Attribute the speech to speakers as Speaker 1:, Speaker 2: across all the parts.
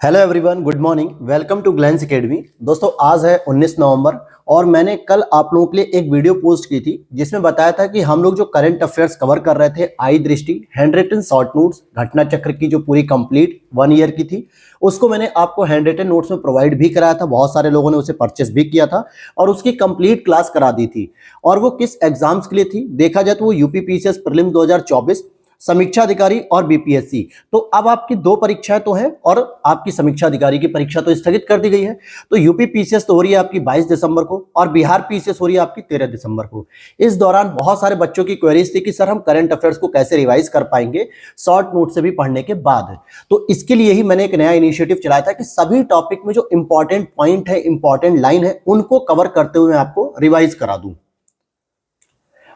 Speaker 1: Hello everyone, good morning. Welcome to Glance academy. दोस्तों, आज है 19 नवंबर और मैंने कल आप लोगों के लिए एक वीडियो पोस्ट की थी जिसमें बताया था कि हम लोग जो करंट अफेयर्स कवर कर रहे थे, आई दृष्टि, हैंड रिटन शॉर्ट नोट्स, घटना चक्र की जो पूरी कंप्लीट 1 ईयर की थी, उसको मैंने आपको हैंड रिटन नोट्स में प्रोवाइड भी कराया था। बहुत सारे लोगों ने उसे परचेस भी किया था और उसकी कंप्लीट क्लास करा दी थी। और वो किस एग्जाम्स के लिए थी देखा जाए तो वो यूपी पीसीएस प्रीलिम्स 2024, समीक्षा अधिकारी और बीपीएससी। तो अब आपकी दो परीक्षाएं तो हैं और आपकी समीक्षा अधिकारी की परीक्षा तो स्थगित कर दी गई है। तो यूपी पीसीएस तो हो रही है आपकी 22 दिसंबर को और बिहार पीसीएस हो रही है आपकी 13 दिसंबर को। इस दौरान बहुत सारे बच्चों की क्वेरीज थी कि सर हम करंट अफेयर्स को कैसे रिवाइज कर पाएंगे शॉर्ट नोट से भी पढ़ने के बाद। तो इसके लिए ही मैंने एक नया इनिशिएटिव चलाया था कि सभी टॉपिक में जो इंपॉर्टेंट पॉइंट है, इंपॉर्टेंट लाइन है, उनको कवर करते हुए मैं आपको रिवाइज करा दूं।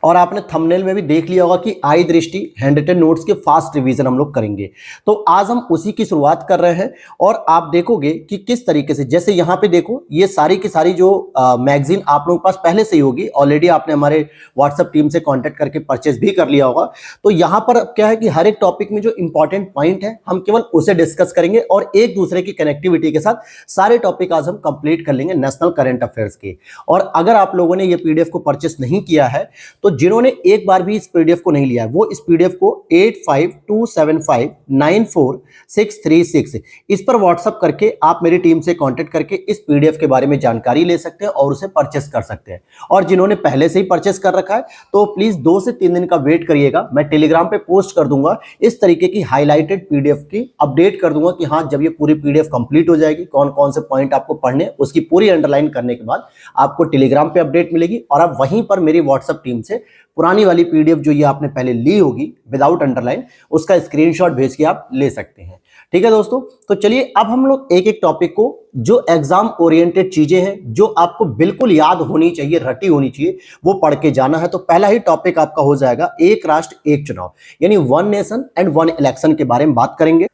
Speaker 1: और आपने थंबनेल में भी देख लिया होगा कि आई दृष्टि हैंड रिटन नोट्स के फास्ट रिवीजन हम लोग करेंगे। तो आज हम उसी की शुरुआत कर रहे हैं और आप देखोगे कि किस तरीके से, जैसे यहां पे देखो, ये सारी की सारी जो मैगजीन आप लोगों के पास पहले से ही होगी, ऑलरेडी आपने हमारे व्हाट्सएप टीम से कांटेक्ट करके परचेज भी कर लिया होगा। तो यहां पर क्या है कि हर एक टॉपिक में जो इंपॉर्टेंट पॉइंट है हम केवल उसे डिस्कस करेंगे और एक दूसरे की कनेक्टिविटी के साथ सारे टॉपिक आज हम कंप्लीट कर लेंगे नेशनल करंट अफेयर्स के। और अगर आप लोगों ने ये पीडीएफ को परचेस नहीं किया है तो जिन्होंने एक बार भी इस पीडीएफ को नहीं लिया है वो इस पीडीएफ को 8527594636 इस पर व्हाट्सएप करके आप मेरी टीम से कांटेक्ट करके इस पीडीएफ के बारे में जानकारी ले सकते हैं और उसे परचेस कर सकते हैं। और जिन्होंने पहले से ही परचेस कर रखा है तो प्लीज 2 से 3 दिन का वेट करिएगा। मैं टेलीग्राम पे पोस्ट कर दूंगा इस तरीके की हाईलाइटेड पीडीएफ की अपडेट कर दूंगा कि हाँ, जब ये पूरी पीडीएफ कंप्लीट हो जाएगी, कौन कौन से पॉइंट आपको पढ़ने, उसकी पूरी अंडरलाइन करने के बाद आपको टेलीग्राम पे अपडेट मिलेगी और आप वहीं पर मेरी व्हाट्सएप टीम से पुरानी वाली पीडीएफ जो ये आपने पहले ली होगी विदाउट अंडरलाइन, उसका स्क्रीनशॉट भेज के आप ले सकते हैं। ठीक है दोस्तों, तो चलिए अब हम लोग एक एक टॉपिक को, जो एग्जाम ओरिएंटेड चीजें हैं जो आपको बिल्कुल याद होनी चाहिए, रटी होनी चाहिए, वो पढ़ के जाना है। तो पहला ही टॉपिक आपका हो जाएगा एक राष्ट्र एक चुनाव, यानी one nation and one election के बारे में बात करेंगे।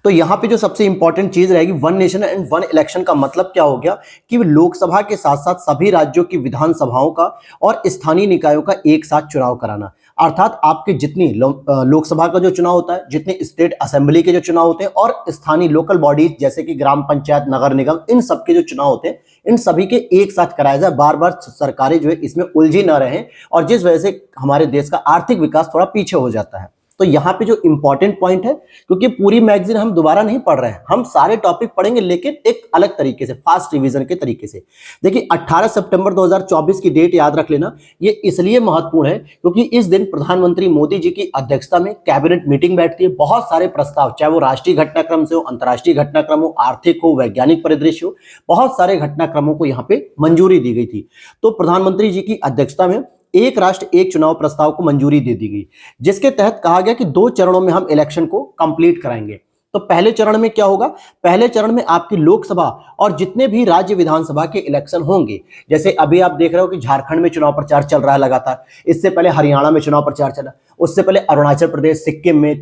Speaker 1: तो यहां पे जो सबसे इंपॉर्टेंट चीज रहेगी, one nation and one election का मतलब क्या हो गया कि लोकसभा के साथ साथ सभी राज्यों की विधानसभाओं का और स्थानीय निकायों का एक साथ चुनाव कराना। अर्थात आपके जितनी लोकसभा का जो चुनाव होता है, जितने स्टेट असेंबली के जो चुनाव होते हैं और स्थानीय लोकल बॉडीज जैसे कि ग्राम पंचायत, नगर निगम, इन सबके जो चुनाव होते हैं, इन सभी के एक साथ कराया जाए। बार बार सरकारें जो है इसमें उलझी ना रहें और जिस वजह से हमारे देश का आर्थिक विकास थोड़ा पीछे हो जाता है। तो यहां पे जो इंपॉर्टेंट पॉइंट है, क्योंकि पूरी मैगजीन हम दोबारा नहीं पढ़ रहे हैं, हम सारे टॉपिक पढ़ेंगे लेकिन एक अलग तरीके से, फास्ट रिवीजन के तरीके से। देखिए 18 सितंबर 2024 की डेट याद रख लेना। ये इसलिए महत्वपूर्ण है क्योंकि इस दिन प्रधानमंत्री मोदी जी की अध्यक्षता में कैबिनेट मीटिंग बैठती है। बहुत सारे प्रस्ताव, चाहे वो राष्ट्रीय घटनाक्रम से हो, अंतर्राष्ट्रीय घटनाक्रम हो, आर्थिक हो, वैज्ञानिक परिदृश्य हो, बहुत सारे घटनाक्रमों को यहाँ पे मंजूरी दी गई थी। तो प्रधानमंत्री जी की अध्यक्षता में एक राष्ट्र एक चुनाव प्रस्ताव को मंजूरी दे दी गई, जिसके तहत कहा गया कि 2 चरणों में हम इलेक्शन को कंप्लीट कराएंगे। तो पहले चरण में क्या होगा, पहले चरण में आपकी लोकसभा और जितने भी राज्य विधानसभा के इलेक्शन होंगे, जैसे अभी आप देख रहे हो कि झारखंड में चुनाव प्रचार चल रहा है लगातार, इससे पहले हरियाणा में चुनाव प्रचार चला, उससे पहले अरुणाचल प्रदेश, सिक्किम में,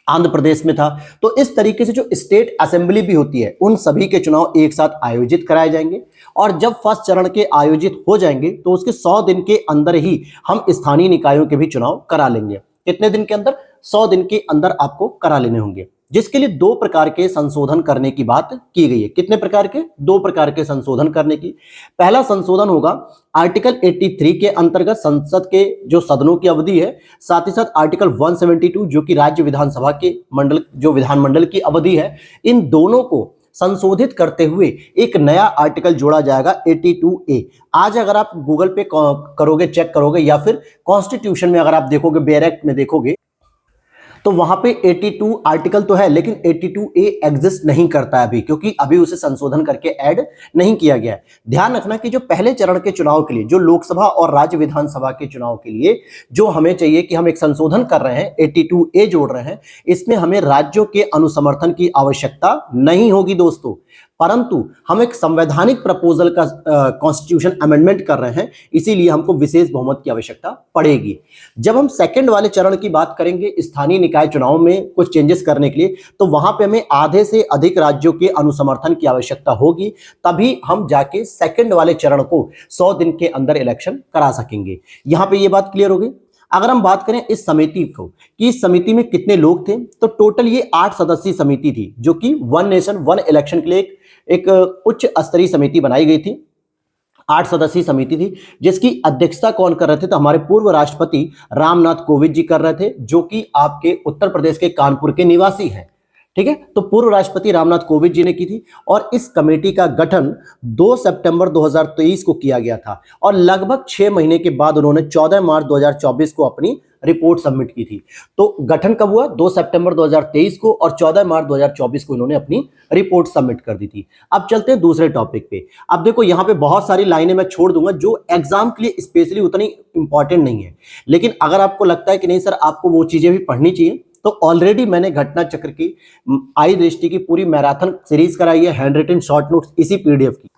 Speaker 1: आंध्र प्रदेश में था। तो इस तरीके से जो स्टेट असेंबली भी होती है, उन सभी के चुनाव एक साथ आयोजित कराए जाएंगे। और जब फर्स्ट चरण के आयोजित हो जाएंगे तो उसके 100 दिन के अंदर ही हम स्थानीय निकायों के भी चुनाव करा लेंगे। कितने दिन के अंदर? 100 दिन के अंदर आपको करा लेने होंगे, जिसके लिए 2 प्रकार के संशोधन करने की बात की गई है। कितने प्रकार के? 2 प्रकार के संशोधन करने की। पहला संशोधन होगा आर्टिकल 83 के अंतर्गत संसद के जो सदनों की अवधि है, साथ ही साथ आर्टिकल 172 जो कि राज्य विधानसभा के मंडल, जो विधानमंडल की अवधि है, इन दोनों को संशोधित करते हुए एक नया आर्टिकल जोड़ा जाएगा 82A। आज अगर आप गूगल पे करोगे, चेक करोगे, या फिर कॉन्स्टिट्यूशन में अगर आप देखोगे, बेयर एक्ट में देखोगे, तो वहां पे 82 आर्टिकल तो है लेकिन 82A एग्जिस्ट नहीं करता है अभी, क्योंकि अभी उसे संशोधन करके ऐड नहीं किया गया है। ध्यान रखना कि जो पहले चरण के चुनाव के लिए, जो लोकसभा और राज्य विधानसभा के चुनाव के लिए जो हमें चाहिए कि हम एक संशोधन कर रहे हैं, 82A जोड़ रहे हैं, इसमें हमें राज्यों के अनुसमर्थन की आवश्यकता नहीं होगी दोस्तों, परंतु हम एक संवैधानिक प्रपोजल का कॉन्स्टिट्यूशन अमेंडमेंट कर रहे हैं, इसीलिए हमको विशेष बहुमत की आवश्यकता पड़ेगी। जब हम सेकंड वाले चरण की बात करेंगे, स्थानीय निकाय चुनाव में कुछ चेंजेस करने के लिए, तो वहां पे हमें आधे से अधिक राज्यों के अनुसमर्थन की आवश्यकता होगी, तभी हम जाके सेकंड वाले चरण को 100 दिन के अंदर इलेक्शन करा सकेंगे। यहां पे ये बात क्लियर होगी। अगर हम बात करें इस समिति को कि इस समिति में कितने लोग थे, तो टोटल ये 8 सदस्यीय समिति थी, जो कि वन नेशन वन इलेक्शन के लिए एक उच्च स्तरीय समिति बनाई गई थी। 8 सदस्यीय समिति थी, जिसकी अध्यक्षता कौन कर रहे थे, तो हमारे पूर्व राष्ट्रपति रामनाथ कोविंद जी कर रहे थे, जो कि आपके उत्तर प्रदेश के कानपुर के निवासी हैं। ठीक है, तो पूर्व राष्ट्रपति रामनाथ कोविंद जी ने की थी और इस कमेटी का गठन 2 सितंबर 2023 को किया गया था और लगभग 6 महीने के बाद उन्होंने 14 मार्च 2024 को अपनी रिपोर्ट सबमिट की थी। तो गठन कब हुआ, 2 सितंबर 2023 को, और 14 मार्च 2024 को इन्होंने अपनी रिपोर्ट सबमिट कर दी थी। अब चलते हैं दूसरे टॉपिक पे। अब देखो यहाँ पे बहुत सारी लाइनें मैं छोड़ दूंगा जो एग्जाम के लिए स्पेशली उतनी इंपॉर्टेंट नहीं है, लेकिन अगर आपको लगता है कि नहीं सर आपको वो चीजें भी पढ़नी चाहिए, तो ऑलरेडी मैंने घटना चक्र की आई दृष्टि की पूरी मैराथन सीरीज कराई है, हैंड रिटन शॉर्ट नोट्स इसी पीडीएफ की।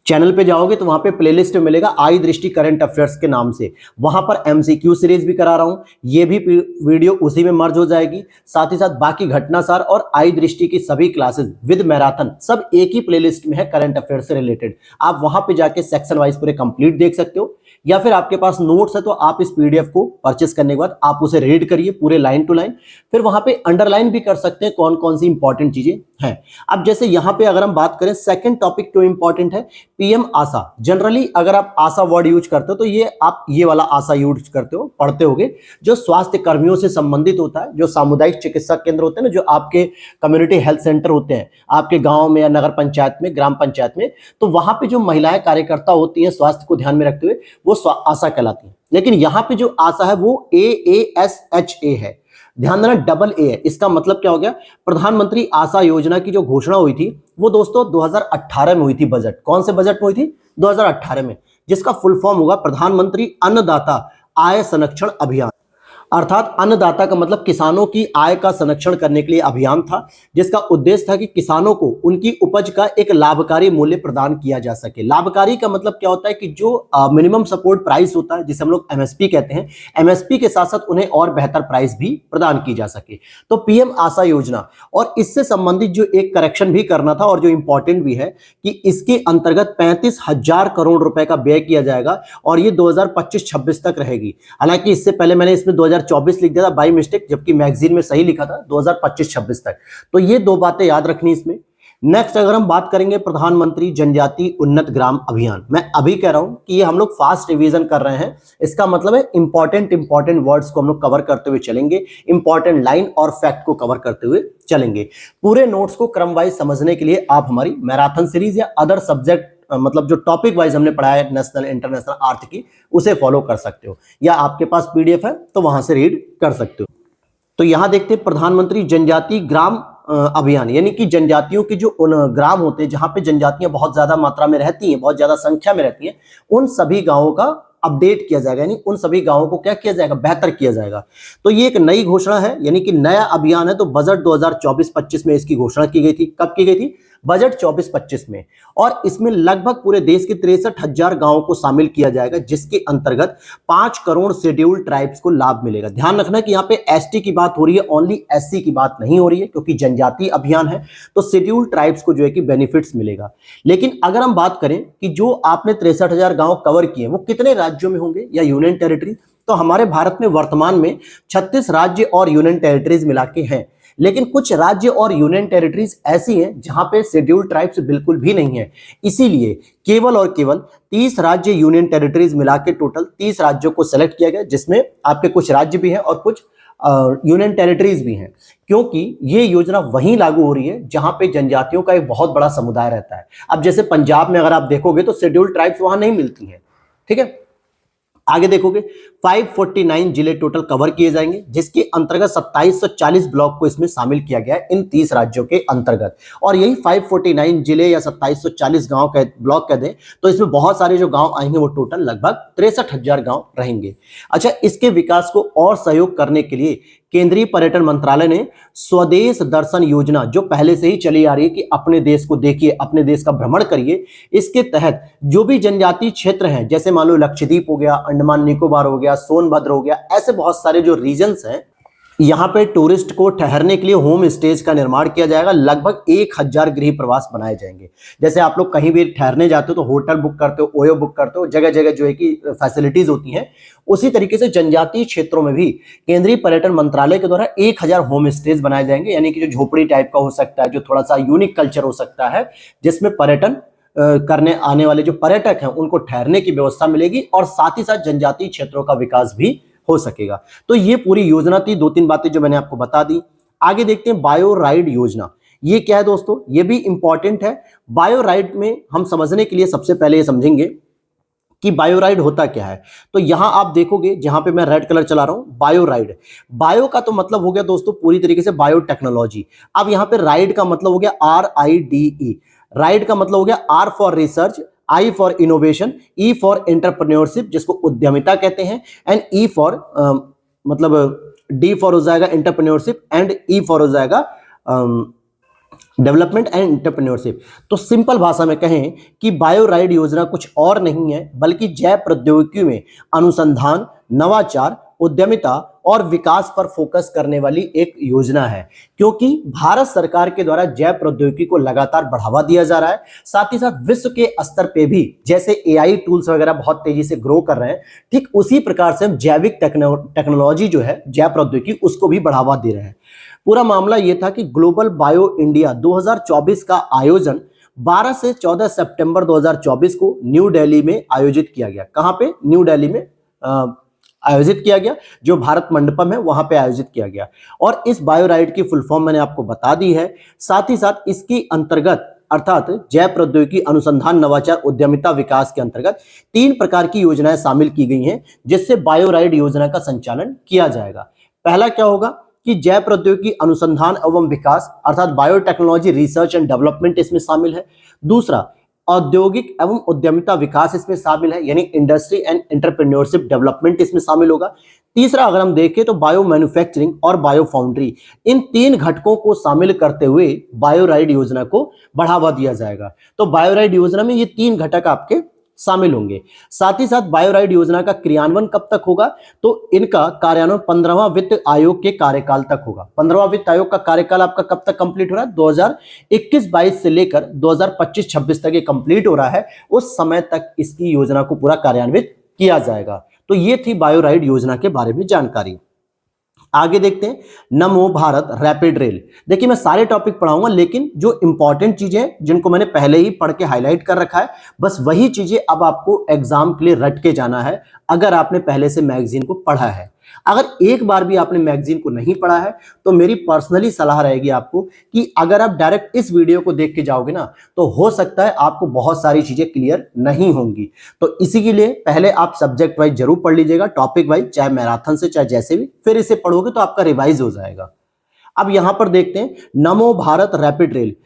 Speaker 1: चैनल पे जाओगे तो वहां पे प्लेलिस्ट में मिलेगा आई दृष्टि करंट अफेयर्स के नाम से, वहां पर एमसीक्यू सीरीज भी करा रहा हूं, ये भी वीडियो उसी में मर्ज हो जाएगी। साथ ही साथ बाकी घटनासार और आई दृष्टि की सभी क्लासेस विद मैराथन सब एक ही प्लेलिस्ट में है करंट अफेयर से रिलेटेड। आप वहां पे जाके सेक्शन वाइज पूरे कंप्लीट देख सकते हो, या फिर आपके पास नोट्स है तो आप इस पीडीएफ को परचेस करने के बाद आप उसे रीड करिए पूरे लाइन टू लाइन, फिर वहां पे अंडरलाइन भी कर सकते हैं कौन कौन सी इंपॉर्टेंट चीजें हैं। अब जैसे यहां पे अगर हम बात करें सेकंड टॉपिक क्यों इंपॉर्टेंट है, पीएम आशा। जनरली अगर आप आशा वर्ड यूज करते हो तो ये आप ये वाला आशा यूज करते हो, पढ़ते होगे, जो स्वास्थ्य कर्मियों से संबंधित होता है, जो सामुदायिक चिकित्सा केंद्र होते हैं ना, जो आपके कम्युनिटी हेल्थ सेंटर होते हैं आपके गांव में या नगर पंचायत में, ग्राम पंचायत में, तो वहां पे जो महिलाएं कार्यकर्ता होती हैं स्वास्थ्य को ध्यान में रखते हुए, वो आशा कहलाती है। लेकिन यहां पे जो आशा है वो AASHA है, ध्यान देना डबल ए है। इसका मतलब क्या हो गया, प्रधानमंत्री आशा योजना की जो घोषणा हुई थी वो दोस्तों 2018 में हुई थी। बजट कौन से बजट में हुई थी, 2018 में, जिसका फुल फॉर्म होगा प्रधानमंत्री अन्नदाता आय संरक्षण अभियान। अर्थात अन्नदाता का मतलब किसानों की आय का संरक्षण करने के लिए अभियान था, जिसका उद्देश्य था कि किसानों को उनकी उपज का एक लाभकारी मूल्य प्रदान किया जा सके। लाभकारी का मतलब क्या होता है कि जो मिनिमम सपोर्ट प्राइस होता है, जिसे हम लोग एमएसपी कहते हैं, एमएसपी के साथ साथ उन्हें और बेहतर प्राइस भी प्रदान की जा सके। तो पीएम आशा योजना, और इससे संबंधित जो एक करेक्शन भी करना था और जो इंपॉर्टेंट भी है कि इसके अंतर्गत 35,000 करोड़ रुपए का व्यय किया जाएगा और ये 2025-26 तक रहेगी। हालांकि इससे पहले मैंने इसमें 2024 लिख दिया था बाय मिस्टेक, जबकि मैगजीन में सही लिखा था 2025-26 तक। तो ये दो बातें याद रखनी इसमें। नेक्स्ट अगर हम बात करेंगे प्रधानमंत्री जनजाति उन्नत ग्राम अभियान, मैं अभी कह रहा हूं कि ये हम लोग फास्ट रिवीजन कर रहे हैं, इसका मतलब है इंपॉर्टेंट वर्ड्स को हम लोग कवर करते हुए चलेंगे, इंपॉर्टेंट लाइन और फैक्ट को कवर करते हुए चलेंगे। पूरे नोट्स को क्रम वाइज समझने के लिए आप हमारी मैराथन सीरीज या अदर सब्जेक्ट मतलब जो टॉपिक वाइज हमने पढ़ाया है नेशनल इंटरनेशनल अर्थ की, उसे फॉलो कर सकते हो, या आपके पास पीडीएफ है तो वहां से रीड कर सकते हो। तो यहां देखते हैं प्रधानमंत्री जनजाति ग्राम अभियान, यानी कि जनजातियों के जो ग्राम होते हैं जहां पे जनजातियां बहुत ज्यादा मात्रा में रहती हैं, बहुत ज्यादा संख्या में रहती हैं, उन सभी गांवों का अपडेट किया जाएगा, यानी उन सभी गांवों को क्या किया जाएगा, बेहतर किया जाएगा। तो ये एक नई घोषणा है, यानी कि नया अभियान है। तो बजट 2024-25 में इसकी घोषणा की गई थी। कब की गई थी, बजट 24-25 में, और इसमें लगभग पूरे देश के 63,000 गांवों को शामिल किया जाएगा, जिसके अंतर्गत 5 करोड़ शेड्यूल ट्राइब्स को लाभ मिलेगा। ध्यान रखना कि यहाँ पे एसटी की बात हो रही है, ओनली एससी की बात नहीं हो रही है, क्योंकि जनजाति अभियान है तो शेड्यूल ट्राइब्स को जो है कि बेनिफिट्स मिलेगा। लेकिन अगर हम बात करें कि जो आपने 63,000 गांव कवर किए वो कितने राज्यों में होंगे या यूनियन टेरिटरी, तो हमारे भारत में वर्तमान में 36 राज्य और यूनियन टेरिटरीज मिला के हैं। लेकिन कुछ राज्य और यूनियन टेरिटरीज ऐसी हैं जहां पे शेड्यूल्ड ट्राइब्स बिल्कुल भी नहीं है, इसीलिए केवल और केवल 30 राज्य यूनियन टेरिटरीज मिला के टोटल 30 राज्यों को सेलेक्ट किया गया, जिसमें आपके कुछ राज्य भी हैं और कुछ यूनियन टेरिटरीज भी हैं, क्योंकि ये योजना वहीं लागू हो रही है जहां पे जनजातियों का एक बहुत बड़ा समुदाय रहता है। अब जैसे पंजाब में अगर आप देखोगे तो शेड्यूल्ड ट्राइब्स वहां नहीं मिलती हैं, ठीक है। आगे देखोगे 549 जिले टोटल कवर किए जाएंगे, जिसके अंतर्गत 2740 ब्लॉक को इसमें शामिल किया गया है इन 30 राज्यों के अंतर्गत। और यही 549 जिले या 2740 गांव का ब्लॉक कह दें तो इसमें बहुत सारे जो गांव आएंगे वो टोटल लगभग 63,000 गांव रहेंगे। अच्छा, इसके विकास को और सहयोग करने के लिए केंद्रीय पर्यटन मंत्रालय ने स्वदेश दर्शन योजना, जो पहले से ही चली आ रही है कि अपने देश को देखिए, अपने देश का भ्रमण करिए, इसके तहत जो भी जनजातीय क्षेत्र हैं, जैसे मान लो लक्षद्वीप हो गया, अंडमान निकोबार हो गया, सोनभद्र हो गया, ऐसे बहुत सारे जो रीजन्स हैं यहाँ पे टूरिस्ट को ठहरने के लिए होम स्टेज का निर्माण किया जाएगा। लगभग 1000 गृह प्रवास बनाए जाएंगे। जैसे आप लोग कहीं भी ठहरने जाते हो तो होटल बुक करते हो, ओयो बुक करते हो, जगह जगह जो है कि फैसिलिटीज होती हैं, उसी तरीके से जनजातीय क्षेत्रों में भी केंद्रीय पर्यटन मंत्रालय के द्वारा 1000 होम स्टेज बनाए जाएंगे। यानी कि जो झोपड़ी टाइप का हो सकता है, जो थोड़ा सा यूनिक कल्चर हो सकता है, जिसमें पर्यटन करने आने वाले जो पर्यटक हैं उनको ठहरने की व्यवस्था मिलेगी और साथ ही साथ जनजातीय क्षेत्रों का विकास भी हो सकेगा। तो ये पूरी योजना थी, 2-3 बातें जो मैंने आपको बता दी। आगे देखते हैं बायो राइड योजना। ये क्या है दोस्तों, ये भी इंपॉर्टेंट है। बायो राइड में हम समझने के लिए सबसे पहले ये समझेंगे कि बायो राइड होता क्या है। तो यहां आप देखोगे, जहां पे मैं रेड कलर चला रहा हूं, बायो राइड। बायो का तो मतलब हो गया दोस्तों पूरी तरीके से बायोटेक्नोलॉजी। अब यहां पे राइड का मतलब हो गया RIDE। राइड का मतलब हो गया R for research, I for innovation, E for entrepreneurship जिसको उद्यमिता कहते हैं, एंड E फॉर मतलब D फॉर हो जाएगा एंटरप्रेन्योरशिप, एंड E फॉर हो जाएगा डेवलपमेंट एंड एंटरप्रेन्योरशिप। तो सिंपल भाषा में कहें कि बायो राइड योजना कुछ और नहीं है बल्कि जैव प्रौद्योगिकी में अनुसंधान, नवाचार, उद्यमिता और विकास पर फोकस करने वाली एक योजना है। क्योंकि भारत सरकार के द्वारा जैव प्रौद्योगिकी को लगातार बढ़ावा दिया जा रहा है, साथ ही साथ विश्व के स्तर पे भी जैसे AI टूल्स वगैरह बहुत तेजी से ग्रो कर रहे हैं, ठीक उसी प्रकार से हम जैविक टेक्नोलॉजी जो है, जैव प्रौद्योगिकी, उसको भी बढ़ावा दे रहे हैं। पूरा मामला यह था कि ग्लोबल बायो इंडिया 2024 का आयोजन 12 से 14 सितंबर 2024 को न्यू दिल्ली में आयोजित किया गया। कहां पे? न्यू दिल्ली में आयोजित किया गया, जो भारत मंडपम है वहां पे आयोजित किया गया। और इस बायो राइड की फुल फॉर्म मैंने आपको बता दी है। साथ ही साथ इसकी अंतर्गत अर्थात जैव प्रौद्योगिकी अनुसंधान, नवाचार, उद्यमिता, विकास के अंतर्गत 3 प्रकार की योजनाएं शामिल की गई हैं जिससे बायो राइड योजना का संचालन किया जाएगा। पहला क्या होगा कि जैव प्रौद्योगिकी अनुसंधान एवं विकास अर्थात बायोटेक्नोलॉजी रिसर्च एंड डेवलपमेंट इसमें शामिल है। दूसरा, औद्योगिक एवं उद्यमिता विकास इसमें शामिल है, यानी इंडस्ट्री एंड एंटरप्रेन्योरशिप डेवलपमेंट इसमें शामिल होगा। तीसरा अगर हम देखें तो बायो मैन्युफैक्चरिंग और बायो फाउंड्री, इन 3 घटकों को शामिल करते हुए बायो राइड योजना को बढ़ावा दिया जाएगा। तो बायो राइड योजना में ये 3 घटक आपके शामिल होंगे। साथ ही साथ बायो राइड योजना का क्रियान्वयन कब तक होगा? तो इनका कार्यान्वयन 15वां वित्त आयोग के कार्यकाल तक होगा। 15वां वित्त आयोग का कार्यकाल आपका कब तक कंप्लीट हो रहा है? 2021-22 से लेकर 2025-26 तक ये कंप्लीट हो रहा है। उस समय तक इसकी योजना को पूरा कार्यान्वित किया जाएगा। तो ये थी बायो राइड योजना के बारे में जानकारी। आगे देखते हैं नमो भारत रैपिड रेल। देखिए मैं सारे टॉपिक पढ़ाऊंगा, लेकिन जो इंपॉर्टेंट चीजें हैं जिनको मैंने पहले ही पढ़ के हाईलाइट कर रखा है, बस वही चीजें अब आपको एग्जाम के लिए रट के जाना है अगर आपने पहले से मैगजीन को पढ़ा है। अगर एक बार भी आपने मैगजीन को नहीं पढ़ा है तो मेरी पर्सनली सलाह रहेगी आपको कि अगर आप डायरेक्ट इस वीडियो को देख के जाओगे ना, तो हो सकता है आपको बहुत सारी चीजें क्लियर नहीं होंगी। तो इसी के लिए पहले आप सब्जेक्ट वाइज जरूर पढ़ लीजिएगा, टॉपिक वाइज, चाहे मैराथन से चाहे जैसे भी, फिर इसे पढ़ोगे तो आपका रिवाइज हो जाएगा। अब यहां पर देखते हैं नमो भारत रैपिड रेल।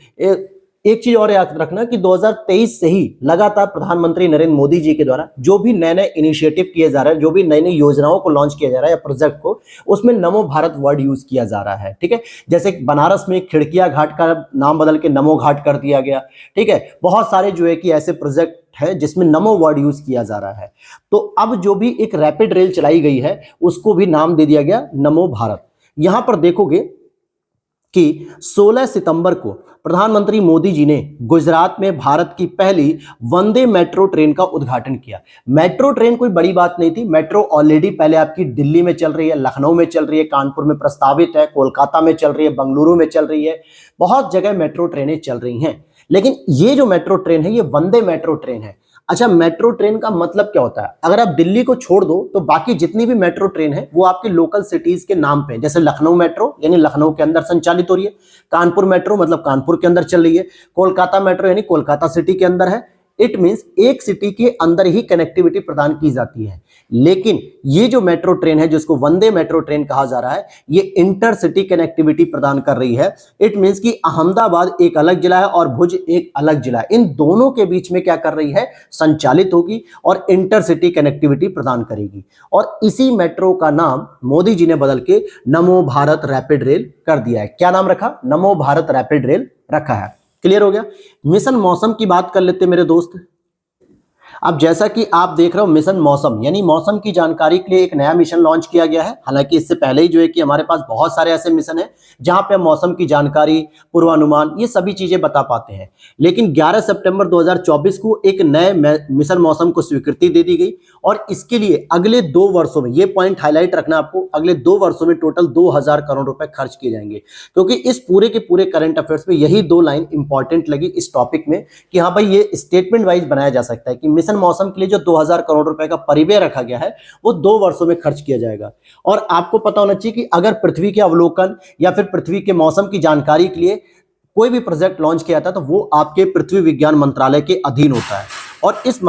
Speaker 1: एक चीज और याद रखना कि 2023 से ही लगातार प्रधानमंत्री नरेंद्र मोदी जी के द्वारा जो भी नए नए इनिशिएटिव किए जा रहे हैं, जो भी नई नई योजनाओं को लॉन्च किया जा रहा है या प्रोजेक्ट को, उसमें नमो भारत वर्ड यूज किया जा रहा है। ठीक है, जैसे बनारस में खिड़किया घाट का नाम बदल के नमो घाट कर दिया गया। ठीक है, बहुत सारे जो है कि ऐसे प्रोजेक्ट है जिसमें नमो वर्ड यूज किया जा रहा है। तो अब जो भी एक रैपिड रेल चलाई गई है उसको भी नाम दे दिया गया नमो भारत। यहां पर देखोगे कि 16 सितंबर को प्रधानमंत्री मोदी जी ने गुजरात में भारत की पहली वंदे मेट्रो ट्रेन का उद्घाटन किया। मेट्रो ट्रेन कोई बड़ी बात नहीं थी, मेट्रो ऑलरेडी पहले आपकी दिल्ली में चल रही है, लखनऊ में चल रही है, कानपुर में प्रस्तावित है, कोलकाता में चल रही है, बेंगलुरु में चल रही है, बहुत जगह मेट्रो ट्रेनें चल रही हैं। लेकिन ये जो मेट्रो ट्रेन है ये वंदे मेट्रो ट्रेन है। अच्छा, मेट्रो ट्रेन का मतलब क्या होता है? अगर आप दिल्ली को छोड़ दो तो बाकी जितनी भी मेट्रो ट्रेन है वो आपकी लोकल सिटीज के नाम पे, जैसे लखनऊ मेट्रो यानी लखनऊ के अंदर संचालित हो रही है, कानपुर मेट्रो मतलब कानपुर के अंदर चल रही है, कोलकाता मेट्रो यानी कोलकाता सिटी के अंदर है। इट मींस एक सिटी के अंदर ही कनेक्टिविटी प्रदान की जाती है। लेकिन ये जो मेट्रो ट्रेन है जिसको वंदे मेट्रो ट्रेन कहा जा रहा है, ये इंटर सिटी कनेक्टिविटी प्रदान कर रही है। इट मींस कि अहमदाबाद एक अलग जिला है और भुज एक अलग जिला है, इन दोनों के बीच में क्या कर रही है? संचालित होगी और इंटर सिटी कनेक्टिविटी प्रदान करेगी। और इसी मेट्रो का नाम मोदी जी ने बदल के नमो भारत रैपिड रेल कर दिया है। क्या नाम रखा? नमो भारत रैपिड रेल रखा है। क्लियर हो गया? मिशन मौसम की बात कर लेते मेरे दोस्त। अब जैसा कि आप देख रहे हो मिशन मौसम, यानी मौसम की जानकारी के लिए एक नया मिशन लॉन्च किया गया है। हालांकि इससे पहले ही जो है कि हमारे पास बहुत सारे ऐसे मिशन हैं जहां पे हम मौसम की जानकारी, पूर्वानुमान, ये सभी चीजें बता पाते हैं। लेकिन 11 सितंबर 2024 को एक नए मिशन मौसम को स्वीकृति दे दी गई और इसके लिए अगले 2 वर्षों में, ये पॉइंट हाईलाइट रखना आपको, अगले 2 वर्षों में टोटल 2000 करोड़ रुपए खर्च किए जाएंगे। क्योंकि इस पूरे के पूरे करंट अफेयर्स में यही 2 लाइन इंपॉर्टेंट लगी इस टॉपिक में कि हाँ भाई ये स्टेटमेंट वाइज बनाया जा सकता है कि मिशन मौसम के लिए जो 2000 करोड़ रुपए का परिव्यय रखा गया है वो 2 वर्षों में खर्च किया जाएगा। और आपको पता होना चाहिए कि अगर पृथ्वी के अवलोकन या फिर पृथ्वी के मौसम की जानकारी के लिए कोई भी प्रोजेक्ट लॉन्च किया जाता है तो वो आपके पृथ्वी विज्ञान मंत्रालय के अधीन होता है। और इस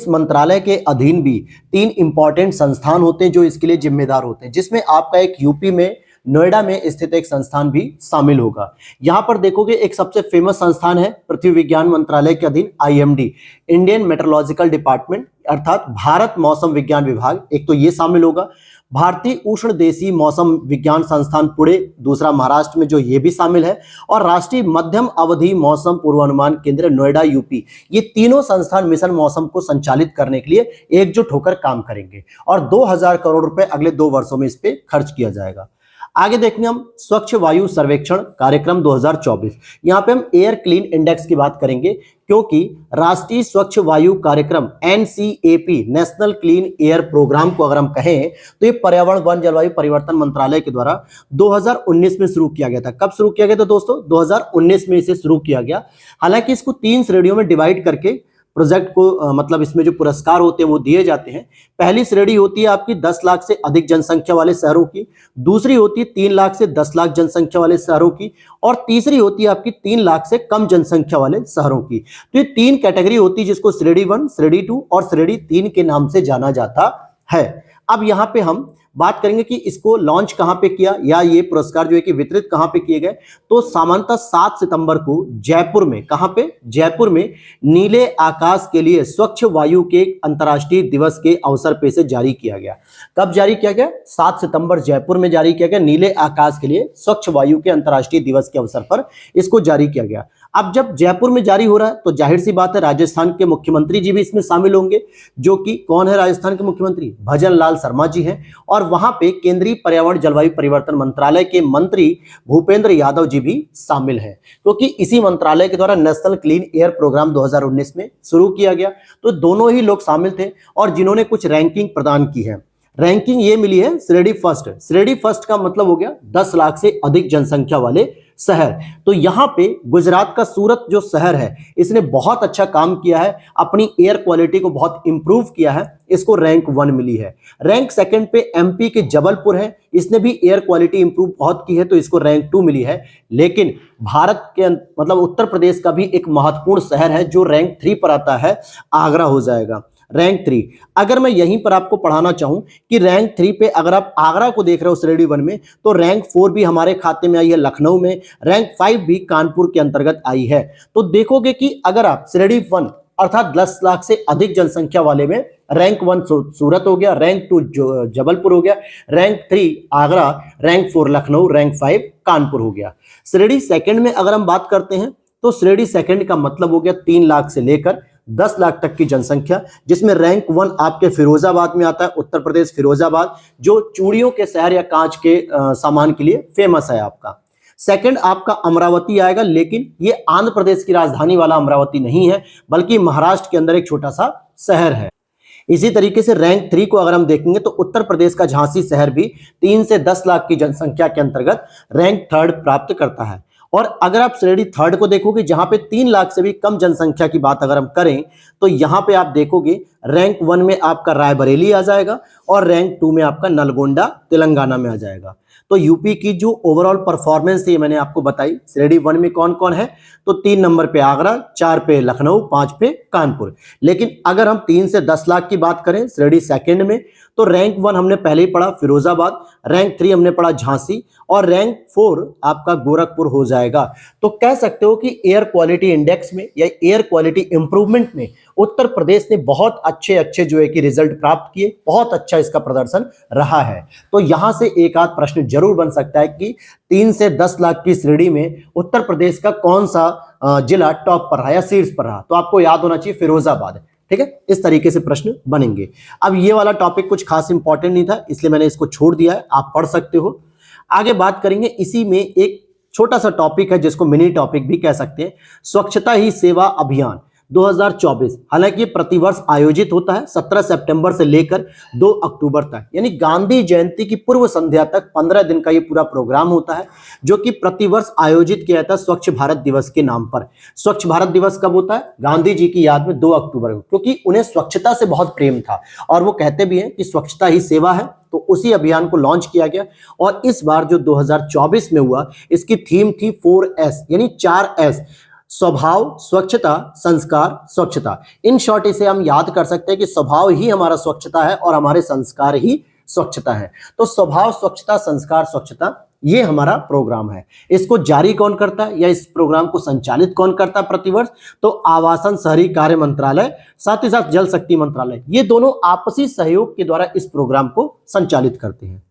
Speaker 1: मंत्रालय के अधीन भी 3 इंपॉर्टेंट संस्थान होते हैं जो इसके लिए जिम्मेदार होते हैं, जिसमें आपका एक यूपी में नोएडा में स्थित एक संस्थान भी शामिल होगा। यहां पर देखोगे एक सबसे फेमस संस्थान है पृथ्वी विज्ञान मंत्रालय के अधीन आईएमडी, इंडियन मेट्रोलॉजिकल डिपार्टमेंट, अर्थात भारत मौसम विज्ञान विभाग, एक तो ये शामिल होगा। भारतीय उष्ण देशीय मौसम विज्ञान संस्थान पुणे, दूसरा महाराष्ट्र में जो ये भी शामिल है, और राष्ट्रीय मध्यम अवधि मौसम पूर्वानुमान केंद्र नोएडा यूपी। ये तीनों संस्थान मिशन मौसम को संचालित करने के लिए एकजुट होकर काम करेंगे और 2000 करोड़ रुपए अगले 2 वर्षों में इस पे खर्च किया जाएगा। आगे देखेंगे हम स्वच्छ वायु सर्वेक्षण कार्यक्रम 2024। यहाँ पे हम एयर क्लीन इंडेक्स की बात करेंगे क्योंकि राष्ट्रीय स्वच्छ वायु कार्यक्रम NCAP, national clean air programme को अगर हम कहें तो ये पर्यावरण वन जलवायु परिवर्तन मंत्रालय के द्वारा 2019 में शुरू किया गया था। कब शुरू किया गया था दोस्तों? 2019 में इसे शुरू किया गया। हालांकि इसको 3 श्रेणियों में डिवाइड करके प्रोजेक्ट को मतलब इसमें जो पुरस्कार होते हैं वो दिए जाते हैं। पहली श्रेणी होती है आपकी 10 लाख से अधिक जनसंख्या वाले शहरों की, दूसरी होती है 3 लाख से 10 लाख जनसंख्या वाले शहरों की, और तीसरी होती है आपकी 3 लाख से कम जनसंख्या वाले शहरों की। तो ये 3 कैटेगरी होती है जिसको श्रेणी 1, श्रेणी 2 और श्रेणी 3 के नाम से जाना जाता है। अब यहाँ पे हम बात करेंगे कि इसको लॉन्च कहां पे किया या ये पुरस्कार जो है कि वितरित कहां पे किए गए। तो सामान्यतः 7 सितंबर को जयपुर में, कहां पे? जयपुर में नीले आकाश के लिए स्वच्छ वायु के अंतर्राष्ट्रीय दिवस के अवसर पे से जारी किया गया। कब जारी किया गया? 7 सितंबर जयपुर में जारी किया गया। नीले आकाश के लिए स्वच्छ वायु के अंतर्राष्ट्रीय दिवस के अवसर पर इसको जारी किया गया। अब जब जयपुर में जारी हो रहा है तो जाहिर सी बात है राजस्थान के मुख्यमंत्री जी भी इसमें शामिल होंगे, जो कि कौन है राजस्थान के मुख्यमंत्री? भजन लाल शर्मा जी हैं। और वहां पे केंद्रीय पर्यावरण जलवायु परिवर्तन मंत्रालय के मंत्री भूपेंद्र यादव जी भी शामिल हैं, क्योंकि इसी मंत्रालय के द्वारा नेशनल क्लीन एयर प्रोग्राम 2019 में शुरू किया गया। तो दोनों ही लोग शामिल थे और जिन्होंने कुछ रैंकिंग प्रदान की है। रैंकिंग ये मिली है श्रेणी फर्स्ट। श्रेणी फर्स्ट का मतलब हो गया 10 लाख से अधिक जनसंख्या वाले शहर। तो यहां पे गुजरात का सूरत जो शहर है इसने बहुत अच्छा काम किया है, अपनी एयर क्वालिटी को बहुत इंप्रूव किया है, इसको रैंक 1 मिली है। रैंक सेकंड पे एमपी के जबलपुर है, इसने भी एयर क्वालिटी इंप्रूव बहुत की है, तो इसको रैंक 2 मिली है। लेकिन भारत के मतलब उत्तर प्रदेश का भी एक महत्वपूर्ण शहर है जो रैंक 3 पर आता है, आगरा हो जाएगा रैंक 3। अगर मैं यहीं पर आपको पढ़ाना चाहूं कि रैंक 3 पे अगर आप आगरा को देख रहे हो श्रेणी 1 में, तो रैंक 4 भी हमारे खाते में आई है लखनऊ में, रैंक 5 भी कानपुर के अंतर्गत आई है। तो देखोगे कि अगर आप श्रेणी 1 अर्थात 10 लाख से अधिक जनसंख्या वाले में रैंक 1 सूरत हो गया, रैंक 2 जबलपुर हो गया, rank 3 Agra, rank 4 Lucknow, rank 5 Kanpur हो गया। श्रेणी सेकंड में अगर हम बात करते हैं तो श्रेणी सेकंड का मतलब हो गया 3 लाख से लेकर 10 लाख तक की जनसंख्या, जिसमें रैंक 1 आपके फिरोजाबाद में आता है, उत्तर प्रदेश फिरोजाबाद, जो चूड़ियों के शहर या कांच के सामान के लिए फेमस है आपका। सेकंड आपका अमरावती आएगा, लेकिन ये आंध्र प्रदेश की राजधानी वाला अमरावती नहीं है, बल्कि महाराष्ट्र के अंदर एक छोटा सा शहर है। इसी तरीके से रैंक 3 को अगर हम देखेंगे तो उत्तर प्रदेश का झांसी शहर भी 3 से 10 लाख की जनसंख्या के अंतर्गत रैंक 3 प्राप्त करता है। और अगर आप श्रेणी 3 को देखोगे जहां पे 3 लाख से भी कम जनसंख्या की बात अगर हम करें तो यहां पे आप देखोगे रैंक 1 में आपका रायबरेली आ जाएगा और रैंक 2 में आपका नलगोंडा तेलंगाना में आ जाएगा। तो यूपी की जो ओवरऑल परफॉर्मेंस थी मैंने आपको बताई, श्रेणी 1 में कौन कौन है, तो 3 नंबर पे आगरा, 4 पे लखनऊ, 5 पे कानपुर। लेकिन अगर हम 3 से 10 लाख की बात करें श्रेणी सेकंड में, तो रैंक 1 हमने पहले ही पढ़ा फिरोजाबाद, रैंक 3 हमने पढ़ा झांसी और रैंक 4 आपका गोरखपुर हो जाएगा। तो कह सकते हो कि एयर क्वालिटी इंडेक्स में या एयर क्वालिटी इंप्रूवमेंट में उत्तर प्रदेश ने बहुत अच्छे जो है कि रिजल्ट प्राप्त किए, बहुत अच्छा इसका प्रदर्शन रहा है। तो यहां से एक आध प्रश्न जरूर बन सकता है कि 3 से 10 लाख की श्रेणी में उत्तर प्रदेश का कौन सा जिला टॉप पर रहा या शीर्ष पर रहा। तो आपको याद होना चाहिए फिरोजाबाद। ठीक है, इस तरीके से प्रश्न बनेंगे। अब ये वाला टॉपिक कुछ खास इंपॉर्टेंट नहीं था, इसलिए मैंने इसको छोड़ दिया है, आप पढ़ सकते हो। आगे बात करेंगे, इसी में एक छोटा सा टॉपिक है जिसको मिनी टॉपिक भी कह सकते हैं, स्वच्छता ही सेवा अभियान 2024। हालांकि ये प्रतिवर्ष आयोजित होता है 17 सितंबर से लेकर 2 अक्टूबर तक, यानी गांधी जयंती की पूर्व संध्या तक 15 दिन का ये पूरा प्रोग्राम होता है, जो कि प्रतिवर्ष आयोजित किया जाता है स्वच्छ भारत दिवस के नाम पर। स्वच्छ भारत दिवस कब होता है? गांधी जी की याद में 2 अक्टूबर को, क्योंकि उन्हें स्वच्छता से बहुत प्रेम था और वो कहते भी हैं कि स्वच्छता ही सेवा है। तो उसी अभियान को लॉन्च किया गया और इस बार जो 2024 में हुआ, इसकी थीम थी 4S, यानी 4S, स्वभाव, स्वच्छता, संस्कार, स्वच्छता। इन शॉर्ट इसे हम याद कर सकते हैं कि स्वभाव ही हमारा स्वच्छता है और हमारे संस्कार ही स्वच्छता है। तो स्वभाव, स्वच्छता, संस्कार, स्वच्छता, ये हमारा प्रोग्राम है। इसको जारी कौन करता है या इस प्रोग्राम को संचालित कौन करता है प्रतिवर्ष? तो आवासन शहरी कार्य मंत्रालय, साथ ही साथ जल शक्ति मंत्रालय, ये दोनों आपसी सहयोग के द्वारा इस प्रोग्राम को संचालित करते हैं।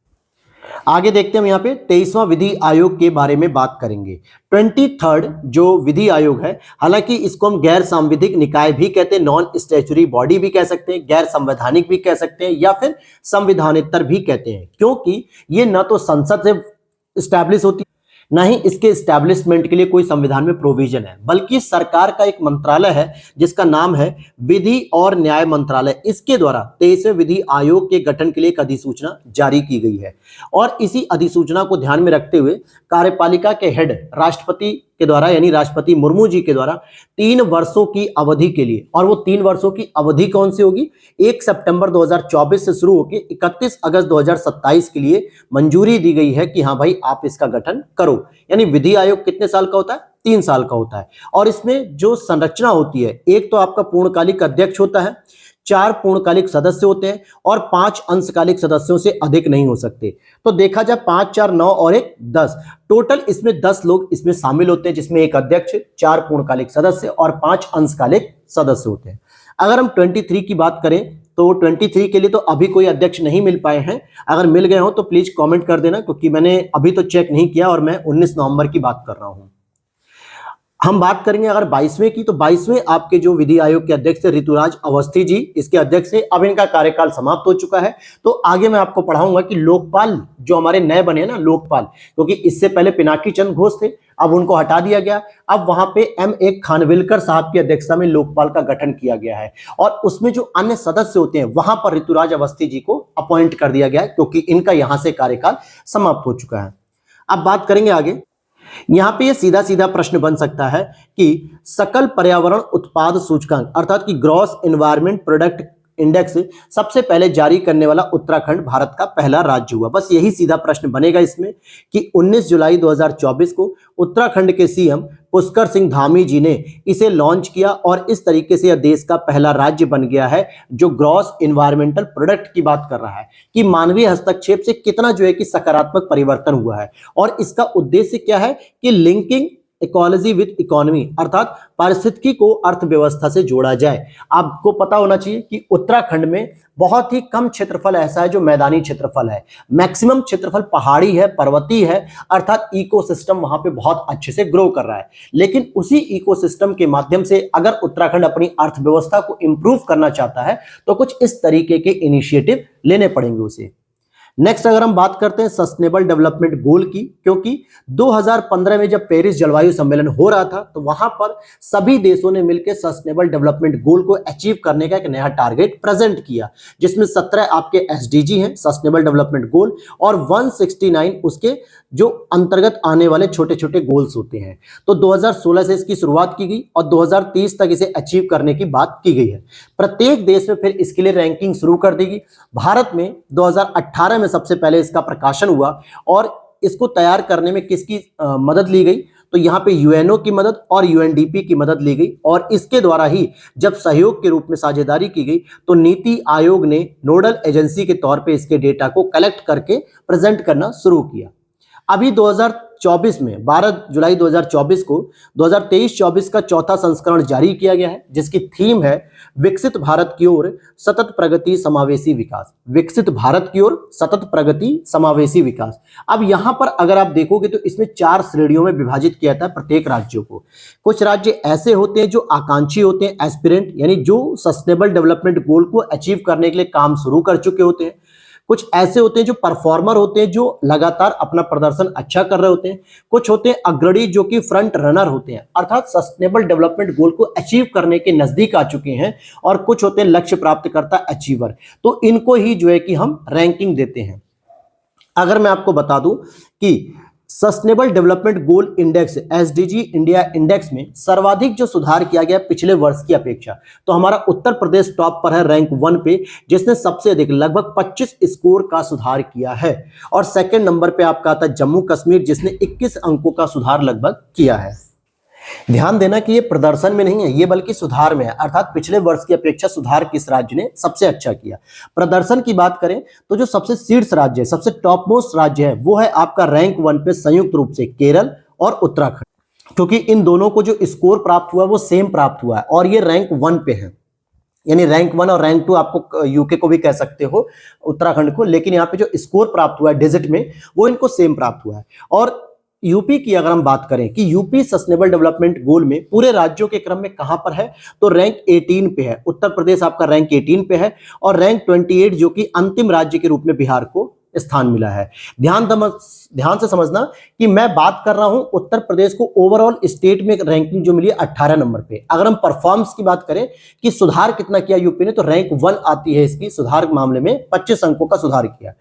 Speaker 1: आगे देखते हैं, हम यहाँ पे 23वां विधि आयोग के बारे में बात करेंगे। 23rd जो विधि आयोग है, हालांकि इसको हम गैर सांविधिक निकाय भी कहते हैं, नॉन स्टैच्यूटरी बॉडी भी कह सकते हैं, गैर संवैधानिक भी कह सकते हैं या फिर संविधानेतर भी कहते हैं, क्योंकि ये न तो संसद से स्टैब्लिश होती ना ही इसके स्टैब्लिशमेंट के लिए कोई संविधान में प्रोविजन है, बल्कि सरकार का एक मंत्रालय है जिसका नाम है विधि और न्याय मंत्रालय। इसके द्वारा 23वें विधि आयोग के गठन के लिए एक अधिसूचना जारी की गई है और इसी अधिसूचना को ध्यान में रखते हुए कार्यपालिका के हेड राष्ट्रपति के द्वारा, यानी राष्ट्रपति मुर्मू जी के द्वारा 3 वर्षों की अवधि के लिए, और वो 3 वर्षों की अवधि कौन सी होगी? 1 सितंबर 2024 से शुरू होकर 31 अगस्त 2027 के लिए मंजूरी दी गई है कि हाँ भाई आप इसका गठन करो। यानी विधि आयोग कितने साल का होता है? 3 साल का होता है। और इसमें जो संरचना होती है, एक तो आपका पूर्णकालिक अध्यक्ष होता है, 4 पूर्णकालिक सदस्य होते हैं और 5 अंशकालिक सदस्यों से अधिक नहीं हो सकते। तो देखा जाए 5, 4, 9 और 1, 10, टोटल इसमें 10 लोग इसमें शामिल होते हैं, जिसमें एक अध्यक्ष, 4 पूर्णकालिक सदस्य और 5 अंशकालिक सदस्य होते हैं। अगर हम 23 की बात करें तो 23 के लिए तो अभी कोई अध्यक्ष नहीं मिल पाए हैं। अगर मिल गए हो तो प्लीज कमेंट कर देना, क्योंकि मैंने अभी तो चेक नहीं किया और मैं 19 नवंबर की बात कर रहा हूं। हम बात करेंगे अगर 22वें की, तो 22वें आपके जो विधि आयोग के अध्यक्ष थे ऋतुराज अवस्थी जी, इसके अध्यक्ष थे। अब इनका कार्यकाल समाप्त हो चुका है। तो आगे मैं आपको पढ़ाऊंगा कि लोकपाल जो हमारे नए बने ना, लोकपाल, क्योंकि इससे पहले पिनाकी चंद्र घोष थे, अब उनको हटा दिया गया। अब वहां पे M.A. खानविलकर साहब की अध्यक्षता में लोकपाल का गठन किया गया है और उसमें जो अन्य सदस्य होते हैं वहां पर ऋतुराज अवस्थी जी को अपॉइंट कर दिया गया है, क्योंकि इनका यहां से कार्यकाल समाप्त हो चुका है। अब बात करेंगे आगे। यहां पे ये सीधा सीधा प्रश्न बन सकता है कि सकल पर्यावरण उत्पाद सूचकांक, अर्थात कि ग्रॉस एनवायरनमेंट प्रोडक्ट इंडेक्स सबसे पहले जारी करने वाला उत्तराखंड भारत का पहला राज्य हुआ। बस यही सीधा प्रश्न बनेगा इसमें कि 19 जुलाई 2024 को उत्तराखंड के सीएम पुष्कर सिंह धामी जी ने इसे लॉन्च किया और इस तरीके से यह देश का पहला राज्य बन गया है जो ग्रॉस एनवायरमेंटल प्रोडक्ट की बात कर रहा है कि मानवीय हस्तक्षेप से कितना जो है कि सकारात्मक परिवर्तन हुआ है। और इसका उद्देश्य क्या है कि लिंकिंग इकोलॉजी विद इकोनॉमी, अर्थात पारिस्थितिकी को अर्थव्यवस्था से जोड़ा जाए। आपको पता होना चाहिए कि उत्तराखंड में बहुत ही कम क्षेत्रफल ऐसा है जो मैदानी क्षेत्रफल है, मैक्सिमम क्षेत्रफल पहाड़ी है, पर्वतीय है, अर्थात इकोसिस्टम वहां पे बहुत अच्छे से ग्रो कर रहा है। लेकिन उसी इकोसिस्टम के माध्यम से अगर उत्तराखंड अपनी अर्थव्यवस्था को इंप्रूव करना चाहता है तो कुछ इस तरीके के इनिशिएटिव लेने पड़ेंगे उसे। नेक्स्ट अगर हम बात करते हैं सस्टेनेबल डेवलपमेंट गोल की, क्योंकि 2015 में जब पेरिस जलवायु सम्मेलन हो रहा था तो वहां पर सभी देशों ने मिलकर सस्टेनेबल डेवलपमेंट गोल को अचीव करने का एक नया टारगेट प्रेजेंट किया, जिसमें 17 आपके एसडीजी हैं सस्टेनेबल डेवलपमेंट गोल और 169 उसके जो अंतर्गत आने वाले छोटे छोटे गोल्स होते हैं। तो 2016 से इसकी शुरुआत की गई और 2030 तक इसे अचीव करने की बात की गई है। प्रत्येक देश में फिर इसके लिए रैंकिंग शुरू कर दी गई। भारत में 2018 में सबसे पहले इसका प्रकाशन हुआ और इसको तैयार करने में किसकी मदद ली गई? तो यहाँ पे यूएनओ की मदद और यूएनडीपी की मदद ली गई और इसके द्वारा ही जब सहयोग के रूप में साझेदारी की गई तो नीति आयोग ने नोडल एजेंसी के तौर पे इसके डेटा को कलेक्ट करके प्रेजेंट करना शुरू किया। अभी 2024 में 12 जुलाई 2024 को 2023-24 का चौथा संस्करण जारी किया गया है, जिसकी थीम है विकसित भारत की ओर सतत प्रगति समावेशी विकास। विकसित भारत की ओर सतत प्रगति समावेशी विकास। अब यहां पर अगर आप देखोगे तो इसमें 4 श्रेणियों में विभाजित किया था प्रत्येक राज्यों को। कुछ राज्य ऐसे होते हैं जो आकांक्षी होते हैं, एस्पिरेंट, यानी जो सस्टेनेबल डेवलपमेंट गोल को अचीव करने के लिए काम शुरू कर चुके होते हैं। कुछ ऐसे होते हैं जो परफॉर्मर होते हैं, जो लगातार अपना प्रदर्शन अच्छा कर रहे होते हैं। कुछ होते हैं अग्रणी, जो कि फ्रंट रनर होते हैं, अर्थात सस्टेनेबल डेवलपमेंट गोल को अचीव करने के नजदीक आ चुके हैं। और कुछ होते हैं लक्ष्य प्राप्त करता अचीवर। तो इनको ही जो है कि हम रैंकिंग देते हैं। अगर मैं आपको बता दूं कि sustainable development goal index SDG India index में सर्वाधिक जो सुधार किया गया पिछले वर्ष की अपेक्षा, तो हमारा उत्तर प्रदेश टॉप पर है रैंक 1 पे, जिसने सबसे अधिक लगभग 25 स्कोर का सुधार किया है। और सेकंड नंबर पे आपका आता है जम्मू कश्मीर, जिसने 21 अंकों का सुधार लगभग किया है। ध्यान देना कि ये प्रदर्शन में नहीं है, ये बल्कि सुधार में है, अर्थात पिछले वर्ष की अपेक्षा सुधार किस राज्य ने सबसे अच्छा किया। प्रदर्शन की बात करें तो जो सबसे शीर्ष राज्य है, सबसे टॉप मोस्ट राज्य है, वो है आपका रैंक 1 पे संयुक्त रूप से केरल और उत्तराखंड, क्योंकि इन दोनों को जो स्कोर प्राप्त हुआ वो सेम प्राप्त हुआ है और ये रैंक 1 पे है। यानी रैंक 1 और रैंक 2 आपको यूके को भी कह सकते हो, उत्तराखंड को, लेकिन यहाँ पे जो स्कोर प्राप्त हुआ है डिजिट में, वो इनको सेम प्राप्त हुआ है। और यूपी की अगर हम बात करें कि यूपी सस्टेनेबल डेवलपमेंट गोल में पूरे राज्यों के क्रम में कहां पर है, तो रैंक 18 पे है। उत्तर प्रदेश आपका रैंक 18 पे है और रैंक 28 जो कि अंतिम राज्य के रूप में बिहार को स्थान मिला है। ध्यान से समझना कि मैं बात कर रहा हूं उत्तर प्रदेश को ओवरऑल स्टेट में रैंकिंग जो मिली है 18 नंबर पे। अगर हम परफॉर्मेंस की बात करें कि सुधार कितना किया यूपी ने, तो रैंक 1 आती है इसकी, सुधार मामले में 25 अंकों का सुधार किया।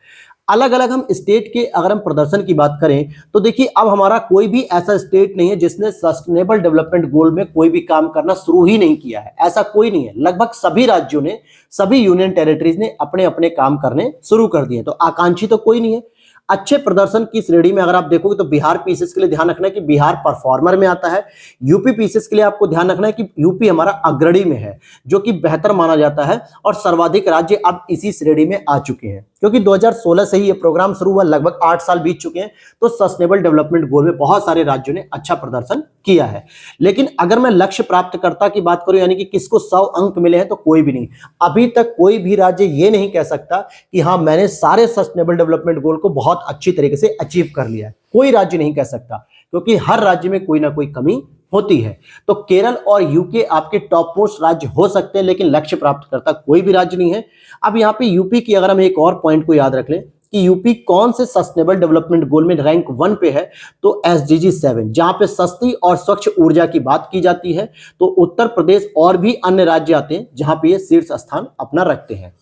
Speaker 1: अलग अलग हम स्टेट के अगर हम प्रदर्शन की बात करें तो देखिए अब हमारा कोई भी ऐसा स्टेट नहीं है जिसने सस्टेनेबल डेवलपमेंट गोल में कोई भी काम करना शुरू ही नहीं किया है। ऐसा कोई नहीं है, लगभग सभी राज्यों ने, सभी यूनियन टेरिटरीज ने अपने अपने काम करने शुरू कर दिए। तो आकांक्षी तो कोई नहीं है। अच्छे प्रदर्शन की श्रेणी में अगर आप देखोगे तो बिहार पीसेस के लिए ध्यान रखना है कि बिहार परफॉर्मर में आता है। यूपी पीसेस के लिए आपको ध्यान रखना है कि यूपी हमारा अग्रणी में है, जो कि बेहतर माना जाता है। और सर्वाधिक राज्य अब इसी श्रेणी में आ चुके हैं, क्योंकि 2016 से ही ये प्रोग्राम शुरू हुआ, लगभग 8 साल बीत चुके हैं। तो सस्टेनेबल डेवलपमेंट गोल में बहुत सारे राज्यों ने अच्छा प्रदर्शन किया है। लेकिन अगर मैं लक्ष्य प्राप्तकर्ता की बात करूं, यानी कि किसको 100 अंक मिले हैं, तो कोई भी नहीं। अभी तक कोई भी राज्य ये नहीं कह सकता कि हाँ मैंने सारे सस्टेनेबल डेवलपमेंट गोल को बहुत अच्छी तरीके से अचीव कर लिया है। कोई राज्य नहीं कह सकता, क्योंकि हर राज्य में कोई ना कोई कमी होती है। तो केरल और यूके आपके टॉप मोस्ट राज्य हो सकते हैं, लेकिन लक्ष्य प्राप्त करता कोई भी राज्य नहीं है। अब यहाँ पे यूपी की अगर हम एक और पॉइंट को याद रख लें कि यूपी कौन से सस्टेनेबल डेवलपमेंट गोल में रैंक 1 पे है, तो एसडीजी 7, जहां पे सस्ती और स्वच्छ ऊर्जा की बात की जाती है। तो उत्तर प्रदेश और भी अन्य राज्य आते हैं जहां पे ये शीर्ष स्थान अपना रखते हैं।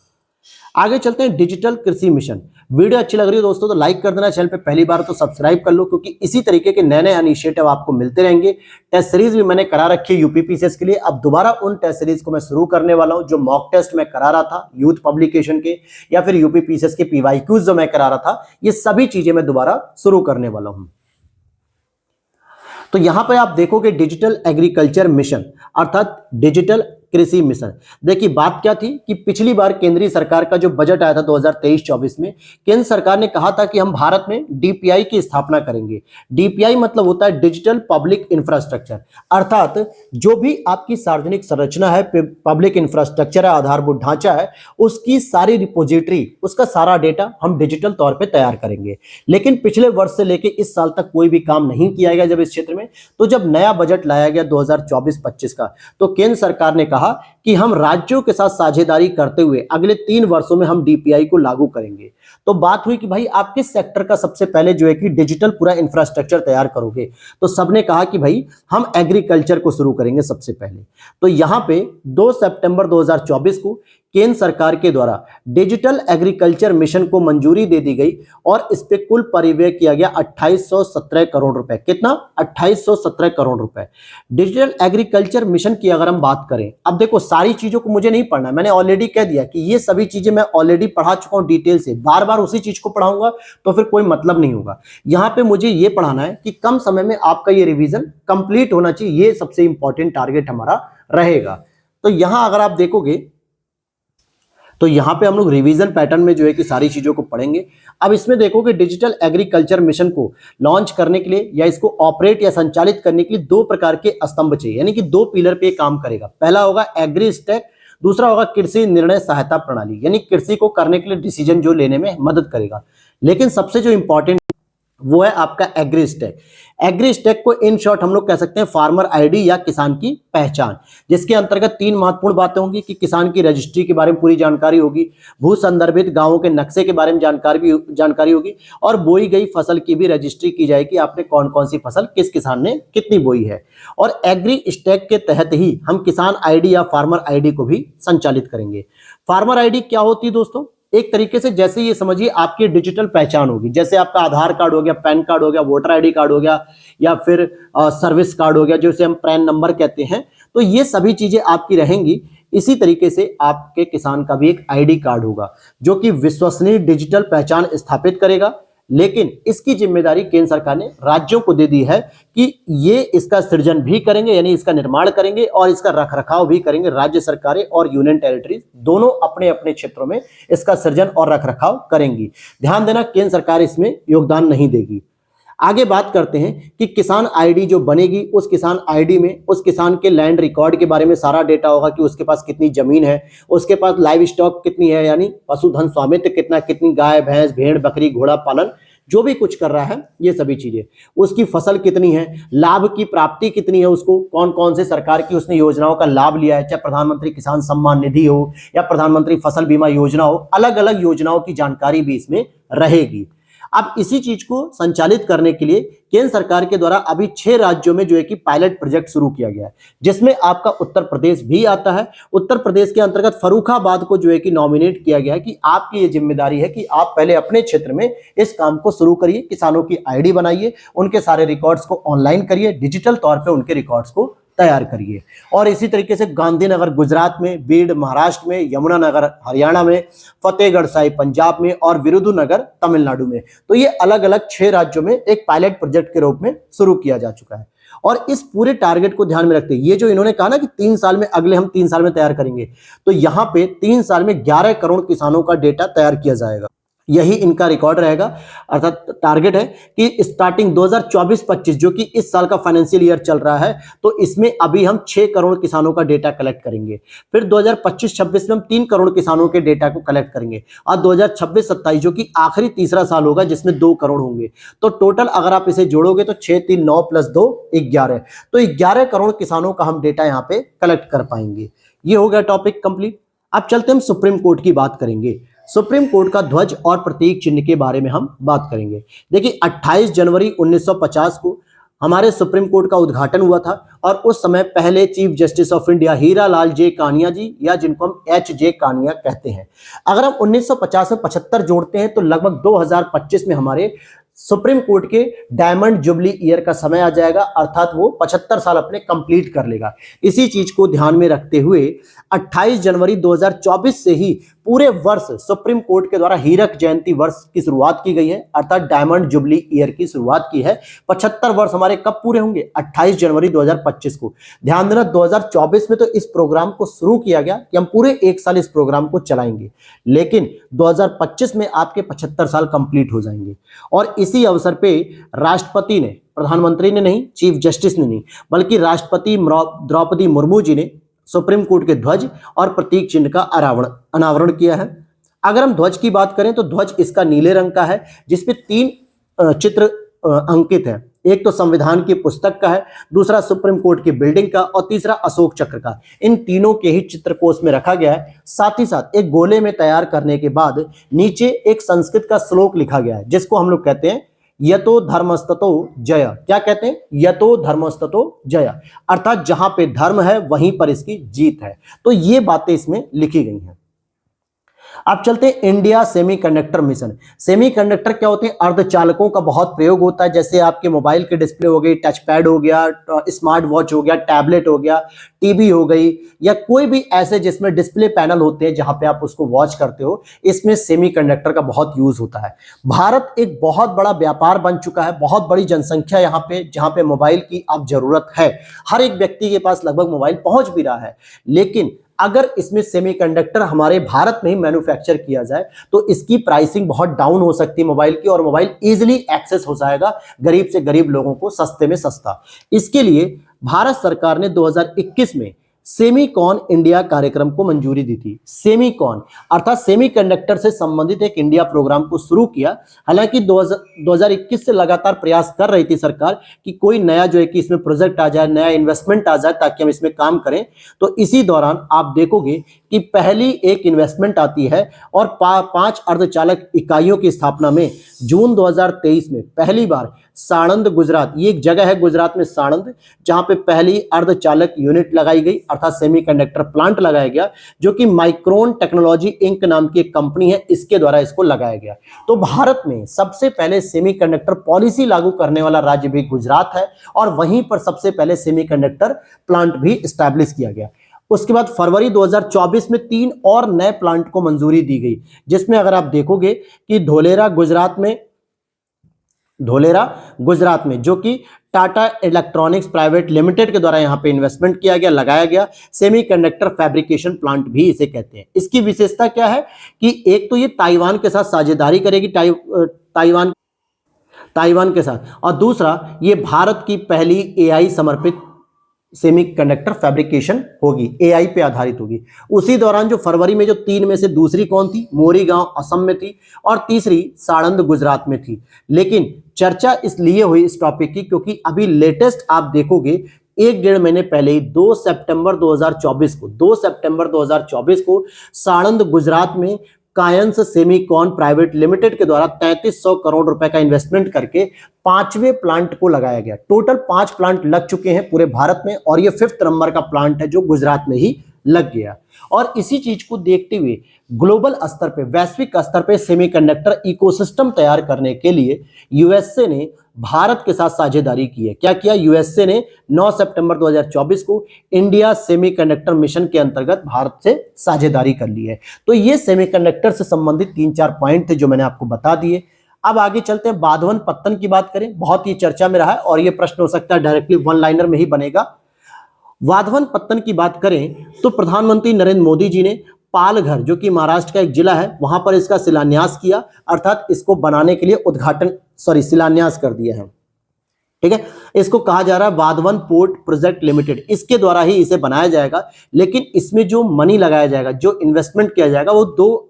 Speaker 1: आगे चलते हैं डिजिटल कृषि मिशन। वीडियो अच्छी लग रही है दोस्तों तो लाइक कर देना, चैनल पे पहली बार तो सब्सक्राइब कर लो, क्योंकि इसी तरीके के नए नए इनिशिएटिव आपको मिलते रहेंगे। टेस्ट सीरीज भी मैंने करा रखी है यूपी पीसीएस के लिए। अब दोबारा उन टेस्ट सीरीज को मैं शुरू करने वाला हूं जो मॉक टेस्ट मैं करा रहा था यूथ पब्लिकेशन के, या फिर यूपी पीसीएस के पीवाईक्यूज जो मैं करा रहा था, ये सभी चीजें मैं दोबारा शुरू करने वाला हूं। तो यहां पे आप देखोगे डिजिटल एग्रीकल्चर मिशन, अर्थात डिजिटल कृषि मिशन। देखिए बात क्या थी कि पिछली बार केंद्रीय सरकार का जो बजट आया था 2023-24 में, केंद्र सरकार ने कहा था कि हम भारत में डीपीआई की स्थापना करेंगे। डीपीआई मतलब होता है डिजिटल पब्लिक इंफ्रास्ट्रक्चर, अर्थात जो भी आपकी सार्वजनिक संरचना है, पब्लिक इंफ्रास्ट्रक्चर है, आधारभूत ढांचा है, उसकी सारी रिपोजिटरी, उसका सारा डेटा हम डिजिटल तौर पर तैयार करेंगे। लेकिन पिछले वर्ष से लेकर इस साल तक कोई भी काम नहीं किया गया जब इस क्षेत्र में। तो जब नया बजट लाया गया 2024-25 का, तो केंद्र सरकार ने कहा कि हम राज्यों के साथ साझेदारी करते हुए अगले 3 वर्षों में हम डीपीआई को लागू करेंगे। तो बात हुई कि भाई आप किस सेक्टर का सबसे पहले जो है कि डिजिटल पूरा इंफ्रास्ट्रक्चर तैयार करोगे, तो सबने कहा कि भाई हम एग्रीकल्चर को शुरू करेंगे सबसे पहले। तो यहां पे 2 सितंबर 2024 को केंद्र सरकार के द्वारा डिजिटल एग्रीकल्चर मिशन को मंजूरी दे दी गई और इस पे कुल परिव्यय किया गया 2817 करोड़ रुपए। कितना? 2817 करोड़ रुपए। डिजिटल एग्रीकल्चर मिशन की अगर हम बात करें, अब देखो सारी चीजों को मुझे नहीं पढ़ना, मैंने ऑलरेडी कह दिया कि ये सभी चीजें मैं ऑलरेडी पढ़ा चुका हूं डिटेल से। बार बार उसी चीज को पढ़ाऊंगा तो फिर कोई मतलब नहीं होगा। यहां पे मुझे ये पढ़ाना है कि कम समय में आपका ये रिवीजन कंप्लीट होना चाहिए, ये सबसे इंपॉर्टेंट टारगेट हमारा रहेगा। तो यहां अगर आप देखोगे तो यहाँ पे हम लोग रिवीजन पैटर्न में जो है कि सारी चीजों को पढ़ेंगे। अब इसमें देखो कि डिजिटल एग्रीकल्चर मिशन को लॉन्च करने के लिए या इसको ऑपरेट या संचालित करने के लिए दो प्रकार के स्तंभ चाहिए, यानी कि दो पिलर पे काम करेगा। पहला होगा एग्री स्टैक, दूसरा होगा कृषि निर्णय सहायता प्रणाली, यानी कृषि को करने के लिए डिसीजन जो लेने में मदद करेगा। लेकिन सबसे जो इंपॉर्टेंट वो है आपका एग्री स्टैक। एग्री स्टैक को इन शॉर्ट हम लोग कह सकते हैं फार्मर आईडी या किसान की पहचान, जिसके अंतर्गत तीन महत्वपूर्ण बातें होंगी कि किसान की रजिस्ट्री के बारे में पूरी जानकारी होगी, भू संदर्भित गांवों के नक्शे के बारे में जानकारी होगी, और बोई गई फसल की भी रजिस्ट्री की जाएगी, आपने कौन कौन सी फसल किस किसान ने कितनी बोई है। और एग्री स्टैक के तहत ही हम किसान आईडी या फार्मर आईडी को भी संचालित करेंगे। फार्मर आईडी क्या होती है दोस्तों? एक तरीके से जैसे ये समझिए आपकी डिजिटल पहचान होगी, जैसे आपका आधार कार्ड हो गया, पैन कार्ड हो गया, वोटर आईडी कार्ड हो गया, या फिर सर्विस कार्ड हो गया, जिसे हम पैन नंबर कहते हैं। तो ये सभी चीजें आपकी रहेंगी। इसी तरीके से आपके किसान का भी एक आईडी कार्ड होगा जो कि विश्वसनीय डिजिटल पहचान स्थापित करेगा। लेकिन इसकी जिम्मेदारी केंद्र सरकार ने राज्यों को दे दी है कि ये इसका सृजन भी करेंगे, यानी इसका निर्माण करेंगे और इसका रखरखाव भी करेंगे। राज्य सरकारें और यूनियन टेरिटरीज दोनों अपने अपने क्षेत्रों में इसका सृजन और रखरखाव करेंगी। ध्यान देना, केंद्र सरकार इसमें योगदान नहीं देगी। आगे बात करते हैं कि किसान आईडी जो बनेगी, उस किसान आईडी में उस किसान के लैंड रिकॉर्ड के बारे में सारा डेटा होगा कि उसके पास कितनी जमीन है, उसके पास लाइव स्टॉक कितनी है, यानी पशुधन स्वामित्व कितना, कितनी गाय भैंस भेड़ बकरी घोड़ा पालन जो भी कुछ कर रहा है, ये सभी चीजें, उसकी फसल कितनी है, लाभ की प्राप्ति कितनी है, उसको कौन कौन से सरकार की उसने योजनाओं का लाभ लिया है, चाहे प्रधानमंत्री किसान सम्मान निधि हो या प्रधानमंत्री फसल बीमा योजना हो, अलग अलग योजनाओं की जानकारी भी इसमें रहेगी। अब इसी चीज को संचालित करने के लिए केंद्र सरकार के द्वारा अभी 6 राज्यों में जो है कि पायलट प्रोजेक्ट शुरू किया गया है, जिसमें आपका उत्तर प्रदेश भी आता है। उत्तर प्रदेश के अंतर्गत फर्रुखाबाद को जो है कि नॉमिनेट किया गया है कि आपकी ये जिम्मेदारी है कि आप पहले अपने क्षेत्र में इस काम को शुरू करिए, किसानों की आईडी बनाइए, उनके सारे रिकॉर्ड्स को ऑनलाइन करिए, डिजिटल तौर पर उनके रिकॉर्ड्स को तैयार करिए। और इसी तरीके से गांधीनगर गुजरात में, बीड़ महाराष्ट्र में, यमुनानगर हरियाणा में, फतेहगढ़ साहिब पंजाब में और विरुधुनगर तमिलनाडु में, तो ये अलग अलग 6 राज्यों में एक पायलट प्रोजेक्ट के रूप में शुरू किया जा चुका है। और इस पूरे टारगेट को ध्यान में रखते हुए ये जो इन्होंने कहा ना कि 3 साल में, अगले हम 3 साल में तैयार करेंगे, तो यहां पे 3 साल में 11 करोड़ किसानों का डेटा तैयार किया जाएगा। यही इनका रिकॉर्ड रहेगा। अर्थात टारगेट है कि स्टार्टिंग 2024-25 जो कि इस साल का फाइनेंशियल ईयर चल रहा है, तो इसमें अभी हम 6 करोड़ किसानों का डेटा कलेक्ट करेंगे। फिर 2025-26 में हम 3 करोड़ किसानों के डेटा को कलेक्ट करेंगे, और 2026-27 जो कि आखिरी तीसरा साल होगा जिसमें 2 करोड़ होंगे। तो टोटल अगर आप इसे जोड़ोगे तो 6 3 9 + 2 11, तो 11 करोड़ किसानों का हम डेटा यहाँ पे कलेक्ट कर पाएंगे। ये हो गया टॉपिक कंप्लीट। अब चलते हम सुप्रीम कोर्ट की बात करेंगे। सुप्रीम कोर्ट का ध्वज और प्रतीक चिन्ह के बारे में हम बात करेंगे। देखिए 28 जनवरी 1950 को हमारे सुप्रीम कोर्ट का उद्घाटन हुआ था, और उस समय पहले chief justice of India Hira Lal जे कानिया जी, या जिनको हम एच.जे. कानिया कहते हैं। अगर हम 1950 में 75 जोड़ते हैं तो लगभग 2025 में हमारे सुप्रीम कोर्ट के डायमंड जुबली ईयर का समय आ जाएगा, अर्थात वो 75 साल अपने कंप्लीट कर लेगा। इसी चीज को ध्यान में रखते हुए 28 जनवरी 2024 से ही पूरे वर्ष सुप्रीम कोर्ट के द्वारा हीरक जयंती वर्ष की शुरुआत की गई है, अर्थात डायमंड जुबली ईयर की शुरुआत की है। 75 वर्ष हमारे कब पूरे होंगे? 28 जनवरी 2025 को। ध्यान देना, 2024 में तो इस प्रोग्राम को शुरू किया गया कि हम पूरे 1 साल इस प्रोग्राम को चलाएंगे, लेकिन 2025 में आपके 75 साल कंप्लीट हो जाएंगे। और इसी अवसर पे राष्ट्रपति ने, प्रधानमंत्री ने नहीं, चीफ जस्टिस ने नहीं, बल्कि राष्ट्रपति द्रौपदी मुर्मू जी ने सुप्रीम कोर्ट के ध्वज और प्रतीक चिन्ह का अनावरण किया है। अगर हम ध्वज की बात करें तो ध्वज इसका नीले रंग का है, जिसपे 3 चित्र अंकित है। एक तो संविधान की पुस्तक का है, दूसरा सुप्रीम कोर्ट की बिल्डिंग का, और तीसरा अशोक चक्र का। इन तीनों के ही चित्र को उसमें रखा गया है। साथ ही साथ एक गोले में तैयार करने के बाद नीचे एक संस्कृत का श्लोक लिखा गया है, जिसको हम लोग कहते हैं यतो धर्मस्ततो जय। क्या कहते हैं? यतो धर्मस्ततो जय, अर्थात जहां पे धर्म है वहीं पर इसकी जीत है। तो ये बातें इसमें लिखी गई हैं। अब चलते हैं इंडिया सेमीकंडक्टर मिशन। सेमीकंडक्टर क्या होते हैं? अर्धचालकों का बहुत प्रयोग होता है, जैसे आपके मोबाइल के डिस्प्ले हो गई, टच पैड हो गया, स्मार्ट वॉच हो गया, टैबलेट हो गया, टीवी हो गई, या कोई भी ऐसे जिसमें डिस्प्ले पैनल होते हैं जहां पे आप उसको वॉच करते हो, इसमें सेमीकंडक्टर का बहुत यूज होता है। भारत एक बहुत बड़ा व्यापार बन चुका है, बहुत बड़ी जनसंख्या यहाँ पे, जहां पे मोबाइल की अब जरूरत है। हर एक व्यक्ति के पास लगभग मोबाइल पहुंच भी रहा है, लेकिन अगर इसमें सेमीकंडक्टर हमारे भारत में ही मैन्युफैक्चर किया जाए तो इसकी प्राइसिंग बहुत डाउन हो सकती है मोबाइल की, और मोबाइल इजीली एक्सेस हो जाएगा गरीब से गरीब लोगों को सस्ते में सस्ता। इसके लिए भारत सरकार ने 2021 में सेमीकॉन इंडिया कार्यक्रम को मंजूरी दी थी। सेमीकॉन अर्थात सेमीकंडक्टर से संबंधित एक इंडिया प्रोग्राम को शुरू किया। हालांकि 2021 से लगातार प्रयास कर रही थी सरकार कि कोई नया जो है कि इसमें प्रोजेक्ट आ जाए, नया इन्वेस्टमेंट आ जाए ताकि हम इसमें काम करें। तो इसी दौरान आप देखोगे कि पहली एक इन्वेस्टमेंट आती है और 5 अर्धचालक इकाइयों की स्थापना में जून 2023 में पहली बार साणंद गुजरात, ये एक जगह है गुजरात में साणंद, जहां पे पहली अर्धचालक यूनिट लगाई गई अर्थात सेमीकंडक्टर प्लांट लगाया गया, जो कि माइक्रोन टेक्नोलॉजी इंक नाम की एक कंपनी है, इसके द्वारा इसको लगाया गया। तो भारत में सबसे पहले सेमीकंडक्टर पॉलिसी लागू करने वाला राज्य भी गुजरात है और वहीं पर सबसे पहले सेमीकंडक्टर प्लांट भी एस्टैब्लिश किया गया। उसके बाद फरवरी 2024 में 3 और नए प्लांट को मंजूरी दी गई, जिसमें अगर आप देखोगे कि धोलेरा गुजरात में जो कि टाटा इलेक्ट्रॉनिक्स प्राइवेट लिमिटेड के द्वारा यहां पे इन्वेस्टमेंट किया गया, लगाया गया। सेमीकंडक्टर फैब्रिकेशन प्लांट भी इसे कहते हैं। इसकी विशेषता क्या है कि एक तो ये ताइवान के साथ साझेदारी करेगी, ताइवान के साथ, और दूसरा ये भारत की पहली एआई समर्पित सेमीकंडक्टर फैब्रिकेशन होगी, एआई पे आधारित होगी। उसी दौरान जो फरवरी में जो 3 में से दूसरी कौन थी, मोरीगांव असम में थी और तीसरी साणंद गुजरात में थी। लेकिन चर्चा इसलिए हुई इस टॉपिक की क्योंकि अभी लेटेस्ट आप देखोगे 1-1.5 महीने पहले ही 2 सितंबर 2024 को साणंद गुजरात में कायंस सेमीकॉन प्राइवेट लिमिटेड के द्वारा 3300 करोड़ रुपए का इन्वेस्टमेंट करके 5वें प्लांट को लगाया गया। टोटल 5 प्लांट लग चुके हैं पूरे भारत में और ये 5th नंबर का प्लांट है जो गुजरात में ही लग गया। और इसी चीज को देखते हुए ग्लोबल स्तर पे, वैश्विक स्तर पे सेमीकंडक्टर इकोसिस्टम तैयार करने के लिए यूएसए ने भारत के साथ साझेदारी की है। क्या किया, यूएसए ने 9 सितंबर 2024 को इंडिया सेमीकंडक्टर मिशन के अंतर्गत भारत से साझेदारी कर ली है। तो ये सेमीकंडक्टर से संबंधित 3-4 पॉइंट थे जो मैंने आपको बता दिए। अब आगे चलते हैं, बाधवन पत्तन की बात करें। बहुत ही चर्चा में रहा है और ये प्रश्न हो सकता है डायरेक्टली 1 लाइनर में ही बनेगा। वाधवन पत्तन की बात करें तो प्रधानमंत्री नरेंद्र मोदी जी ने पालघर, जो कि महाराष्ट्र का एक जिला है, वहां पर इसका शिलान्यास किया, अर्थात इसको बनाने के लिए शिलान्यास कर दिया है। ठीक है, इसको कहा जा रहा है वाधवन पोर्ट प्रोजेक्ट लिमिटेड, इसके द्वारा ही इसे बनाया जाएगा। लेकिन इसमें जो मनी लगाया जाएगा, जो इन्वेस्टमेंट किया जाएगा, वो 2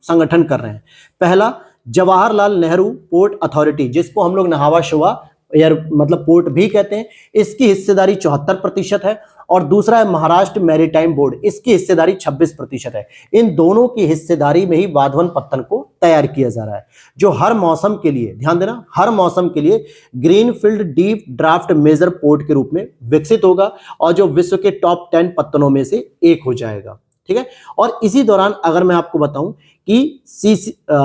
Speaker 1: संगठन कर रहे हैं। पहला जवाहरलाल नेहरू पोर्ट अथॉरिटी, जिसको हम लोग नहावा शुवा एयर मतलब पोर्ट भी कहते हैं, इसकी हिस्सेदारी 74% है। और दूसरा है महाराष्ट्र मैरीटाइम बोर्ड, इसकी हिस्सेदारी 26% है। इन दोनों की हिस्सेदारी में ही वाधवन पत्तन को तैयार किया जा रहा है, जो हर मौसम के लिए, ध्यान देना, हर मौसम के लिए greenfield deep draft major port के रूप में विकसित होगा और जो विश्व के टॉप 10 पत्तनों में से एक हो जाएगा। ठीक है, और इसी दौरान अगर मैं आपको बताऊं कि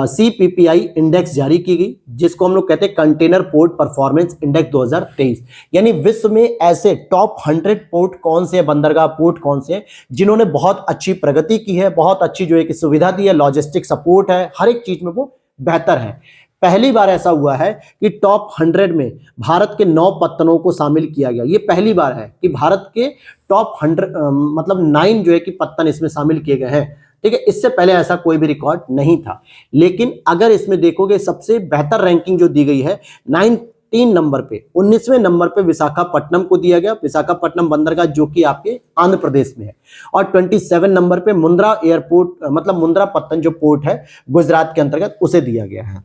Speaker 1: CPPI इंडेक्स जारी की गई, जिसको हम लोग कहते हैं कंटेनर पोर्ट परफॉर्मेंस इंडेक्स 2023, यानी विश्व में ऐसे टॉप 100 पोर्ट कौन से, बंदरगाह पोर्ट कौन से हैं जिन्होंने बहुत अच्छी प्रगति की है, बहुत अच्छी जो है कि सुविधा दी है, लॉजिस्टिक सपोर्ट है, हर एक चीज में वो बेहतर है। पहली बार ऐसा हुआ है कि टॉप 100 में भारत के 9 पत्तनों को शामिल किया गया। ये पहली बार है कि भारत के टॉप 100 मतलब 9 जो है कि पत्तन इसमें शामिल किए गए हैं। ठीक है, इससे पहले ऐसा कोई भी रिकॉर्ड नहीं था। लेकिन अगर इसमें देखोगे सबसे बेहतर रैंकिंग जो दी गई है 19 नंबर पे, 19वें नंबर पे विशाखापट्टनम को दिया गया, विशाखापट्टनम बंदरगाह जो कि आपके आंध्र प्रदेश में है। और 27 नंबर पे मुंद्रा एयरपोर्ट मतलब मुंद्रा पत्तन जो पोर्ट है गुजरात के अंतर्गत, उसे दिया गया है।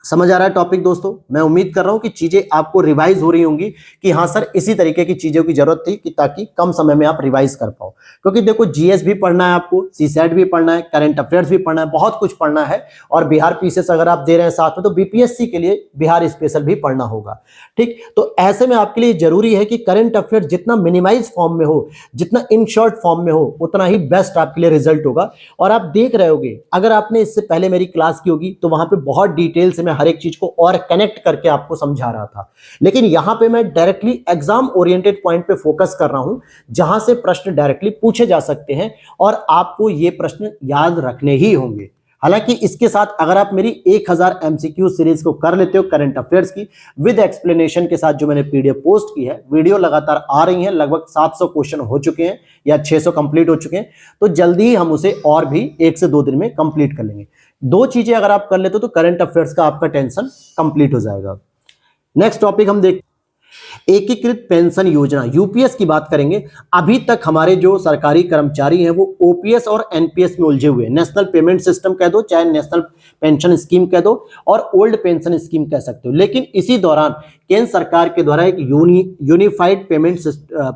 Speaker 1: समझ आ रहा है टॉपिक दोस्तों? मैं उम्मीद कर रहा हूं कि चीजें आपको रिवाइज हो रही होंगी कि हाँ सर इसी तरीके की चीजों की जरूरत थी कि ताकि कम समय में आप रिवाइज कर पाओ। क्योंकि देखो जीएस भी पढ़ना है आपको, सीसैट भी पढ़ना है, करंट अफेयर्स भी पढ़ना है, बहुत कुछ पढ़ना है। और बिहार पीसीएस अगर आप दे रहे हैं साथ में तो बीपीएससी के लिए बिहार स्पेशल भी पढ़ना होगा। ठीक, तो ऐसे में आपके लिए जरूरी है कि करंट अफेयर जितना मिनिमाइज फॉर्म में हो, जितना इन शॉर्ट फॉर्म में हो, उतना ही बेस्ट आपके लिए रिजल्ट होगा। और आप देख रहे होगे, अगर आपने इससे पहले मेरी क्लास की होगी तो वहां पे बहुत डिटेल से हर एक चीज को और कनेक्ट करके आपको समझा रहा था। लेकिन यहां पे मैं डायरेक्टली एग्जाम ओरिएंटेड पॉइंट पे फोकस कर रहा हूं, जहां से प्रश्न डायरेक्टली पूछे जा सकते हैं और आपको ये प्रश्न याद रखने ही होंगे। हालांकि इसके साथ अगर आप मेरी 1000 एमसीक्यू सीरीज को कर लेते हो करंट अफेयर्स की विद एक्सप्लेनेशन के साथ, जो मैंने पीडीएफ पोस्ट की है, वीडियो लगातार आ रही है, लगभग 700 क्वेश्चन हो चुके हैं या 600 कंप्लीट हो चुके हैं, तो जल्दी ही हम उसे और भी 1 से 2 दिन में कंप्लीट कर लेंगे। 2 चीजें अगर आप कर लेते हो तो करंट अफेयर्स का आपका टेंशन कंप्लीट हो जाएगा। नेक्स्ट टॉपिक हम देख, एकीकृत पेंशन योजना, यूपीएस की बात करेंगे। अभी तक हमारे जो सरकारी कर्मचारी हैं वो ओपीएस और एनपीएस में उलझे हुए हैं। नेशनल पेमेंट सिस्टम कह दो, चाहे नेशनल पेंशन स्कीम कह दो, और ओल्ड पेंशन स्कीम कह सकते हो। लेकिन इसी दौरान केंद्र सरकार के द्वारा एक यूनिफाइड पेमेंट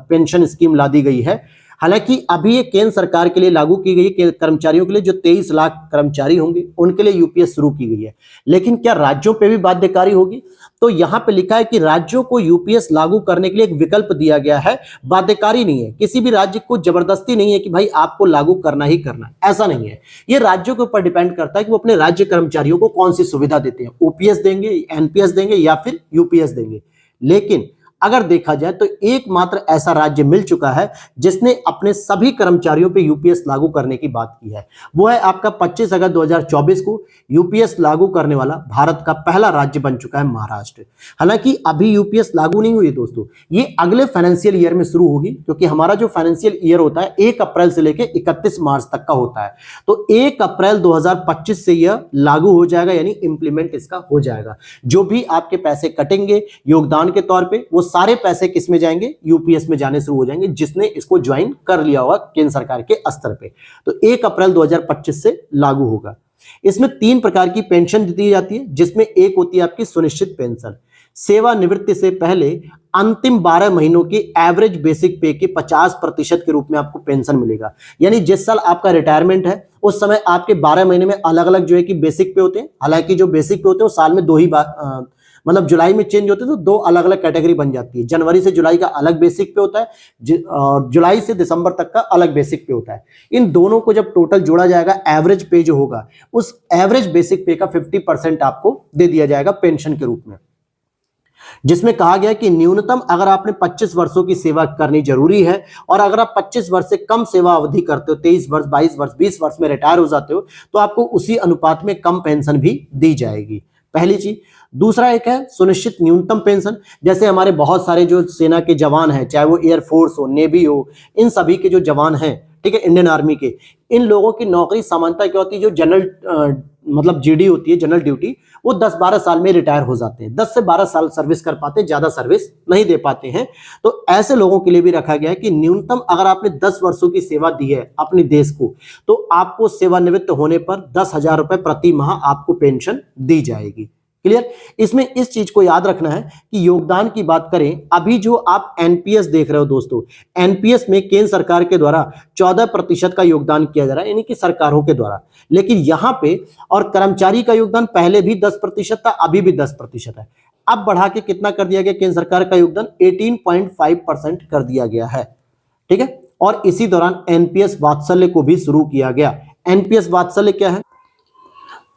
Speaker 1: पेंशन स्कीम ला दी गई है। हालांकि अभी ये केंद्र सरकार के लिए लागू की गई है, कर्मचारियों के लिए जो 23 लाख कर्मचारी होंगे उनके लिए यूपीएस शुरू की गई है। लेकिन क्या राज्यों पे भी बाध्यकारी होगी? तो यहां पे लिखा है कि राज्यों को यूपीएस लागू करने के लिए एक विकल्प दिया गया है, बाध्यकारी नहीं है। किसी भी राज्य को जबरदस्ती नहीं है कि भाई आपको लागू करना ही करना, ऐसा नहीं है। ये राज्यों के ऊपर डिपेंड करता है कि वो अपने राज्य कर्मचारियों को कौन सी सुविधा देते हैं, ओपीएस देंगे, एनपीएस देंगे या फिर यूपीएस देंगे। लेकिन अगर देखा जाए तो एकमात्र ऐसा राज्य मिल चुका है जिसने अपने सभी कर्मचारियों पे यूपीएस लागू करने की बात की है। वो है आपका 25 अगस्त 2024 को यूपीएस लागू करने वाला भारत का पहला राज्य बन चुका है महाराष्ट्र। हालांकि अभी यूपीएस लागू नहीं हुई दोस्तों, ये अगले फाइनेंशियल ईयर में शुरू होगी, क्योंकि हमारा जो फाइनेंशियल ईयर होता है 1 अप्रैल से लेकर 31 मार्च तक का होता है। तो 1 अप्रैल 2025 से यह लागू हो जाएगा, यानी इंप्लीमेंट इसका हो जाएगा। जो भी आपके पैसे कटेंगे योगदान के तौर पर, वो सारे पैसे किस में जाएंगे? यूपीएस में जाने शुरू हो जाएंगे, जिसने इसको ज्वाइन कर लिया होगा केंद्र सरकार के स्तर पे। तो 1 अप्रैल 2025 से लागू होगा। इसमें 3 प्रकार की पेंशन दी जाती है, जिसमें एक होती है आपकी सुनिश्चित पेंशन। सेवानिवृत्ति से पहले अंतिम 12 महीनों की एवरेज बेसिक पे के 50% के रूप में आपको पेंशन मिलेगा। यानी जिस साल आपका रिटायरमेंट है उस समय आपके 12 महीने में अलग अलग जो है कि बेसिक पे होते हैं। हालांकि जो बेसिक पे होते हैं वो साल में 2 ही बार, मतलब जुलाई में चेंज होते हैं, तो 2 अलग अलग कैटेगरी बन जाती है। जनवरी से जुलाई का अलग बेसिक पे होता है और जुलाई से दिसंबर तक का अलग बेसिक पे होता है। इन दोनों को जब टोटल जोड़ा जाएगा, एवरेज पे जो होगा, उस एवरेज बेसिक पे का 50% आपको दे दिया जाएगा पेंशन के रूप में, जिसमें कहा गया कि न्यूनतम अगर आपने 25 वर्षों की सेवा करनी जरूरी है, और अगर आप 25 वर्ष से कम सेवा अवधि करते हो, 23 वर्ष, 22 वर्ष, 20 वर्ष में रिटायर हो जाते हो, तो आपको उसी अनुपात में कम पेंशन भी दी जाएगी। पहली चीज। दूसरा एक है सुनिश्चित न्यूनतम पेंशन। जैसे हमारे बहुत सारे जो सेना के जवान हैं, चाहे वो एयरफोर्स हो, नेवी हो, इन सभी के जो जवान हैं, ठीक है, इंडियन आर्मी के, इन लोगों की नौकरी सामान्यतः क्या होती है, जो जनरल मतलब जीडी होती है, जनरल ड्यूटी, वो 10-12 साल में रिटायर हो जाते हैं। 10 से 12 साल सर्विस कर पाते हैं, ज्यादा सर्विस नहीं दे पाते हैं। तो ऐसे लोगों के लिए भी रखा गया है कि न्यूनतम अगर आपने 10 वर्षों की सेवा दी है अपने देश को, तो आपको सेवानिवृत्त होने पर 10,000 रुपए प्रति माह आपको पेंशन दी जाएगी। क्लियर? इसमें इस चीज को याद रखना है कि योगदान की बात करें, अभी जो आप एनपीएस देख रहे हो दोस्तों, एनपीएस में केंद्र सरकार के द्वारा 14% का योगदान किया जा रहा है, यानी कि सरकारों के द्वारा। लेकिन यहां पे और कर्मचारी का योगदान पहले भी 10% था, अभी भी 10% है। अब बढ़ा के कितना कर दिया गया? केंद्र सरकार का योगदान 18.5% कर दिया गया है। ठीक है? और इसी दौरान एनपीएस वात्सल्य को भी शुरू किया गया। एनपीएस वात्सल्य क्या है?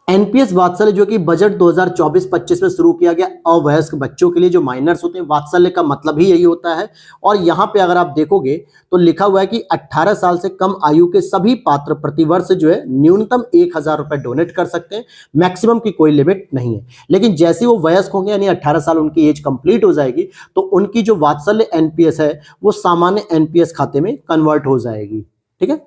Speaker 1: एनपीएस वात्सल्य जो कि बजट 2024-25 में शुरू किया गया अवयस्क बच्चों के लिए, जो माइनर्स होते हैं। वात्सल्य का मतलब ही यही होता है। और यहाँ पे अगर आप देखोगे तो लिखा हुआ है कि 18 साल से कम आयु के सभी पात्र प्रतिवर्ष जो है न्यूनतम 1,000 रुपए डोनेट कर सकते हैं। मैक्सिमम की कोई लिमिट नहीं है। लेकिन जैसे वो वयस्क होंगे, यानी 18 साल उनकी एज कंप्लीट हो जाएगी, तो उनकी जो वात्सल्य एनपीएस है वो सामान्य एनपीएस खाते में कन्वर्ट हो जाएगी। ठीक है?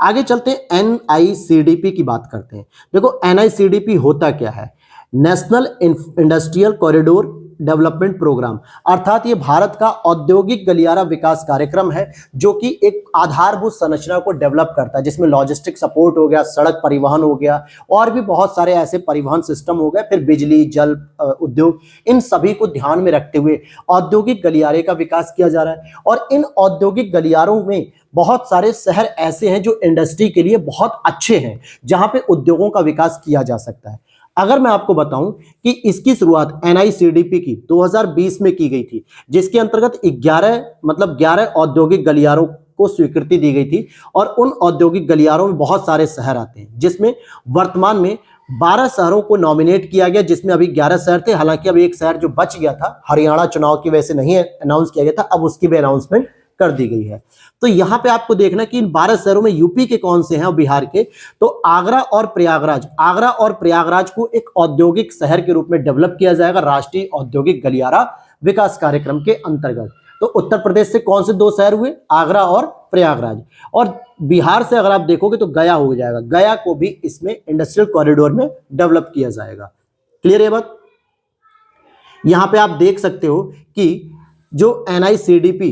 Speaker 1: आगे चलते हैं, एनआईसीडीपी की बात करते हैं। देखो एनआईसीडीपी होता क्या है? National industrial corridor development programme, अर्थात ये भारत का औद्योगिक गलियारा विकास कार्यक्रम है, जो कि एक आधारभूत संरचना को डेवलप करता है, जिसमें लॉजिस्टिक सपोर्ट हो गया, सड़क परिवहन हो गया, और भी बहुत सारे ऐसे परिवहन सिस्टम हो गए, फिर बिजली, जल, उद्योग, इन सभी को ध्यान में रखते हुए औद्योगिक गलियारे का विकास किया जा रहा है। और इन औद्योगिक गलियारों में बहुत सारे शहर ऐसे हैं जो इंडस्ट्री के लिए बहुत अच्छे हैं, जहां पे उद्योगों का विकास किया जा सकता है। अगर मैं आपको बताऊं कि इसकी शुरुआत एनआईसीडीपी की 2020 में की गई थी, जिसके अंतर्गत 11 औद्योगिक गलियारों को स्वीकृति दी गई थी। और उन औद्योगिक गलियारों में बहुत सारे शहर आते हैं, जिसमें वर्तमान में 12 शहरों को नॉमिनेट किया गया, जिसमें अभी 11 शहर थे। हालांकि अब एक शहर जो बच गया था, हरियाणा चुनाव की वजह से नहीं अनाउंस किया गया था, अब उसकी भी अनाउंसमेंट कर दी गई है। तो यहां पे आपको देखना कि इन 12 शहरों में यूपी के कौन से हैं और बिहार के, तो आगरा और प्रयागराज को एक औद्योगिक शहर के रूप में डेवलप किया जाएगा राष्ट्रीय औद्योगिक गलियारा विकास कार्यक्रम के अंतर्गत। तो उत्तर प्रदेश से कौन से 2 शहर हुए, आगरा और प्रयागराज। और बिहार से अगर आप देखोगे तो गया हो जाएगा, गया को भी इसमें इंडस्ट्रियल कॉरिडोर में डेवलप किया जाएगा। क्लियर है बात। यहां पे आप देख सकते हो कि जो एनआईसीडीपी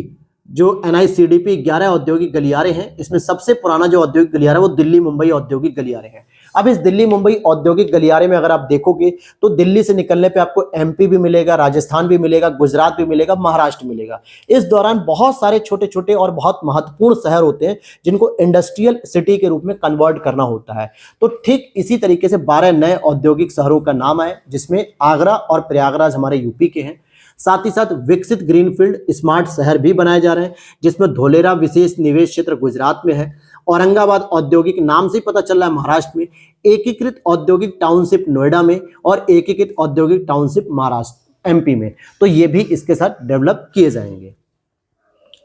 Speaker 1: 11 औद्योगिक गलियारे हैं, इसमें सबसे पुराना जो औद्योगिक गलियारा है वो दिल्ली मुंबई औद्योगिक गलियारे हैं। अब इस दिल्ली मुंबई औद्योगिक गलियारे में अगर आप देखोगे तो दिल्ली से निकलने पे आपको एमपी भी मिलेगा, राजस्थान भी मिलेगा, गुजरात भी मिलेगा, महाराष्ट्र मिलेगा। इस दौरान बहुत सारे छोटे छोटे और बहुत महत्वपूर्ण शहर होते हैं जिनको इंडस्ट्रियल सिटी के रूप में कन्वर्ट करना होता है। तो ठीक इसी तरीके से 12 नए औद्योगिक शहरों का नाम आए, जिसमें आगरा और प्रयागराज हमारे यूपी के हैं। साथ ही साथ विकसित ग्रीनफील्ड स्मार्ट शहर भी बनाए जा रहे हैं, जिसमें धोलेरा विशेष निवेश क्षेत्र गुजरात में है, औरंगाबाद औद्योगिक नाम से ही पता चल रहा है महाराष्ट्र में, एकीकृत औद्योगिक टाउनशिप नोएडा में और एकीकृत औद्योगिक टाउनशिप महाराष्ट्र एमपी में। तो ये भी इसके साथ डेवलप किए जाएंगे।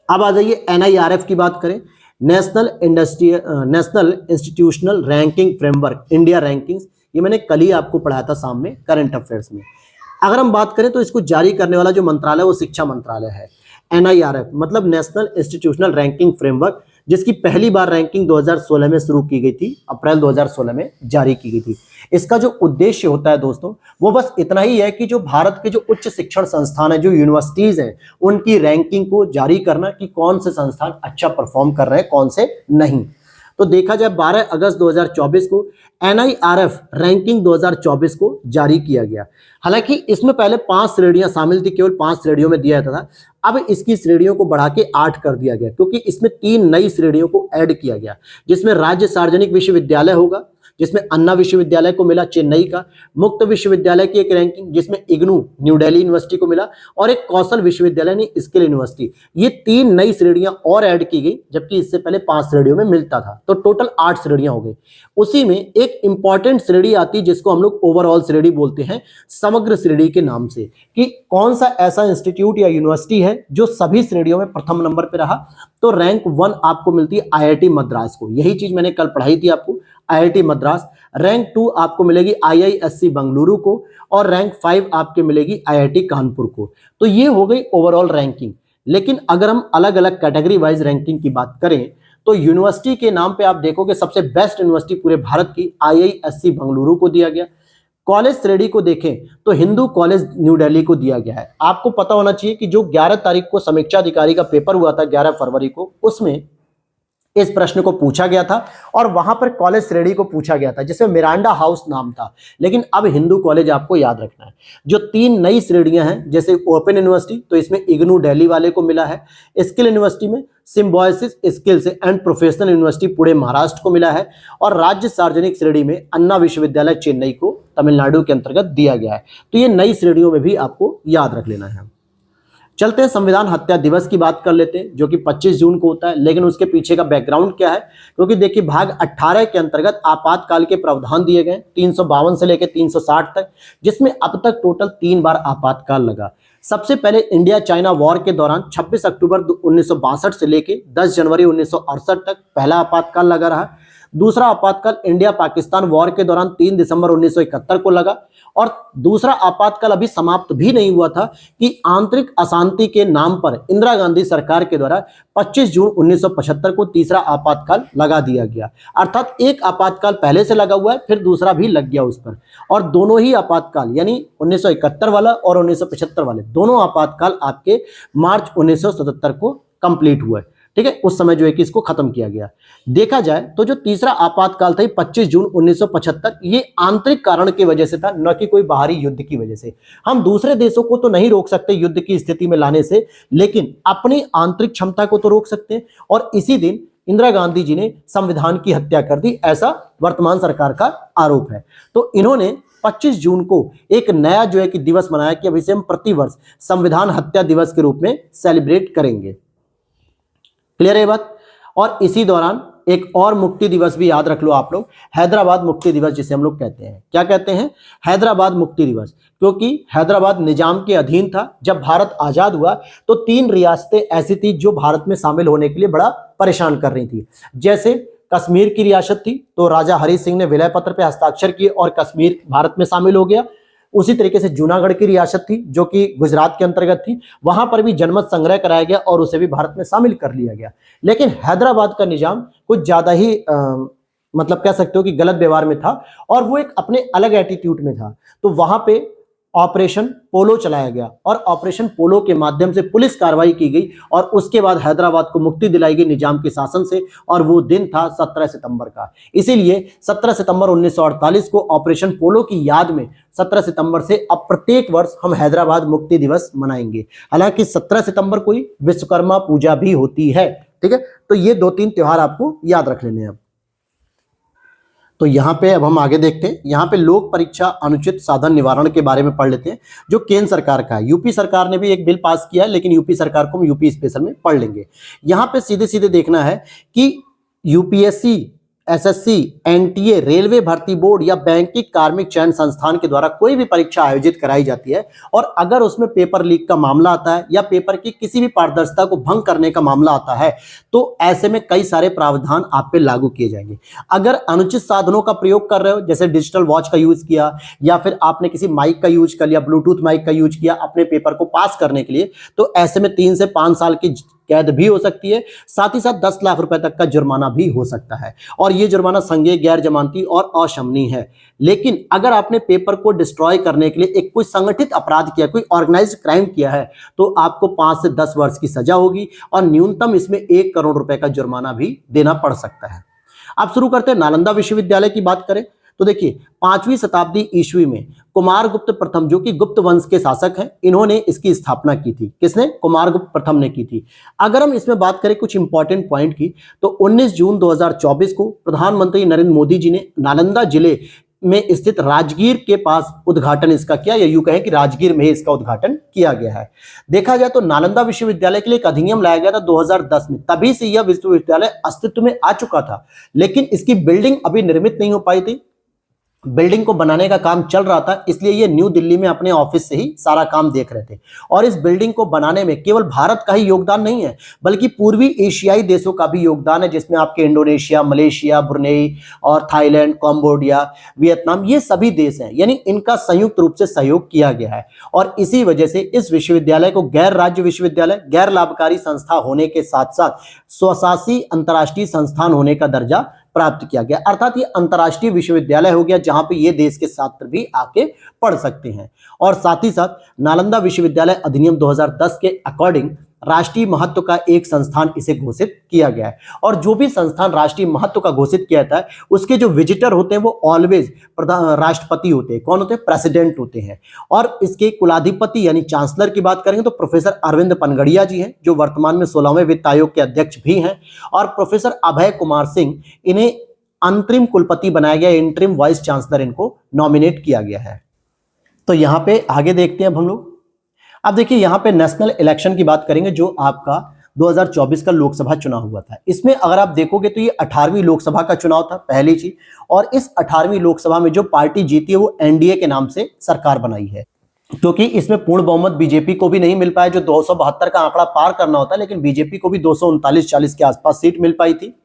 Speaker 1: अब आ जाइए एनआईआरएफ की बात करें, national institutional ranking framework, India rankings. ये मैंने कल ही आपको पढ़ाया था शाम में करंट अफेयर्स में। अगर हम बात करें तो इसको जारी करने वाला जो मंत्रालय वो शिक्षा मंत्रालय है। एनआईआरएफ मतलब नेशनल इंस्टीट्यूशनल रैंकिंग फ्रेमवर्क, जिसकी पहली बार रैंकिंग 2016 में शुरू की गई थी, अप्रैल 2016 में जारी की गई थी। इसका जो उद्देश्य होता है दोस्तों वो बस इतना ही है कि जो भारत के जो उच्च शिक्षण संस्थान है, जो यूनिवर्सिटीज हैं, उनकी रैंकिंग को जारी करना कि कौन से संस्थान अच्छा परफॉर्म कर रहे हैं, कौन से नहीं। तो देखा जाए 12 अगस्त 2024 को एनआईआरएफ रैंकिंग 2024 को जारी किया गया। हालांकि इसमें पहले 5 श्रेणियां शामिल थी, केवल 5 श्रेणियों में दिया जाता था। अब इसकी श्रेणियों को बढ़ा के 8 कर दिया गया, क्योंकि इसमें 3 नई श्रेणियों को ऐड किया गया, जिसमें राज्य सार्वजनिक विश्वविद्यालय होगा, जिसमें अन्ना विश्वविद्यालय को मिला चेन्नई का, मुक्त विश्वविद्यालय की एक रैंकिंग जिसमें इग्नू न्यू दिल्ली यूनिवर्सिटी को मिला, और एक कौशल विश्वविद्यालय ने स्किल यूनिवर्सिटी। ये 3 नई श्रेणियां और ऐड की गई, जबकि इससे पहले 5 श्रेणियों में मिलता था। तो टोटल 8 श्रेणियां हो गई। उसी में एक इंपॉर्टेंट श्रेणी आती जिसको हम लोग ओवरऑल श्रेणी बोलते हैं, समग्र श्रेणी के नाम से, कि कौन सा ऐसा इंस्टीट्यूट या यूनिवर्सिटी है जो सभी श्रेणियों में प्रथम नंबर पर रहा। तो रैंक 1 आपको मिलती है आईआईटी मद्रास को, यही चीज मैंने कल पढ़ाई थी आपको, आईआईटी मद्रास। रैंक 2 आपको मिलेगी आईआईएससी बेंगलुरु को, और रैंक 5 आपके मिलेगी आईआईटी कानपुर को। तो ये हो गई ओवरऑल रैंकिंग। लेकिन अगर हम अलग अलग कैटेगरी वाइज रैंकिंग की बात करें तो यूनिवर्सिटी के नाम पे आप देखोगे सबसे बेस्ट यूनिवर्सिटी पूरे भारत की आईआईएससी बेंगलुरु को दिया गया। कॉलेज श्रेणी को देखें तो हिंदू कॉलेज न्यू दिल्ली को दिया गया है। आपको पता होना चाहिए कि जो 11 तारीख को समीक्षा अधिकारी का पेपर हुआ था, 11 फरवरी को, उसमें इस प्रश्न को पूछा गया था और वहां पर कॉलेज श्रेणी को पूछा गया था, जिसमें मिरांडा हाउस नाम था। लेकिन अब हिंदू कॉलेज आपको याद रखना है। जो 3 नई श्रेणियां हैं, जैसे ओपन यूनिवर्सिटी, तो इसमें इग्नू दिल्ली वाले को मिला है। स्किल यूनिवर्सिटी में symbiosis skills and professional university Pune Maharashtra को मिला है। और राज्य सार्वजनिक श्रेणी में अन्ना विश्वविद्यालय चेन्नई को तमिलनाडु के अंतर्गत दिया गया है। तो ये नई श्रेणियों में भी आपको याद रख लेना है। चलते हैं संविधान हत्या दिवस की बात कर लेते हैं, जो कि 25 जून को होता है। लेकिन उसके पीछे का बैकग्राउंड क्या है, क्योंकि देखिए भाग 18 के अंतर्गत आपातकाल के प्रावधान दिए गए 352 से लेकर 360 तक, जिसमें अब तक टोटल 3 बार आपातकाल लगा। सबसे पहले इंडिया चाइना वॉर के दौरान 26 अक्टूबर 1962 से लेकर 10 जनवरी 1968 तक पहला आपातकाल लगा रहा। दूसरा आपातकाल इंडिया पाकिस्तान वॉर के दौरान 3 दिसंबर 1971 को लगा। और दूसरा आपातकाल अभी समाप्त भी नहीं हुआ था कि आंतरिक अशांति के नाम पर इंदिरा गांधी सरकार के द्वारा 25 जून 1975 को तीसरा आपातकाल लगा दिया गया। अर्थात एक आपातकाल पहले से लगा हुआ है, फिर दूसरा भी लग गया उस पर। और दोनों ही आपातकाल यानी 1971 वाला और 1975 वाले दोनों आपातकाल आपके मार्च 1977 को कंप्लीट हुआ है। ठीक है, उस समय जो है कि इसको खत्म किया गया। देखा जाए तो जो तीसरा आपातकाल था 25 जून 1975, ये आंतरिक कारण की वजह से था, न कि कोई बाहरी युद्ध की वजह से। हम दूसरे देशों को तो नहीं रोक सकते युद्ध की स्थिति में लाने से, लेकिन अपनी आंतरिक क्षमता को तो रोक सकते हैं। और इसी दिन इंदिरा गांधी जी ने संविधान की हत्या कर दी, ऐसा वर्तमान सरकार का आरोप है। तो इन्होंने 25 जून को एक नया जो है कि दिवस मनाया कि अभी से हम प्रतिवर्ष संविधान हत्या दिवस के रूप में सेलिब्रेट करेंगे। क्लियर है बात। और इसी दौरान एक और मुक्ति दिवस भी याद रख लो आप लोग, हैदराबाद मुक्ति दिवस जिसे हम लोग कहते हैं। क्या कहते हैं? हैदराबाद मुक्ति दिवस, क्योंकि हैदराबाद निजाम के अधीन था। जब भारत आजाद हुआ तो 3 रियासतें ऐसी थी जो भारत में शामिल होने के लिए बड़ा परेशान कर रही थी। जैसे कश्मीर की रियासत थी, तो राजा हरि सिंह ने विलय पत्र पे हस्ताक्षर किए और कश्मीर भारत में शामिल हो गया। उसी तरीके से जूनागढ़ की रियासत थी जो कि गुजरात के अंतर्गत थी, वहां पर भी जनमत संग्रह कराया गया और उसे भी भारत में शामिल कर लिया गया। लेकिन हैदराबाद का निजाम कुछ ज्यादा ही मतलब कह सकते हो कि गलत व्यवहार में था और वो एक अपने अलग एटीट्यूड में था। तो वहां पे ऑपरेशन पोलो चलाया गया और ऑपरेशन पोलो के माध्यम से पुलिस कार्रवाई की गई और उसके बाद हैदराबाद को मुक्ति दिलाई गई निजाम के शासन से, और वो दिन था 17 सितंबर का। इसीलिए 17 सितंबर 1948 को ऑपरेशन पोलो की याद में 17 सितंबर से अब प्रत्येक वर्ष हम हैदराबाद मुक्ति दिवस मनाएंगे। हालांकि 17 सितंबर को ही विश्वकर्मा पूजा भी होती है। ठीक है, तो ये 2-3 त्योहार आपको याद रख लेने हैं। तो यहाँ पे अब हम आगे देखते हैं। यहाँ पे लोक परीक्षा अनुचित साधन निवारण के बारे में पढ़ लेते हैं, जो केंद्र सरकार का है। यूपी सरकार ने भी एक बिल पास किया है, लेकिन यूपी सरकार को हम यूपी स्पेशल में पढ़ लेंगे। यहाँ पे सीधे सीधे देखना है कि यूपीएससी, एसएससी, एनटीए, रेलवे भर्ती बोर्ड या बैंकिंग कार्मिक चयन संस्थान के द्वारा कोई भी परीक्षा आयोजित कराई जाती है और अगर उसमें पेपर लीक का मामला आता है या पेपर की किसी भी पारदर्शिता को भंग करने का मामला आता है, तो ऐसे में कई सारे प्रावधान आप पे लागू किए जाएंगे। अगर अनुचित साधनों का प्रयोग कर रहे हो, जैसे डिजिटल वॉच का यूज किया या फिर आपने किसी माइक का यूज कर लिया, ब्लूटूथ माइक का यूज किया अपने पेपर को पास करने के लिए, तो ऐसे में 3 से 5 साल की कैद भी हो सकती है, साथ ही साथ 10 लाख रुपए तक का जुर्माना भी हो सकता है। और यह जुर्माना संज्ञेय, गैर जमानती और अशमनी है। लेकिन अगर आपने पेपर को डिस्ट्रॉय करने के लिए एक कोई संगठित अपराध किया, कोई ऑर्गेनाइज्ड क्राइम किया है, तो आपको 5 से 10 वर्ष की सजा होगी और न्यूनतम इसमें 1 करोड़ रुपए का जुर्माना भी देना पड़ सकता है। अब शुरू करते हैं नालंदा विश्वविद्यालय की बात करें तो देखिए 5वीं शताब्दी ईस्वी में कुमारगुप्त प्रथम, जो कि गुप्त वंश के शासक हैं, इन्होंने इसकी स्थापना की थी। किसने? कुमारगुप्त प्रथम ने की थी। अगर हम इसमें बात करें कुछ इंपॉर्टेंट पॉइंट की, तो 19 जून 2024 को प्रधानमंत्री नरेंद्र मोदी जी ने नालंदा जिले में स्थित राजगीर के पास उद्घाटन इसका किया, या यूं कहें कि राजगीर में इसका उद्घाटन किया गया है। देखा जाए तो नालंदा विश्वविद्यालय के लिए एक अधिनियम लाया गया था 2010 में, तभी से यह विश्वविद्यालय अस्तित्व में आ चुका था, लेकिन इसकी बिल्डिंग अभी निर्मित नहीं हो पाई थी। बिल्डिंग को बनाने का काम चल रहा था, इसलिए ये न्यू दिल्ली में अपने ऑफिस से ही सारा काम देख रहे थे। और इस बिल्डिंग को बनाने में केवल भारत का ही योगदान नहीं है, बल्कि पूर्वी एशियाई देशों का भी योगदान है, जिसमें आपके इंडोनेशिया, मलेशिया, ब्रुनेई और थाईलैंड, कंबोडिया, वियतनाम, ये सभी देश हैं। यानी इनका संयुक्त रूप से सहयोग किया गया है और इसी वजह से इस विश्वविद्यालय को गैर राज्य विश्वविद्यालय, गैर लाभकारी संस्था होने के साथ साथ स्वशासी अंतर्राष्ट्रीय संस्थान होने का दर्जा प्राप्त किया गया। अर्थात ये अंतर्राष्ट्रीय विश्वविद्यालय हो गया जहां पे ये देश के छात्र भी आके पढ़ सकते हैं। और साथ ही साथ नालंदा विश्वविद्यालय अधिनियम 2010 के अकॉर्डिंग राष्ट्रीय महत्व का एक संस्थान इसे घोषित किया गया है। और जो भी संस्थान राष्ट्रीय महत्व का घोषित किया जाता है, उसके जो विजिटर होते हैं वो ऑलवेज राष्ट्रपति होते हैं। कौन होते हैं? प्रेसिडेंट होते हैं। और इसके कुलाधिपति यानी चांसलर की बात करेंगे तो प्रोफेसर अरविंद पनगड़िया जी हैं, जो वर्तमान में 16वें वित्त आयोग के अध्यक्ष भी हैं। और प्रोफेसर अभय कुमार सिंह, इन्हें अंतरिम कुलपति बनाया गया, इंटरिम वाइस चांसलर इनको नॉमिनेट किया गया है। तो यहाँ पे आगे देखते हैं अब हम लोग। अब देखिए यहाँ पे नेशनल इलेक्शन की बात करेंगे, जो आपका 2024 का लोकसभा चुनाव हुआ था। इसमें अगर आप देखोगे तो ये 18वीं लोकसभा का चुनाव था, पहली चीज। और इस 18वीं लोकसभा में जो पार्टी जीती है वो एनडीए के नाम से सरकार बनाई है, क्योंकि इसमें पूर्ण बहुमत बीजेपी को भी नहीं मिल पाया, जो 272 का आंकड़ा पार करना होता है, लेकिन बीजेपी को भी 239-40 के आसपास सीट मिल पाई थी,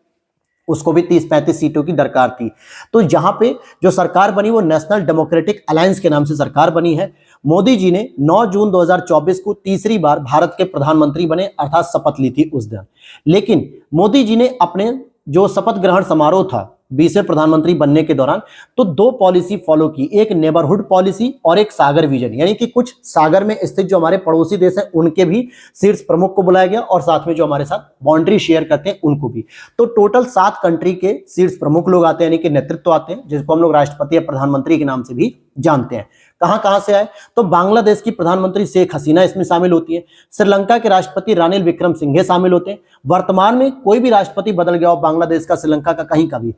Speaker 1: उसको भी 30-35 सीटों की दरकार थी। तो जहां पे जो सरकार बनी वो नेशनल डेमोक्रेटिक अलायंस के नाम से सरकार बनी है। मोदी जी ने 9 जून 2024 को तीसरी बार भारत के प्रधानमंत्री बने, अर्थात शपथ ली थी उस दिन। लेकिन मोदी जी ने अपने जो शपथ ग्रहण समारोह था 20वें प्रधानमंत्री बनने के दौरान, तो 2 पॉलिसी फॉलो की, एक नेबरहुड पॉलिसी और एक सागर विजन, यानी कि कुछ सागर में स्थित जो हमारे पड़ोसी देश हैं उनके भी शीर्ष प्रमुख को बुलाया गया और साथ में जो हमारे साथ बाउंड्री शेयर करते हैं उनको भी। तो टोटल 7 कंट्री के शीर्ष प्रमुख लोग आते हैं, यानी कि नेतृत्व आते हैं, जिसको हम लोग राष्ट्रपति या प्रधानमंत्री के नाम से भी जानते हैं। कहां से आए? तो बांग्लादेश की प्रधानमंत्री शेख हसीना इसमें शामिल होती है। श्रीलंका के राष्ट्रपति रानिल विक्रमसिंघे शामिल होते हैं। वर्तमान में कोई भी राष्ट्रपति बदल गया हो, बांग्लादेश का, श्रीलंका का, कहीं का भी,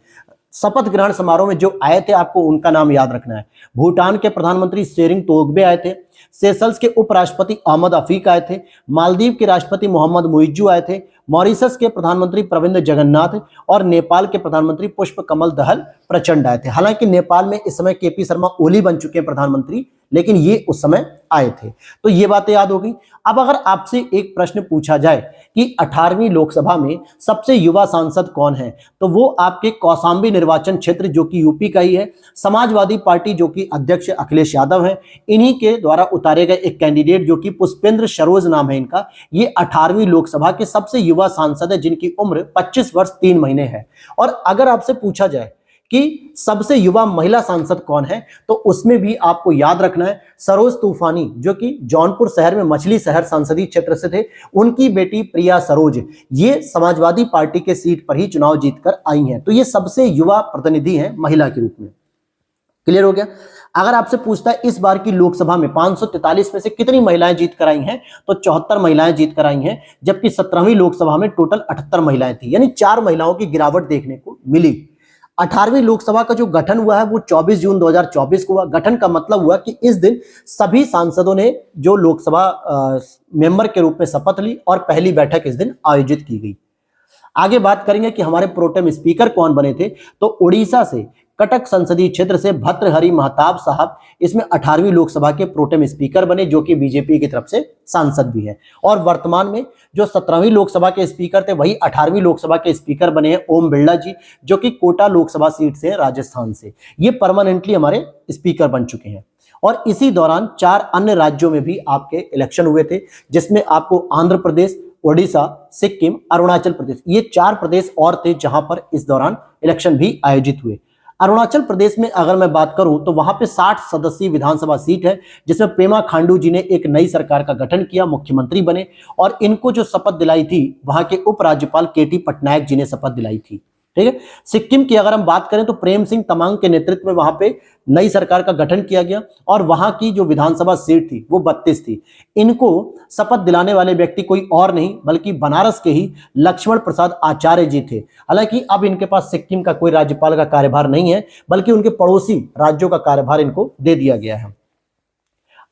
Speaker 1: शपथ ग्रहण समारोह में जो आए थे आपको उनका नाम याद रखना है। भूटान के प्रधानमंत्री शेरिंग तोगबे आए थे। सेशल्स के उपराष्ट्रपति अहमद अफीक आए थे। मालदीव के राष्ट्रपति मोहम्मद मुइज्जू आए थे। मॉरिशस के प्रधानमंत्री प्रविंद जगन्नाथ और नेपाल के प्रधानमंत्री पुष्प कमल दहल प्रचंड आए थे। हालांकि नेपाल में इस समय केपी शर्मा ओली बन चुके हैं प्रधानमंत्री, लेकिन ये उस समय आए थे। तो ये बातें याद हो गई। अब अगर आपसे एक प्रश्न पूछा जाए कि 18वीं लोकसभा में सबसे युवा सांसद कौन है, तो वो आपके कौशाम्बी निर्वाचन क्षेत्र जो कि यूपी का ही है, समाजवादी पार्टी जो कि अध्यक्ष अखिलेश यादव हैं, इन्हीं के द्वारा उतारे गए एक कैंडिडेट जो कि पुष्पेंद्र सरोज नाम है इनका, ये 18वीं लोकसभा के सबसे युवा सांसद है जिनकी उम्र 25 वर्ष 3 महीने है। और अगर आपसे पूछा जाए कि सबसे युवा महिला सांसद कौन है, तो उसमें भी आपको याद रखना है सरोज तूफानी, जो कि जौनपुर शहर में मछली शहर संसदीय क्षेत्र से थे। उनकी बेटी प्रिया सरोज ये समाजवादी पार्टी के सीट पर ही चुनाव जीतकर आई हैं। तो ये सबसे युवा प्रतिनिधि हैं महिला के रूप में। क्लियर हो गया। अगर आपसे पूछता है इस बार की लोकसभा में 543 में से कितनी महिलाएं जीत कर आई हैं, तो 74 महिलाएं जीत कर आई हैं, जबकि 17वीं लोकसभा में टोटल 78 महिलाएं थी, यानी 4 महिलाओं की गिरावट देखने को मिली। 18वीं लोकसभा का जो गठन हुआ है वो 24 जून 2024 को हुआ। गठन का मतलब हुआ कि इस दिन सभी सांसदों ने जो लोकसभा मेंबर के रूप में शपथ ली और पहली बैठक इस दिन आयोजित की गई। आगे बात करेंगे कि हमारे प्रोटेम स्पीकर कौन बने थे, तो उड़ीसा से कटक संसदीय क्षेत्र से भर्तृहरि महताब साहब इसमें 18वीं लोकसभा के प्रोटेम स्पीकर बने, जो कि बीजेपी की तरफ से सांसद भी हैं। और वर्तमान में जो 17वीं लोकसभा के स्पीकर थे वही 18वीं लोकसभा के स्पीकर बने हैं ओम बिरला जी, जो कि कोटा लोकसभा सीट से राजस्थान से। ये परमानेंटली हमारे स्पीकर बन चुके हैं। और इसी दौरान 4 अन्य राज्यों में भी आपके इलेक्शन हुए थे, जिसमें आपको आंध्र प्रदेश, ओडिशा, सिक्किम, अरुणाचल प्रदेश, ये 4 प्रदेश और थे जहां पर इस दौरान इलेक्शन भी आयोजित हुए। अरुणाचल प्रदेश में अगर मैं बात करूं तो वहां पे 60 सदस्यीय विधानसभा सीट है, जिसमें पेमा खांडू जी ने एक नई सरकार का गठन किया, मुख्यमंत्री बने, और इनको जो शपथ दिलाई थी वहां के उपराज्यपाल केटी पटनायक जी ने शपथ दिलाई थी। ठीक है। सिक्किम की अगर हम बात करें तो प्रेम सिंह तमांग के नेतृत्व में वहां पे नई सरकार का गठन किया गया और वहां की जो विधानसभा सीट थी वो 32 थी। इनको शपथ दिलाने वाले व्यक्ति कोई और नहीं बल्कि बनारस के ही लक्ष्मण प्रसाद आचार्य जी थे। हालांकि अब इनके पास सिक्किम का कोई राज्यपाल का कार्यभार नहीं है, बल्कि उनके पड़ोसी राज्यों का कार्यभार इनको दे दिया गया है।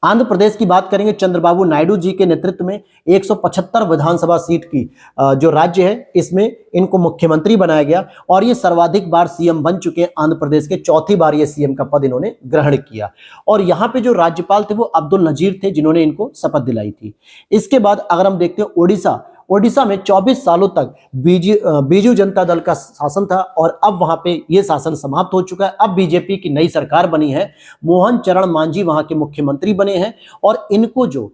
Speaker 1: आंध्र प्रदेश की बात करेंगे, चंद्रबाबू नायडू जी के नेतृत्व में 175 विधानसभा सीट की जो राज्य है इसमें इनको मुख्यमंत्री बनाया गया और ये सर्वाधिक बार सीएम बन चुके हैं। आंध्र प्रदेश के 4थी बार ये सीएम का पद इन्होंने ग्रहण किया। और यहाँ पे जो राज्यपाल थे वो अब्दुल नजीर थे, जिन्होंने इनको शपथ दिलाई थी। इसके बाद अगर हम देखते हैं ओडिशा में 24 सालों तक बीजू जनता दल का शासन था और अब वहां पे ये शासन समाप्त हो चुका है। अब बीजेपी की नई सरकार बनी है, मोहन चरण मांझी वहां के मुख्यमंत्री बने हैं और इनको जो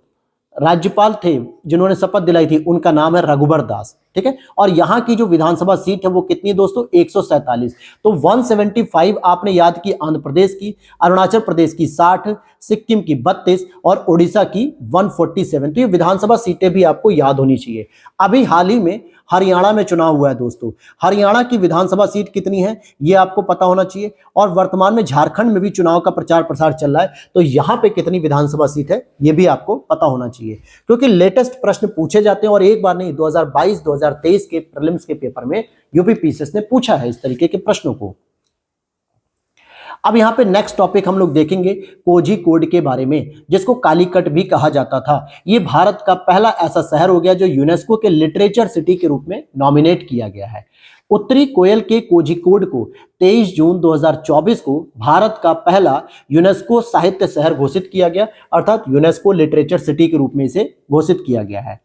Speaker 1: राज्यपाल थे जिन्होंने शपथ दिलाई थी उनका नाम है रघुबर दास। ठीक है। और यहाँ की जो विधानसभा सीट है वो कितनी दोस्तों, 147। तो 175 आपने याद की आंध्र प्रदेश की, अरुणाचल प्रदेश की 60, सिक्किम की 32 और ओडिशा की 147। तो ये विधानसभा सीटें भी आपको याद होनी चाहिए। अभी हाल ही में हरियाणा में चुनाव हुआ है दोस्तों, हरियाणा की विधानसभा सीट कितनी है ये आपको पता होना चाहिए। और वर्तमान में झारखंड में भी चुनाव का प्रचार प्रसार चल रहा है, तो यहाँ पे कितनी विधानसभा सीट है ये भी आपको पता होना चाहिए, क्योंकि लेटेस्ट प्रश्न पूछे जाते हैं और एक बार नहीं 2022 2023 के प्रीलिम्स के पेपर में यूपीपीसीएस ने पूछा है इस तरीके के प्रश्नों को। अब यहाँ पे नेक्स्ट टॉपिक हम लोग देखेंगे कोझिकोड के बारे में, जिसको कालीकट भी कहा जाता था। ये भारत का पहला ऐसा शहर हो गया जो यूनेस्को के लिटरेचर सिटी के रूप में नॉमिनेट किया गया है। उत्तरी कोयल के कोझिकोड को 23 जून 2024 को भारत का पहला यूनेस्को साहित्य शहर घोषित किया गया, अर्थात यूनेस्को लिटरेचर सिटी के रूप में इसे घोषित किया गया है।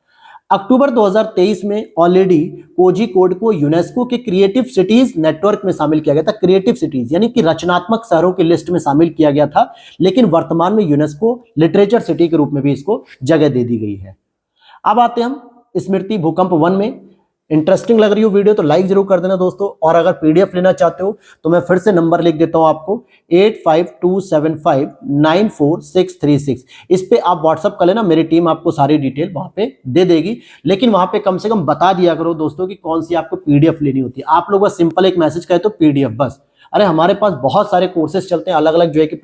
Speaker 1: अक्टूबर 2023 में ऑलरेडी कोझिकोड को यूनेस्को के क्रिएटिव सिटीज नेटवर्क में शामिल किया गया था। क्रिएटिव सिटीज यानी कि रचनात्मक शहरों की लिस्ट में शामिल किया गया था, लेकिन वर्तमान में यूनेस्को लिटरेचर सिटी के रूप में भी इसको जगह दे दी गई है। अब आते हैं हम स्मृति भूकंप 1 में। इंटरेस्टिंग लग रही हो वीडियो तो लाइक जरूर कर देना दोस्तों, और अगर पीडीएफ लेना चाहते हो तो मैं फिर से नंबर लिख देता हूं आपको 8527594636। इस पे आप व्हाट्सअप कर लेना, मेरी टीम आपको सारी डिटेल वहां पे दे देगी। लेकिन वहां पे कम से कम बता दिया करो दोस्तों कि कौन सी आपको पीडीएफ लेनी होती है। आप लोग बस सिंपल एक मैसेज कहे तो पीडीएफ बस। अरे हमारे पास बहुत सारे कोर्सेज चलते हैं अलग अलग जो है कि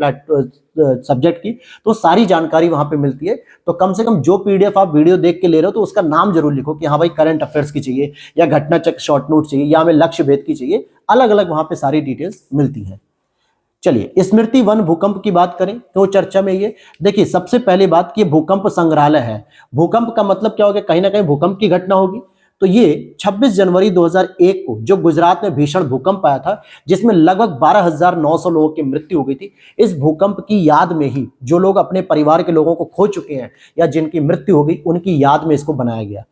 Speaker 1: सब्जेक्ट की, तो सारी जानकारी वहां पे मिलती है। तो कम से कम जो पीडीएफ आप वीडियो देख के ले रहे हो तो उसका नाम जरूर लिखो कि हाँ भाई करंट अफेयर्स की चाहिए या घटना चक्र शॉर्ट नोट चाहिए या हमें लक्ष्य भेद की चाहिए, अलग अलग वहां पे सारी डिटेल्स मिलती हैं। चलिए स्मृति 1 भूकंप की बात करें तो चर्चा में ये देखिए, सबसे पहली बात कि भूकंप संग्रहालय है। भूकंप का मतलब क्या हो गया, कहीं ना कहीं भूकंप की घटना होगी। तो ये 26 जनवरी 2001 को जो गुजरात में भीषण भूकंप आया था, जिसमें लगभग 12,900 लोगों की मृत्यु हो गई थी, इस भूकंप की याद में ही जो लोग अपने परिवार के लोगों को खो चुके हैं या जिनकी मृत्यु हो गई, उनकी याद में इसको बनाया गया।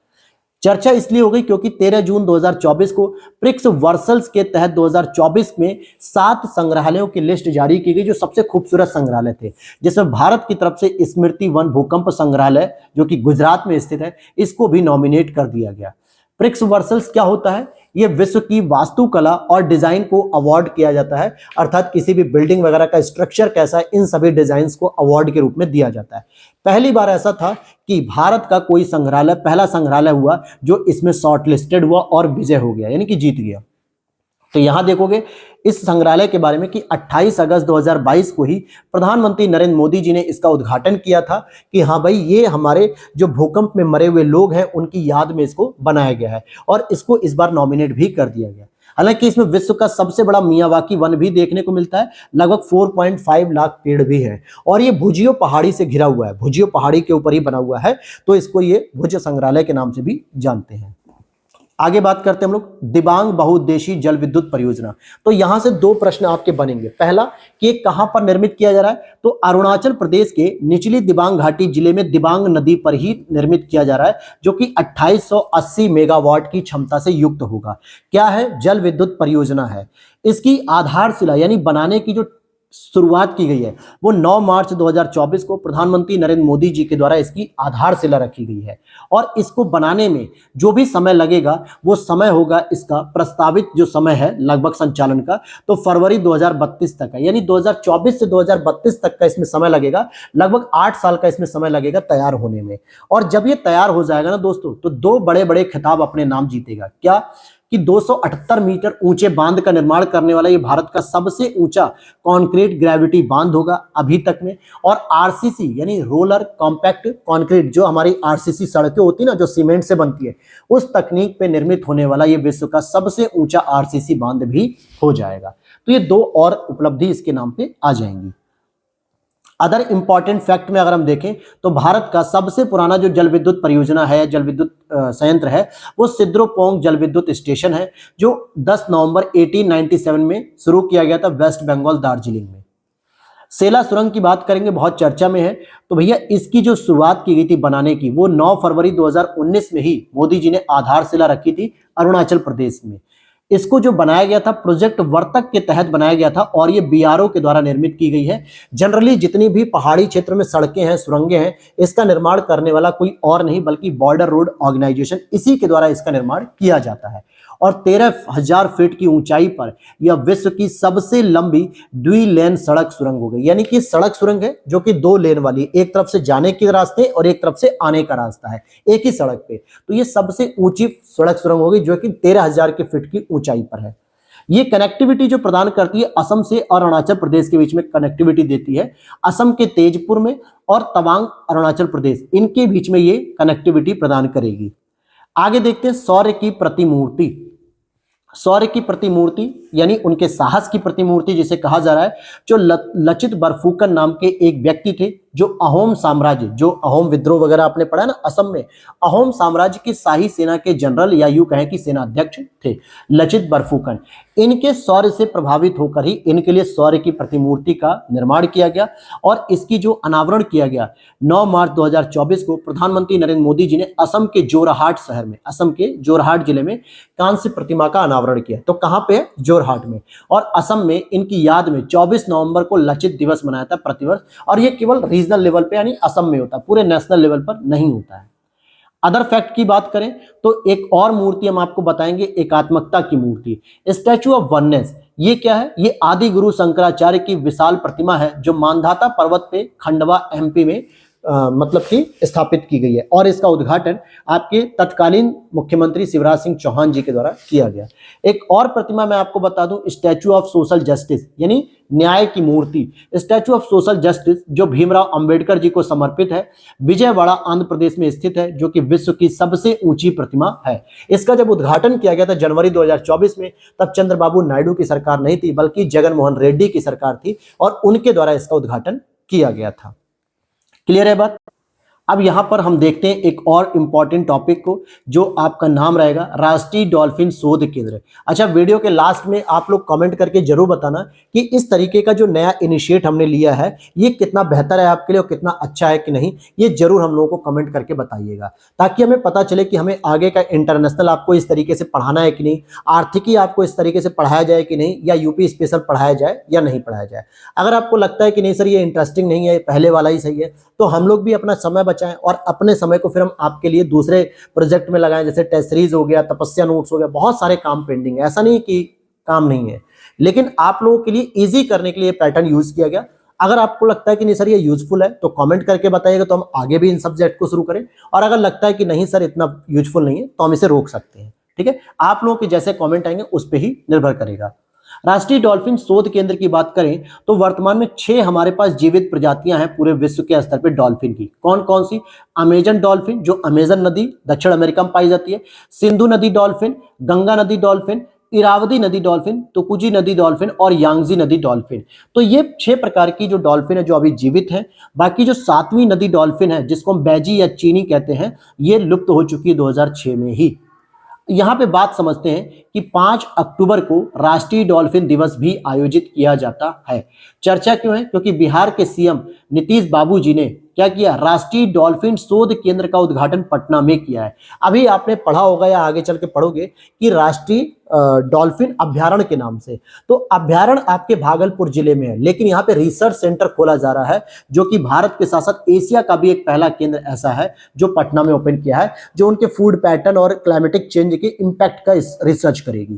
Speaker 1: चर्चा इसलिए हो गई क्योंकि 13 जून 2024 को प्रिक्स वर्सल्स के तहत 2024 में 7 संग्रहालयों की लिस्ट जारी की गई जो सबसे खूबसूरत संग्रहालय थे, जिसमें भारत की तरफ से स्मृति वन भूकंप संग्रहालय जो कि गुजरात में स्थित है, इसको भी नॉमिनेट कर दिया गया। प्रिक्स वर्सल्स क्या होता है? ये विश्व की वास्तुकला और डिजाइन को अवार्ड किया जाता है, अर्थात किसी भी बिल्डिंग वगैरह का स्ट्रक्चर कैसा है, इन सभी डिजाइन्स को अवार्ड के रूप में दिया जाता है। पहली बार ऐसा था कि भारत का कोई संग्रहालय, पहला संग्रहालय हुआ जो इसमें शॉर्ट लिस्टेड हुआ और विजय हो गया, यानी कि जीत गया। तो यहां देखोगे इस संग्रहालय के बारे में कि 28 अगस्त 2022 को ही प्रधानमंत्री नरेंद्र मोदी जी ने इसका उद्घाटन किया था कि हाँ भाई, ये हमारे जो भूकंप में मरे हुए लोग हैं उनकी याद में इसको बनाया गया है, और इसको इस बार नॉमिनेट भी कर दिया गया। हालांकि इसमें विश्व का सबसे बड़ा मियावाकी वन भी देखने को मिलता है, लगभग 4.5 लाख पेड़ भी हैं, और ये भुजियो पहाड़ी से घिरा हुआ है, भुजियो पहाड़ी के ऊपर ही बना हुआ है, तो इसको ये भुज संग्रहालय के नाम से भी जानते हैं। आगे बात करते हैं हम लोग दिबांग बहुउद्देशीय जल विद्युत परियोजना। तो यहां से 2 प्रश्न आपके बनेंगे। पहला कि ये कहां पर निर्मित किया जा रहा है, तो अरुणाचल प्रदेश के निचली दिबांग घाटी जिले में दिबांग नदी पर ही निर्मित किया जा रहा है, जो कि 2880 मेगावाट की क्षमता से युक्त होगा। क्या है? जल विद्युत परियोजना है। इसकी आधारशिला यानी बनाने की जो शुरुआत की गई है वो 9 मार्च 2024 को प्रधानमंत्री नरेंद्र मोदी जी के द्वारा इसकी आधारशिला रखी गई है, और इसको बनाने में जो भी समय लगेगा वो समय होगा, इसका प्रस्तावित जो समय है लगभग संचालन का, तो फरवरी 2032 तक है, यानी 2024 से 2032 तक का इसमें समय लगेगा, लगभग 8 साल का इसमें समय लगेगा तैयार होने में। और जब ये तैयार हो जाएगा ना दोस्तों, तो 2 बड़े बड़े खिताब अपने नाम जीतेगा। क्या कि 278 मीटर ऊंचे बांध का निर्माण करने वाला ये भारत का सबसे ऊंचा कंक्रीट ग्रेविटी बांध होगा अभी तक में, और आरसीसी यानी रोलर कॉम्पैक्ट कंक्रीट, जो हमारी आरसीसी सड़कें होती है ना, जो सीमेंट से बनती है, उस तकनीक पे निर्मित होने वाला ये विश्व का सबसे ऊंचा आरसीसी बांध भी हो जाएगा। तो ये 2 और उपलब्धि इसके नाम पे आ जाएंगी। अदर इंपॉर्टेंट फैक्ट में अगर हम देखें तो भारत का सबसे पुराना जो जल विद्युत परियोजना है, जल विद्युत संयंत्र है, वो सिद्रोपोंग जल विद्युत स्टेशन है, जो 10 नवंबर 1897 में शुरू किया गया था वेस्ट बंगाल दार्जिलिंग में। सेला सुरंग की बात करेंगे, बहुत चर्चा में है, तो भैया इसकी जो शुरुआत की गई थी बनाने की, वो 9 फरवरी 2019 में ही मोदी जी ने आधारशिला रखी थी अरुणाचल प्रदेश में। इसको जो बनाया गया था प्रोजेक्ट वर्तक के तहत बनाया गया था, और ये बीआरओ के द्वारा निर्मित की गई है। जनरली जितनी भी पहाड़ी क्षेत्र में सड़कें हैं, सुरंगें हैं, इसका निर्माण करने वाला कोई और नहीं बल्कि बॉर्डर रोड ऑर्गेनाइजेशन, इसी के द्वारा इसका निर्माण किया जाता है। और 13,000 फीट की ऊंचाई पर यह विश्व की सबसे लंबी द्वि लेन सड़क सुरंग हो गई, यानी कि सड़क सुरंग है जो कि 2 लेन वाली, एक तरफ से जाने के रास्ते और एक तरफ से आने का रास्ता है एक ही सड़क पे। तो ये सबसे ऊंची सड़क सुरंग हो गई जो कि 13,000 के फीट की ऊंचाई पर है। ये कनेक्टिविटी जो प्रदान करती है असम से और अरुणाचल प्रदेश के बीच में कनेक्टिविटी देती है। असम के तेजपुर में और तवांग अरुणाचल प्रदेश, इनके बीच में ये कनेक्टिविटी प्रदान करेगी। आगे देखते हैं सौर्य की प्रतिमूर्ति। सौर्य की प्रतिमूर्ति यानी उनके साहस की प्रतिमूर्ति जिसे कहा जा रहा है, जो लचित बरफुकन नाम के एक व्यक्ति थे, जो अहोम साम्राज्य, जो अहोम विद्रोह वगैरह आपने पढ़ा ना असम में, अहोम साम्राज्य की शाही सेना के जनरल या यूं कहें कि सेनाध्यक्ष थे लचित बरफुकन। इनके शौर्य से प्रभावित होकर ही इनके लिए शौर्य की प्रतिमूर्ति का निर्माण किया गया, और इसकी जो अनावरण किया गया 9 मार्च 2024 को प्रधानमंत्री नरेंद्र मोदी जी ने असम के जोरहाट शहर में, असम के जोरहाट जिले में कांस्य प्रतिमा का अनावरण किया। तो कहां पे है? जोरहाट में। और असम में इनकी याद में 24 नवंबर को लचित दिवस मनाया था प्रतिवर्ष, और ये केवल रीजनल लेवल पे यानी असम में होता है, पूरे नेशनल लेवल पर नहीं होता है। अदर फैक्ट की बात करें तो एक और मूर्ति हम आपको बताएंगे, एकात्मकता की मूर्ति, स्टैचू ऑफ वननेस। ये क्या है? ये आदि गुरु शंकराचार्य की विशाल प्रतिमा है जो मानधाता पर्वत पे खंडवा एमपी में मतलब कि स्थापित की गई है, और इसका उद्घाटन आपके तत्कालीन मुख्यमंत्री शिवराज सिंह चौहान जी के द्वारा किया गया। एक और प्रतिमा मैं आपको बता दूं, स्टैचू ऑफ सोशल जस्टिस यानी न्याय की मूर्ति, स्टैचू ऑफ सोशल जस्टिस जो भीमराव अंबेडकर जी को समर्पित है, विजयवाड़ा आंध्र प्रदेश में स्थित है, जो कि विश्व की सबसे ऊंची प्रतिमा है। इसका जब उद्घाटन किया गया था जनवरी 2024 में, तब चंद्रबाबू नायडू की सरकार नहीं थी बल्कि जगन मोहन रेड्डी की सरकार थी, और उनके द्वारा इसका उद्घाटन किया गया था। क्लियर है बात? अब यहाँ पर हम देखते हैं एक और इम्पॉर्टेंट टॉपिक को, जो आपका नाम रहेगा राष्ट्रीय डॉल्फिन शोध केंद्र। अच्छा, वीडियो के लास्ट में आप लोग कमेंट करके जरूर बताना कि इस तरीके का जो नया इनिशिएट हमने लिया है ये कितना बेहतर है आपके लिए और कितना अच्छा है कि नहीं, ये जरूर हम लोगों को कमेंट करके बताइएगा, ताकि हमें पता चले कि हमें आगे का इंटरनेशनल आपको इस तरीके से पढ़ाना है कि नहीं, आर्थिकी आपको इस तरीके से पढ़ाया जाए कि नहीं, या यूपी स्पेशल पढ़ाया जाए या नहीं पढ़ाया जाए। अगर आपको लगता है कि नहीं सर ये इंटरेस्टिंग नहीं है, पहले वाला ही सही है, तो हम लोग भी अपना समय बचाएं और अपने समय को फिर हम आपके लिए दूसरे प्रोजेक्ट में लगाएं, जैसे टेस्ट सीरीज हो गया, तपस्या नोट्स हो गया, बहुत सारे काम पेंडिंग है, ऐसा नहीं कि काम नहीं है, लेकिन आप लोगों के लिए इजी करने के लिए पैटर्न यूज किया गया। अगर आपको लगता है कि नहीं सर ये यूजफुल है तो कमेंट करके बताइएगा, तो हम आगे भी इन सब्जेक्ट को शुरू करें, और अगर लगता है कि नहीं सर इतना यूजफुल नहीं है तो हम इसे रोक सकते हैं। ठीक है, आप लोगों के जैसे कमेंट आएंगे उस पर ही निर्भर करेगा। राष्ट्रीय डॉल्फिन शोध केंद्र की बात करें तो वर्तमान में 6 हमारे पास जीवित प्रजातियां हैं पूरे विश्व के स्तर पर डॉल्फिन की। कौन कौन सी? अमेजन डॉल्फिन जो अमेजन नदी दक्षिण अमेरिका में पाई जाती है, सिंधु नदी डॉल्फिन, गंगा नदी डॉल्फिन, इरावदी नदी डॉल्फिन, तुकुजी नदी डॉल्फिन और यांगजी नदी डॉल्फिन। तो ये 6 प्रकार की जो डॉल्फिन है जो अभी जीवित है। बाकी जो 7वीं नदी डॉल्फिन है जिसको हम बैजी या चीनी कहते हैं, ये लुप्त हो चुकी है 2006 में ही। यहाँ पे बात समझते हैं कि 5 अक्टूबर को राष्ट्रीय डॉल्फिन दिवस भी आयोजित किया जाता है। चर्चा क्यों है? क्योंकि बिहार के सीएम नीतीश बाबू जी ने क्या किया, राष्ट्रीय डॉल्फिन शोध केंद्र का उद्घाटन पटना में किया है। अभी आपने पढ़ा होगा या आगे चल के पढ़ोगे कि राष्ट्रीय डॉल्फिन अभ्यारण्य के नाम से, तो अभ्यारण्य आपके भागलपुर जिले में है, लेकिन यहाँ पे रिसर्च सेंटर खोला जा रहा है, जो कि भारत के साथ साथ एशिया का भी एक पहला केंद्र ऐसा है जो पटना में ओपन किया है, जो उनके फूड पैटर्न और क्लाइमेटिक चेंज के इंपैक्ट का रिसर्च करेगी।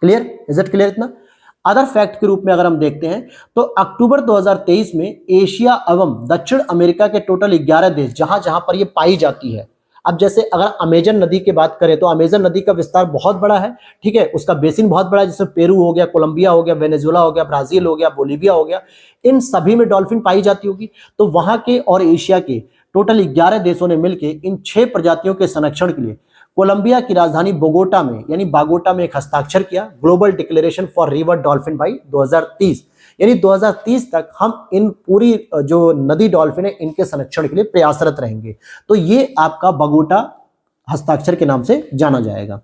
Speaker 1: क्लियर? इज इट क्लियर इतना? अदर फैक्ट के रूप में अगर हम देखते हैं तो अक्टूबर 2023 में एशिया एवं दक्षिण अमेरिका के टोटल 11 देश जहां जहां पर ये पाई जाती है। अब जैसे अगर अमेजन नदी की बात करें तो अमेजन नदी का विस्तार बहुत बड़ा है, ठीक है, उसका बेसिन बहुत बड़ा है, जिसमें पेरू हो गया, कोलंबिया हो गया, वेनेजुएला हो गया, ब्राजील हो गया, बोलीविया हो गया, इन सभी में डॉल्फिन पाई जाती होगी। तो वहां के और एशिया के टोटल 11 देशों ने मिलकर इन 6 प्रजातियों के संरक्षण के लिए कोलंबिया की राजधानी बोगोटा में यानी बागोटा में एक हस्ताक्षर किया, global declaration for river dolphin by 2030। यानी 2030 तक हम इन पूरी जो नदी डॉल्फिन है इनके संरक्षण के लिए प्रयासरत रहेंगे। तो ये आपका बगोटा हस्ताक्षर के नाम से जाना जाएगा।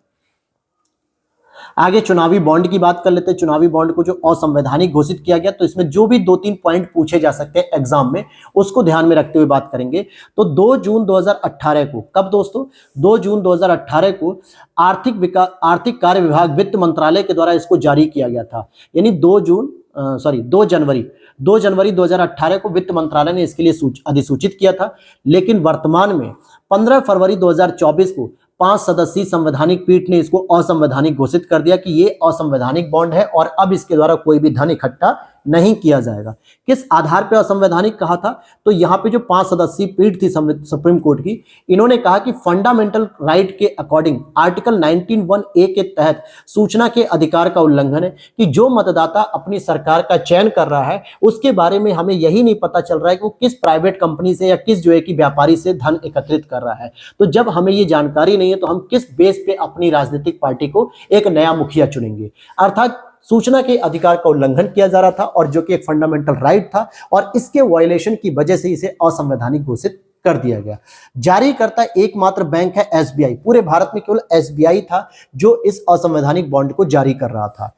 Speaker 1: आगे चुनावी बॉन्ड की बात कर लेते हैं। चुनावी बॉन्ड को जो असंवैधानिक घोषित किया गया, तो इसमें जो भी 2-3 पॉइंट पूछे जा सकते हैं एग्जाम में, उसको ध्यान में रखते हुए बात करेंगे। तो 2 जून 2018 को, कब दोस्तों? 2 जून 2018 को आर्थिक कार्य विभाग वित्त मंत्रालय के द्वारा इसको जारी किया गया था। यानी 2 जनवरी 2018 को वित्त मंत्रालय ने इसके लिए अधिसूचित किया था। लेकिन वर्तमान में 15 फरवरी 2024 को 5 सदस्यीय संवैधानिक पीठ ने इसको असंवैधानिक घोषित कर दिया कि ये असंवैधानिक बॉन्ड है और अब इसके द्वारा कोई भी धन इकट्ठा नहीं किया जाएगा। किस आधार पर असंवैधानिक कहा था? तो यहाँ पे जो 5 सदस्यीय पीठ थी सुप्रीम कोर्ट की, इन्होंने कहा कि फंडामेंटल राइट के अकॉर्डिंग आर्टिकल 19(1)(a) के तहत सूचना के अधिकार का उल्लंघन है कि जो मतदाता अपनी सरकार का चयन कर रहा है उसके बारे में हमें यही नहीं पता चल रहा है कि वो किस प्राइवेट कंपनी से या किस जो है कि व्यापारी से धन एकत्रित कर रहा है। तो जब हमें ये जानकारी नहीं है तो हम किस बेस पे अपनी राजनीतिक पार्टी को एक नया मुखिया चुनेंगे? अर्थात सूचना के अधिकार का उल्लंघन किया जा रहा था, और जो कि एक फंडामेंटल राइट था, और इसके वायलेशन की वजह से इसे असंवैधानिक घोषित कर दिया गया। जारीकर्ता एकमात्र बैंक है एसबीआई। पूरे भारत में केवल एसबीआई था जो इस असंवैधानिक बॉन्ड को जारी कर रहा था।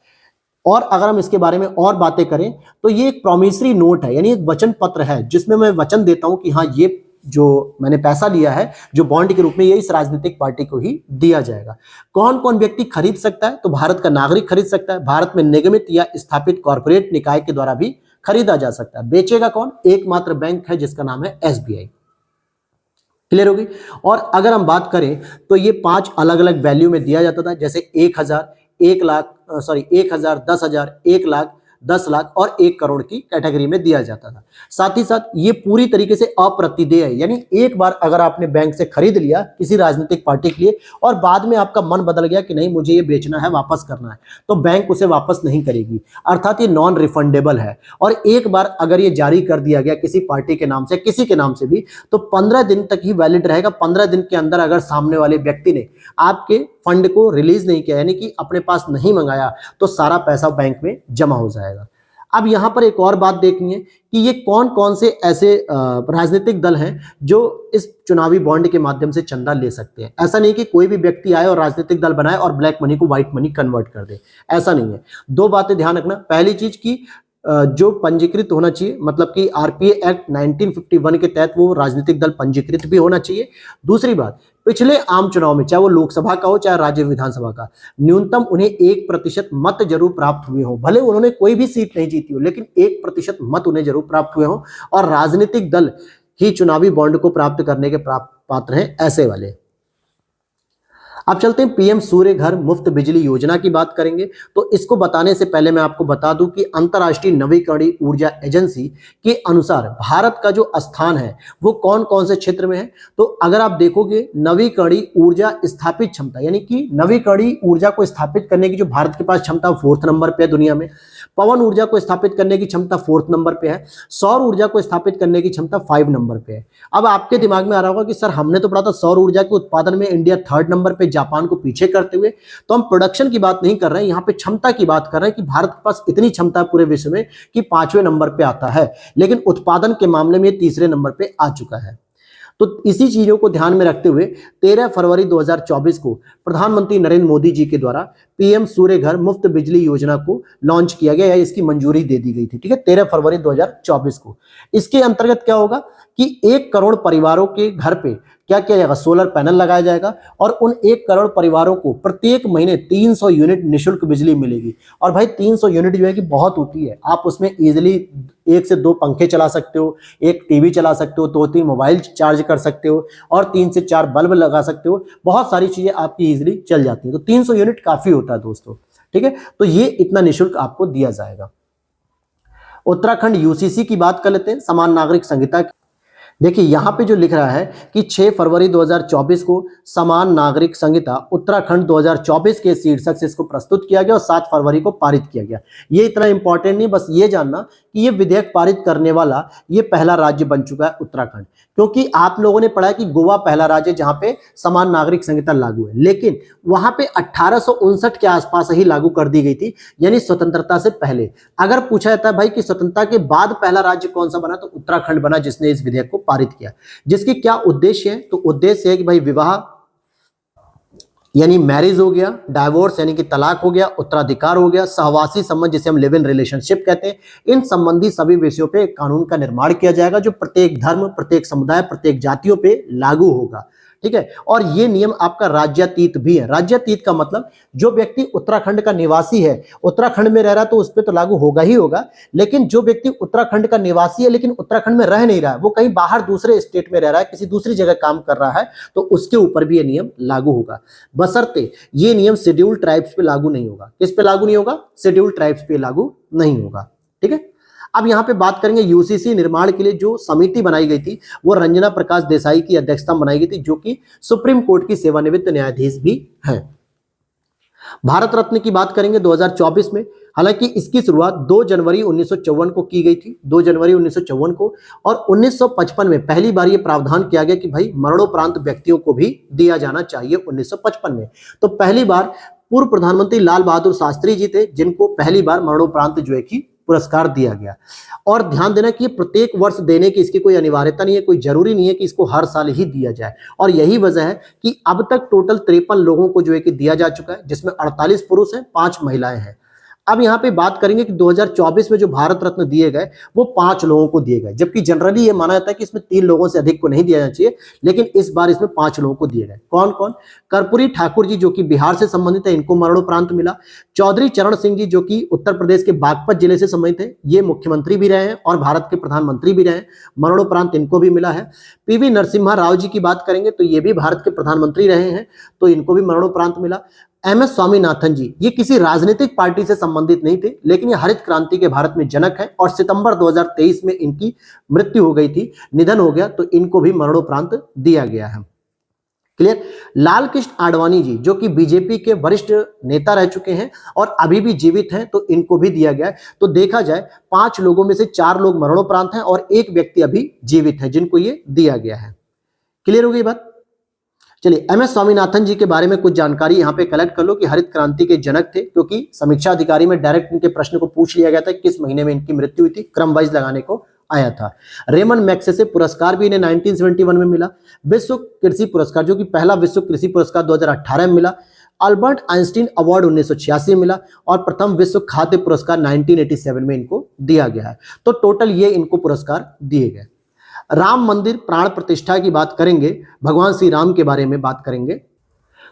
Speaker 1: और अगर हम इसके बारे में और बातें करें तो ये एक प्रॉमिसरी नोट है, यानी एक वचन पत्र है जिसमें मैं वचन देता हूं कि हाँ ये जो मैंने पैसा लिया है जो बॉन्ड के रूप में, ये इस राजनीतिक पार्टी को ही दिया जाएगा। कौन कौन व्यक्ति खरीद सकता है? तो भारत का नागरिक खरीद सकता है। भारत में निगमित या स्थापित कॉर्पोरेट निकाय के द्वारा भी खरीदा जा सकता है। बेचेगा कौन? एकमात्र बैंक है जिसका नाम है एसबीआई। क्लियर होगी? और अगर हम बात करें तो ये 5 अलग अलग वैल्यू में दिया जाता था, जैसे 1000, 1000, 10,000, 1 लाख, 10 लाख और 1 करोड़ की कैटेगरी में दिया जाता था। साथ ही साथ ये पूरी तरीके से अप्रतिदेय है, यानी एक बार अगर आपने बैंक से खरीद लिया किसी राजनीतिक पार्टी के लिए और बाद में आपका मन बदल गया कि नहीं मुझे ये बेचना है, वापस करना है, तो बैंक उसे वापस नहीं करेगी। अर्थात ये नॉन रिफंडेबल है। और एक बार अगर ये जारी कर दिया गया किसी पार्टी के नाम से, किसी के नाम से भी, तो 15 दिन तक ही वैलिड रहेगा। 15 दिन के अंदर अगर सामने वाले व्यक्ति ने आपके फंड को रिलीज नहीं किया, यानी कि अपने पास नहीं मंगाया, तो सारा पैसा बैंक में जमा हो जाएगा। अब यहां पर एक और बात देखनी है कि ये कौन कौन से ऐसे राजनीतिक दल हैं जो इस चुनावी बॉन्ड के माध्यम से चंदा ले सकते हैं। ऐसा नहीं कि कोई भी व्यक्ति आए और राजनीतिक दल बनाए और ब्लैक मनी को व्हाइट मनी कन्वर्ट कर दे, ऐसा नहीं है। दो बातें ध्यान रखना, पहली चीज की जो पंजीकृत होना चाहिए, मतलब कि आरपीए एक्ट 1951 के तहत वो राजनीतिक दल पंजीकृत भी होना चाहिए। दूसरी बात, पिछले आम चुनाव में चाहे वो लोकसभा का हो चाहे राज्य विधानसभा का, न्यूनतम उन्हें 1% मत जरूर प्राप्त हुए हो, भले उन्होंने कोई भी सीट नहीं जीती हो लेकिन 1% मत उन्हें जरूर प्राप्त हुए हो, और राजनीतिक दल ही चुनावी बॉन्ड को प्राप्त करने के पात्र हैं ऐसे वाले। अब चलते हैं पीएम सूर्य घर मुफ्त बिजली योजना की बात करेंगे। तो इसको बताने से पहले मैं आपको बता दूं कि अंतर्राष्ट्रीय नवीकरणीय ऊर्जा एजेंसी के अनुसार भारत का जो स्थान है वो कौन कौन से क्षेत्र में है। तो अगर आप देखोगे नवीकरणीय ऊर्जा स्थापित क्षमता, यानी कि नवीकरणीय ऊर्जा को स्थापित करने की जो भारत के पास क्षमता 4th नंबर पे है दुनिया में। पवन ऊर्जा को स्थापित करने की क्षमता 4th नंबर पे है। सौर ऊर्जा को स्थापित करने की क्षमता 5 नंबर पे है। अब आपके दिमाग में आ रहा होगा कि सर हमने तो पढ़ा था सौर ऊर्जा के उत्पादन में इंडिया 3rd नंबर पे, जापान को पीछे करते हुए। तो हम प्रोडक्शन की बात नहीं कर रहे हैं, यहाँ पे क्षमता की बात कर रहे हैं कि भारत के पास इतनी क्षमता है पूरे विश्व में कि 5वें नंबर पे आता है, लेकिन उत्पादन के मामले में 3रे नंबर पे आ चुका है। तो इसी चीजों को ध्यान में रखते हुए 13 फरवरी 2024 को प्रधानमंत्री नरेंद्र मोदी जी के द्वारा पीएम सूर्य घर मुफ्त बिजली योजना को लॉन्च किया गया, या इसकी मंजूरी दे दी गई थी। ठीक है, 13 फरवरी 2024 को। इसके अंतर्गत क्या होगा कि 1 करोड़ परिवारों के घर पे क्या किया जाएगा, सोलर पैनल लगाया जाएगा, और उन 1 करोड़ परिवारों को प्रत्येक महीने 300 यूनिट निःशुल्क बिजली मिलेगी। और भाई 300 यूनिट जो है कि बहुत होती है, आप उसमें इजीली 1 से 2 पंखे चला सकते हो, 1 टीवी चला सकते हो, 2-3 मोबाइल चार्ज कर सकते हो, और 3 से 4 बल्ब लगा सकते हो। बहुत सारी चीजें आपकी इजीली चल जाती है। तो 300 यूनिट काफी होता है दोस्तों। ठीक है, तो ये इतना निःशुल्क आपको दिया जाएगा। उत्तराखंड यूसीसी की बात कर लेते हैं, समान नागरिक संहिता। देखिए यहाँ पे जो लिख रहा है कि 6 फरवरी 2024 को समान नागरिक संहिता उत्तराखंड 2024 के शीर्षक से इसको प्रस्तुत किया गया और 7 फरवरी को पारित किया गया। ये इतना इंपॉर्टेंट नहीं, बस ये जानना कि ये विधेयक पारित करने वाला ये पहला राज्य बन चुका है उत्तराखंड। क्योंकि आप लोगों ने पढ़ा है कि गोवा पहला राज्य जहां पे समान नागरिक संहिता लागू है, लेकिन वहां पे 1859 के आसपास ही लागू कर दी गई थी, यानी स्वतंत्रता से पहले। अगर पूछा जाता है भाई कि स्वतंत्रता के बाद पहला राज्य कौन सा बना, तो उत्तराखंड बना, जिसने इस विधेयक को पारित किया। जिसकी क्या उद्देश्य है, तो उद्देश्य है कि भाई विवाह यानी मैरिज हो गया, डाइवोर्स यानी कि तलाक हो गया, उत्तराधिकार हो गया, सहवासी संबंध जिसे हम लिव इन रिलेशनशिप कहते हैं, इन संबंधी सभी विषयों पे कानून का निर्माण किया जाएगा जो प्रत्येक धर्म, प्रत्येक समुदाय, प्रत्येक जातियों पे लागू होगा। ठीक है, और ये नियम आपका राज्यातीत भी है। राज्यातीत का मतलब जो व्यक्ति उत्तराखंड का निवासी है, उत्तराखंड में रह रहा है, तो उस पर तो लागू होगा ही होगा, लेकिन जो व्यक्ति उत्तराखंड का निवासी है लेकिन उत्तराखंड में रह नहीं रहा है, वो कहीं बाहर दूसरे स्टेट में रह रहा है, किसी दूसरी जगह काम कर रहा है, तो उसके ऊपर भी ये नियम लागू होगा। बशर्ते ये नियम शेड्यूल ट्राइब्स पे लागू नहीं होगा। किस पे लागू नहीं होगा? शेड्यूल ट्राइब्स पे लागू नहीं होगा। ठीक है, अब यहां पे बात करेंगे यूसीसी निर्माण के लिए जो समिति बनाई गई थी, वो रंजना प्रकाश देसाई की अध्यक्षता में बनाई गई थी, जो कि सुप्रीम कोर्ट की सेवानिवृत्त न्यायाधीश भी हैं। भारत रत्न की बात करेंगे 2024 में, हालांकि इसकी शुरुआत 2 जनवरी 1954 को की गई थी, 2 जनवरी 1954 को, और 1955 में पहली बार यह प्रावधान किया गया कि भाई मरणोपरांत व्यक्तियों को भी दिया जाना चाहिए। 1955 में तो पहली बार पूर्व प्रधानमंत्री लाल बहादुर शास्त्री जी थे जिनको पहली बार मरणोपरांत जो है कि पुरस्कार दिया गया। और ध्यान देना कि प्रत्येक वर्ष देने की इसकी कोई अनिवार्यता नहीं है, कोई जरूरी नहीं है कि इसको हर साल ही दिया जाए। और यही वजह है कि अब तक टोटल 53 लोगों को जो है कि दिया जा चुका है, जिसमें 48 पुरुष हैं, 5 महिलाएं हैं। अब यहाँ पे बात करेंगे कि 2024 में जो भारत रत्न दिए गए वो 5 लोगों को दिए गए, जबकि जनरली ये माना जाता है कि इसमें 3 लोगों से अधिक को नहीं दिया जाना चाहिए, लेकिन इस बार इसमें 5 लोगों को दिए गए। कौन कौन? कर्पूरी ठाकुर जी जो कि बिहार से संबंधित है, इनको मरणोपरांत मिला। चौधरी चरण सिंह जी जो कि उत्तर प्रदेश के बागपत जिले से संबंधित है, ये मुख्यमंत्री भी रहे हैं और भारत के प्रधानमंत्री भी रहे हैं, मरणोपरांत इनको भी मिला है। पीवी नरसिम्हा राव जी की बात करेंगे तो ये भी भारत के प्रधानमंत्री रहे हैं, तो इनको भी मरणोपरांत मिला। एमएस स्वामीनाथन जी, ये किसी राजनीतिक पार्टी से संबंधित नहीं थे, लेकिन ये हरित क्रांति के भारत में जनक है और सितंबर 2023 में इनकी मृत्यु हो गई थी, निधन हो गया, तो इनको भी मरणोपरांत दिया गया है। क्लियर? लाल कृष्ण आडवाणी जी जो कि बीजेपी के वरिष्ठ नेता रह चुके हैं और अभी भी जीवित हैं, तो इनको भी दिया गया है। तो देखा जाए 5 लोगों में से 4 लोग मरणोपरांत हैं और 1 व्यक्ति अभी जीवित है जिनको ये दिया गया है। क्लियर हो गई बात? चलिए, एम एस स्वामीनाथन जी के बारे में कुछ जानकारी यहाँ पे कलेक्ट कर लो कि हरित क्रांति के जनक थे, क्योंकि समीक्षा अधिकारी में डायरेक्ट इनके प्रश्न को पूछ लिया गया था किस महीने में इनकी मृत्यु हुई थी, क्रम वाइज लगाने को आया था। रेमन मैग्सेसे पुरस्कार भी इन्हें 1971 में मिला। विश्व कृषि पुरस्कार, जो कि पहला विश्व कृषि पुरस्कार 2018 में मिला। अल्बर्ट आइंस्टीन अवार्ड 1986 में मिला और प्रथम विश्व खाद्य पुरस्कार 1987 में इनको दिया गया है। तो टोटल ये इनको पुरस्कार दिए गए। राम मंदिर प्राण प्रतिष्ठा की बात करेंगे, भगवान श्री राम के बारे में बात करेंगे।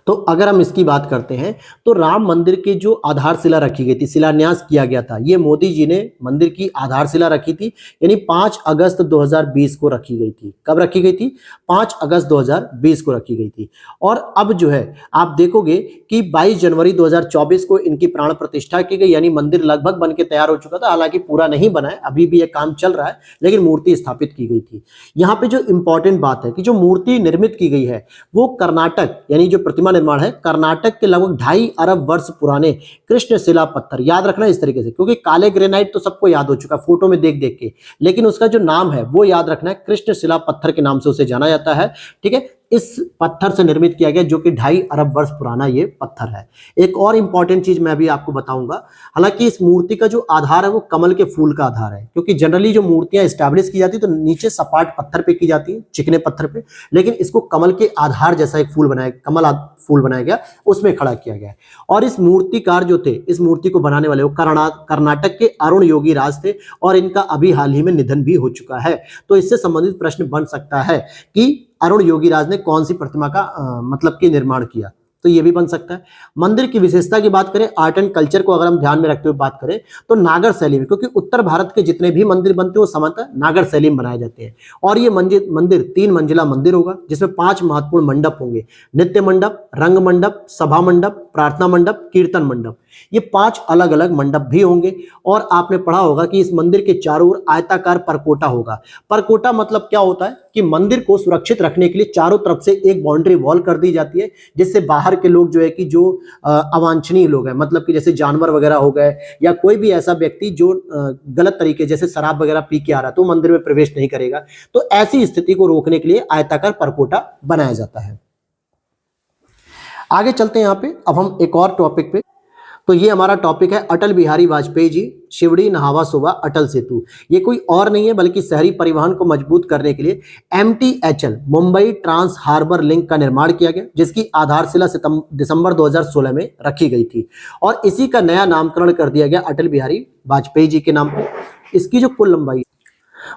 Speaker 1: तो अगर हम इसकी बात करते हैं तो राम मंदिर की जो आधारशिला रखी गई थी, शिलान्यास किया गया था, ये मोदी जी ने मंदिर की आधारशिला रखी थी, यानी 5 अगस्त 2020 को रखी गई थी। कब रखी गई थी? 5 अगस्त 2020 को रखी गई थी। और अब जो है आप देखोगे कि 22 जनवरी 2024 को इनकी प्राण प्रतिष्ठा की गई, यानी मंदिर लगभग बन के तैयार हो चुका था, हालांकि पूरा नहीं बना है, अभी भी यह काम चल रहा है, लेकिन मूर्ति स्थापित की गई थी। यहाँ पे जो इंपॉर्टेंट बात है कि जो मूर्ति निर्मित की गई है वो कर्नाटक, यानी जो प्रतिमा निर्माण है कर्नाटक के लगभग 2.5 अरब वर्ष पुराने कृष्ण शिला पत्थर, याद रखना इस तरीके से, क्योंकि काले ग्रेनाइट तो सबको याद हो चुका फोटो में देख देख के, लेकिन उसका जो नाम है वो याद रखना है, कृष्ण शिला पत्थर के नाम से उसे जाना जाता है। ठीक है, इस पत्थर से निर्मित किया गया, जो कि 2.5 अरब वर्ष पुराना ये पत्थर है। एक और इंपॉर्टेंट चीज मैं भी आपको बताऊंगा, हालांकि इस मूर्ति का जो आधार है वो कमल के फूल का आधार है, क्योंकि जनरली जो मूर्तियां स्टैब्लिश की जाती है तो नीचे सपाट पत्थर पे की जाती है, चिकने पत्थर पे, लेकिन इसको कमल के आधार जैसा एक फूल बनाया, फूल बनाया गया, उसमें खड़ा किया गया। और इस मूर्तिकार जो थे, इस मूर्ति को बनाने वाले वो कर्नाटक के अरुण योगी राज थे, और इनका अभी हाल ही में निधन भी हो चुका है। तो इससे संबंधित प्रश्न बन सकता है कि अरुण योगी राज ने कौन सी प्रतिमा का मतलब कि निर्माण किया, तो ये भी बन सकता है। मंदिर की विशेषता की बात करें, आर्ट एंड कल्चर को अगर हम ध्यान में रखते हुए बात करें तो नागर शैली में, क्योंकि उत्तर भारत के जितने भी मंदिर बनते हैं वो सामान्यतः नागर शैली में बनाए जाते हैं। और ये मंदिर 3 मंजिला मंदिर होगा, जिसमें 5 महत्वपूर्ण मंडप होंगे, नित्य मंडप, रंग मंडप, सभा मंडप, प्रार्थना मंडप, कीर्तन मंडप, ये 5 अलग अलग मंडप भी होंगे। और आपने पढ़ा होगा कि इस मंदिर के चारों ओर आयताकार परकोटा होगा। परकोटा मतलब क्या होता है कि मंदिर को सुरक्षित रखने के लिए चारों तरफ से एक बाउंड्री वॉल कर दी जाती है, जिससे बाहर के लोग जो है कि जो अवांछनीय लोग हैं, मतलब कि जैसे जानवर वगैरह हो गए या कोई भी ऐसा व्यक्ति जो गलत तरीके जैसे शराब वगैरह पी के आ रहा है तो मंदिर में प्रवेश नहीं करेगा। तो ऐसी स्थिति को रोकने के लिए आयताकार परकोटा बनाया जाता है। आगे चलते हैं यहाँ पे, अब हम एक और टॉपिक पे। तो ये हमारा टॉपिक है अटल बिहारी वाजपेयी जी शिवड़ी नहावा सोवा अटल सेतु। ये कोई और नहीं है बल्कि शहरी परिवहन को मजबूत करने के लिए MTHL Mumbai trans harbour link का निर्माण किया गया, जिसकी आधारशिला दिसंबर 2016 में रखी गई थी, और इसी का नया नामकरण कर दिया गया अटल बिहारी वाजपेयी जी के नाम पर। इसकी जो कुल लंबाई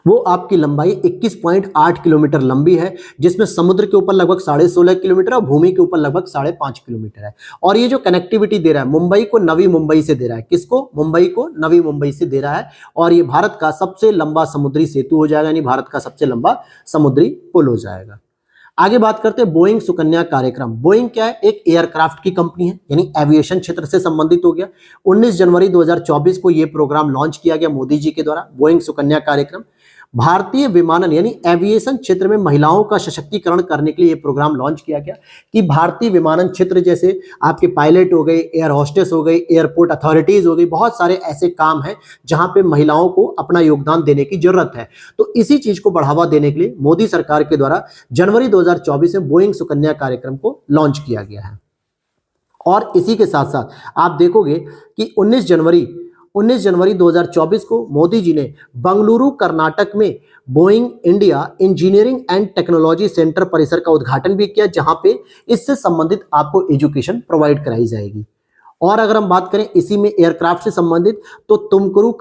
Speaker 1: वो आपकी लंबाई 21.8 किलोमीटर लंबी है, जिसमें समुद्र के ऊपर लगभग 16.5 किलोमीटर और भूमि के ऊपर लगभग 5.5 किलोमीटर है। और ये जो कनेक्टिविटी दे रहा है मुंबई को नवी मुंबई से दे रहा है, किसको? मुंबई को नवी मुंबई से दे रहा है। और ये भारत का सबसे लंबा समुद्री सेतु हो जाएगा, यानी भारत का सबसे लंबा समुद्री पुल हो जाएगा। आगे बात करते हैं बोइंग सुकन्या कार्यक्रम। बोइंग क्या है? एक एयरक्राफ्ट की कंपनी है, यानी एविएशन क्षेत्र से संबंधित हो गया। 19 जनवरी 2024 को यह प्रोग्राम लॉन्च किया गया मोदी जी के द्वारा, बोइंग सुकन्या कार्यक्रम। भारतीय विमानन यानी एविएशन क्षेत्र में महिलाओं का सशक्तिकरण करने के लिए यह प्रोग्राम लॉन्च किया गया कि भारतीय विमानन क्षेत्र जैसे आपके पायलट हो गए, एयर होस्टेस हो गई, एयरपोर्ट अथॉरिटीज हो गई, बहुत सारे ऐसे काम हैं जहां पे महिलाओं को अपना योगदान देने की जरूरत है। तो इसी चीज को बढ़ावा देने के लिए मोदी सरकार के द्वारा जनवरी 2024 में बोइंग सुकन्या कार्यक्रम को लॉन्च किया गया है। और इसी के साथ साथ आप देखोगे कि 19 जनवरी 2024 को मोदी जी ने बंगलुरु कर्नाटक में Boeing India engineering and technology centre परिसर का उद्घाटन भी किया, जहां पे इससे संबंधित आपको एजुकेशन प्रोवाइड कराई जाएगी। और अगर हम बात करें इसी में एयरक्राफ्ट से संबंधित, तो तुमकुरु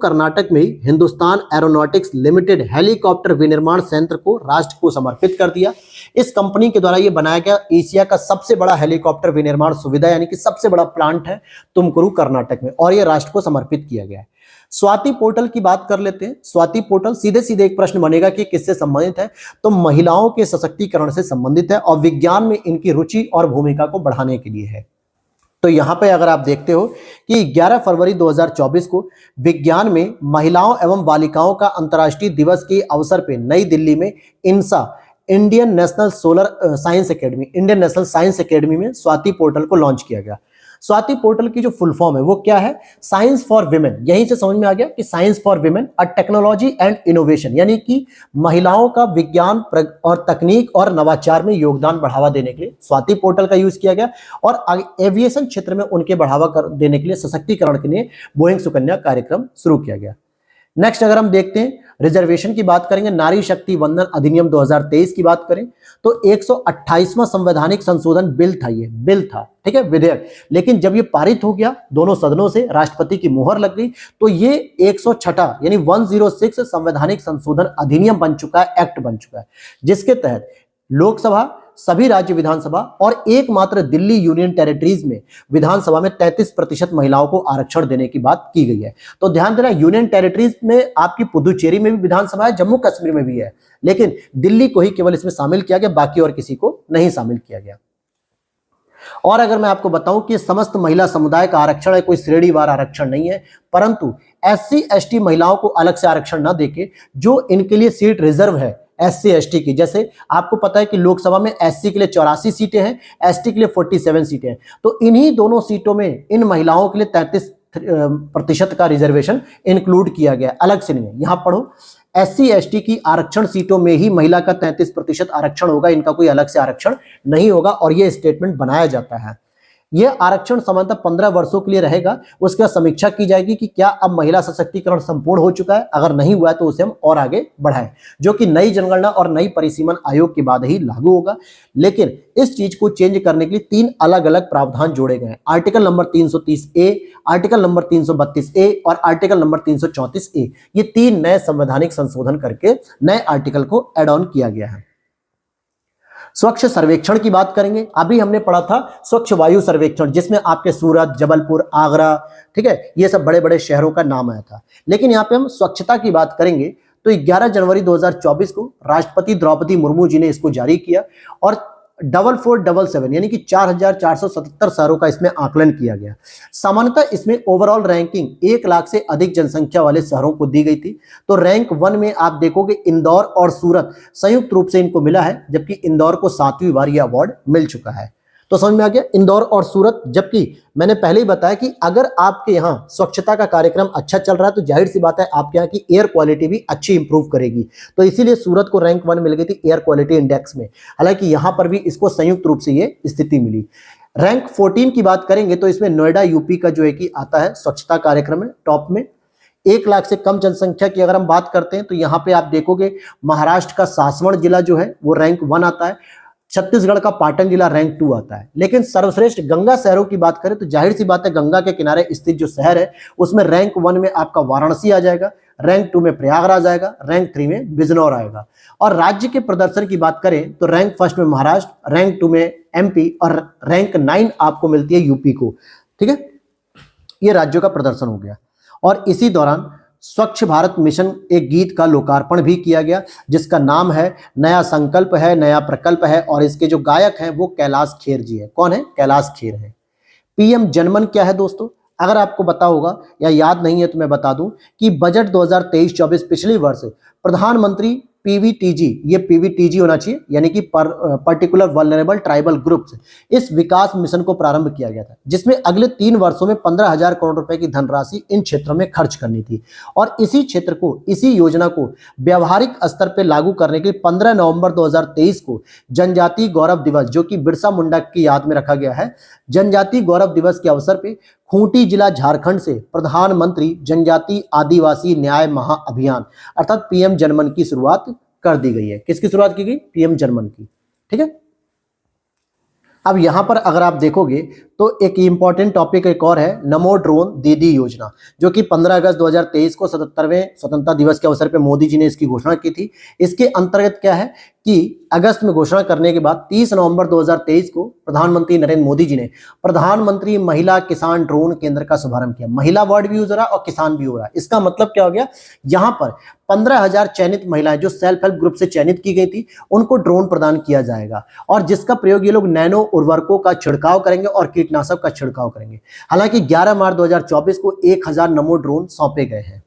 Speaker 1: कर्नाटक में ही हिंदुस्तान एरोनॉटिक्स लिमिटेड हेलीकॉप्टर विनिर्माण संयंत्र को राष्ट्र को समर्पित कर दिया। इस कंपनी के द्वारा यह बनाया गया एशिया का सबसे बड़ा हेलीकॉप्टर विनिर्माण सुविधा यानी कि सबसे बड़ा प्लांट है तुमकुरु कर्नाटक में, और यह राष्ट्र को समर्पित किया गया है। स्वाति पोर्टल की बात कर लेते हैं। स्वाति पोर्टल सीधे सीधे एक प्रश्न बनेगा कि किससे संबंधित है, तो महिलाओं के सशक्तिकरण से संबंधित है और विज्ञान में इनकी रुचि और भूमिका को बढ़ाने के लिए है। तो यहां पे अगर आप देखते हो कि 11 फरवरी 2024 को विज्ञान में महिलाओं एवं बालिकाओं का अंतर्राष्ट्रीय दिवस के अवसर पे नई दिल्ली में INSA Indian national science academy में स्वाति पोर्टल को लॉन्च किया गया। स्वाति पोर्टल की जो फुल फॉर्म है वो क्या है? Science for women. यहीं से समझ में आ गया कि साइंस फॉर विमेन और टेक्नोलॉजी एंड इनोवेशन, यानी कि महिलाओं का विज्ञान और तकनीक और नवाचार में योगदान बढ़ावा देने के लिए स्वाति पोर्टल का यूज किया गया और एविएशन क्षेत्र में उनके बढ़ावा देने के लिए, सशक्तिकरण के लिए बोइंग सुकन्या कार्यक्रम शुरू किया गया। नेक्स्ट अगर हम देखते हैं रिजर्वेशन की बात करेंगे, नारी शक्ति वंदन अधिनियम 2023 की बात करें तो 128वां संवैधानिक संशोधन बिल था, ये बिल था, ठीक है, विधेयक। लेकिन जब ये पारित हो गया दोनों सदनों से, राष्ट्रपति की मोहर लग गई, तो ये 106 यानी 106 संवैधानिक संशोधन अधिनियम बन चुका है, एक्ट बन चुका है, जिसके तहत लोकसभा, सभी राज्य विधानसभा और एकमात्र दिल्ली यूनियन टेरिटरीज में विधानसभा में 33% महिलाओं को आरक्षण देने की बात की गई है। तो ध्यान देना, यूनियन टेरिटरीज में आपकी पुदुचेरी में भी विधानसभा है, जम्मू कश्मीर में भी है, लेकिन दिल्ली को ही केवल इसमें शामिल किया गया, बाकी और किसी को नहीं शामिल किया गया। और अगर मैं आपको बताऊं कि समस्त महिला समुदाय का आरक्षण है, कोई श्रेणीवार आरक्षण नहीं है, परंतु SC ST महिलाओं को अलग से आरक्षण ना देके जो इनके लिए सीट रिजर्व है SC ST की, जैसे आपको पता है कि लोकसभा में SC के लिए 84 सीटें हैं, ST के लिए 47 सीटें हैं, तो इन्हीं दोनों सीटों में इन महिलाओं के लिए 33% का रिजर्वेशन इंक्लूड किया गया, अलग से नहीं है। यहां पढ़ो, SC ST की आरक्षण सीटों में ही महिला का 33% आरक्षण होगा, इनका कोई अलग से आरक्षण नहीं होगा, और यह स्टेटमेंट बनाया जाता है। यह आरक्षण सामान्यतः 15 वर्षों के लिए रहेगा, उसके बाद समीक्षा की जाएगी कि क्या अब महिला सशक्तिकरण संपूर्ण हो चुका है, अगर नहीं हुआ है तो उसे हम और आगे बढ़ाएं, जो कि नई जनगणना और नई परिसीमन आयोग के बाद ही लागू होगा। लेकिन इस चीज को चेंज करने के लिए 3 अलग अलग प्रावधान जोड़े गए हैं, article number 330A, article number 332A और आर्टिकल नंबर 334A। ये 3 नए संवैधानिक संशोधन करके नए आर्टिकल को एड ऑन किया गया है। स्वच्छ सर्वेक्षण की बात करेंगे, अभी हमने पढ़ा था स्वच्छ वायु सर्वेक्षण, जिसमें आपके सूरत, जबलपुर, आगरा, ठीक है, ये सब बड़े बड़े शहरों का नाम आया था। लेकिन यहाँ पे हम स्वच्छता की बात करेंगे तो 11 जनवरी 2024 को राष्ट्रपति द्रौपदी मुर्मू जी ने इसको जारी किया और 4477 यानी कि 4477 शहरों का इसमें आकलन किया गया। सामान्यतः इसमें ओवरऑल रैंकिंग 1 लाख से अधिक जनसंख्या वाले शहरों को दी गई थी। तो रैंक 1 में आप देखोगे इंदौर और सूरत संयुक्त रूप से इनको मिला है, जबकि इंदौर को 7वीं बार यह अवार्ड मिल चुका है। तो समझ में आ गया, इंदौर और सूरत। जबकि मैंने पहले ही बताया कि अगर आपके यहाँ स्वच्छता का कार्यक्रम अच्छा चल रहा है तो जाहिर सी बात है आपके यहाँ की एयर क्वालिटी भी अच्छी इंप्रूव करेगी, तो इसीलिए सूरत को रैंक 1 मिल गई थी एयर क्वालिटी इंडेक्स में। हालांकि यहाँ पर भी इसको संयुक्त रूप से ये स्थिति मिली। रैंक 14 की बात करेंगे तो इसमें नोएडा यूपी का जो है कि आता है स्वच्छता कार्यक्रम में टॉप में। 1 लाख से कम जनसंख्या की अगर हम बात करते हैं तो यहाँ पे आप देखोगे महाराष्ट्र का सासवड़ जिला जो है वो रैंक 1 आता है, छत्तीसगढ़ का पाटन जिला रैंक 2 आता है। लेकिन सर्वश्रेष्ठ गंगा शहरों की बात करें तो जाहिर सी बात है गंगा के किनारे स्थित जो शहर है उसमें रैंक 1 में आपका वाराणसी आ जाएगा, रैंक 2 में प्रयागराज आएगा, रैंक 3 में बिजनौर आएगा। और राज्य के प्रदर्शन की बात करें तो रैंक 1 में महाराष्ट्र, रैंक 2 में MP और रैंक 9 आपको मिलती है यूपी को। ठीक है, ये राज्यों का प्रदर्शन हो गया। और इसी दौरान स्वच्छ भारत मिशन एक गीत का लोकार्पण भी किया गया जिसका नाम है नया संकल्प है नया प्रकल्प है, और इसके जो गायक हैं वो कैलाश खेर जी है। कौन है? कैलाश खेर है। PM जनमन क्या है दोस्तों? अगर आपको पता होगा या याद नहीं है तो मैं बता दूं कि बजट 2023-24 पिछले वर्ष प्रधानमंत्री PVTG, ये PVTG होना चाहिए, यानी कि पर्टिकुलर वल्नरेबल ट्राइबल ग्रुप्स, इस विकास मिशन को प्रारंभ किया गया था, जिसमें अगले 3 वर्षों में 15,000 करोड़ रुपए की धनराशि इन क्षेत्रों में खर्च करनी थी। और इसी क्षेत्र को, इसी योजना को व्यवहारिक स्तर पर लागू करने के लिए 15 नवंबर 2023 को जनजातीय गौरव दिवस, जो कि बिरसा मुंडा की याद में रखा गया है, जनजातीय गौरव दिवस के अवसर पर खूंटी जिला झारखंड से प्रधानमंत्री जनजातीय आदिवासी न्याय महाअभियान अर्थात PM जनमन की शुरुआत कर दी गई है। किसकी शुरुआत की गई? PM जनमन की। ठीक है, अब यहां पर अगर आप देखोगे तो एक इंपॉर्टेंट टॉपिक एक और है, नमो ड्रोन दीदी योजना, जो कि 15 अगस्त 2023 को 77वें स्वतंत्रता दिवस के अवसर पर मोदी जी ने इसकी घोषणा की थी। इसके अंतर्गत क्या है कि अगस्त में घोषणा करने के बाद 30 नवंबर 2023 को प्रधानमंत्री नरेंद्र मोदी जी ने प्रधानमंत्री महिला किसान ड्रोन केंद्र का शुभारंभ किया। महिला वर्ड भी यूज हो रहा है और किसान भी हो रहा है। इसका मतलब क्या हो गया? यहां पर 15,000 चयनित महिलाएं जो सेल्फ हेल्प ग्रुप से चयनित की गई थी उनको ड्रोन प्रदान किया जाएगा, और जिसका प्रयोग ये लोग नैनो उर्वरकों का छिड़काव करेंगे और कीटनाशक का छिड़काव करेंगे। हालांकि 11 मार्च 2024 को 1000 नमो ड्रोन सौंपे गए हैं।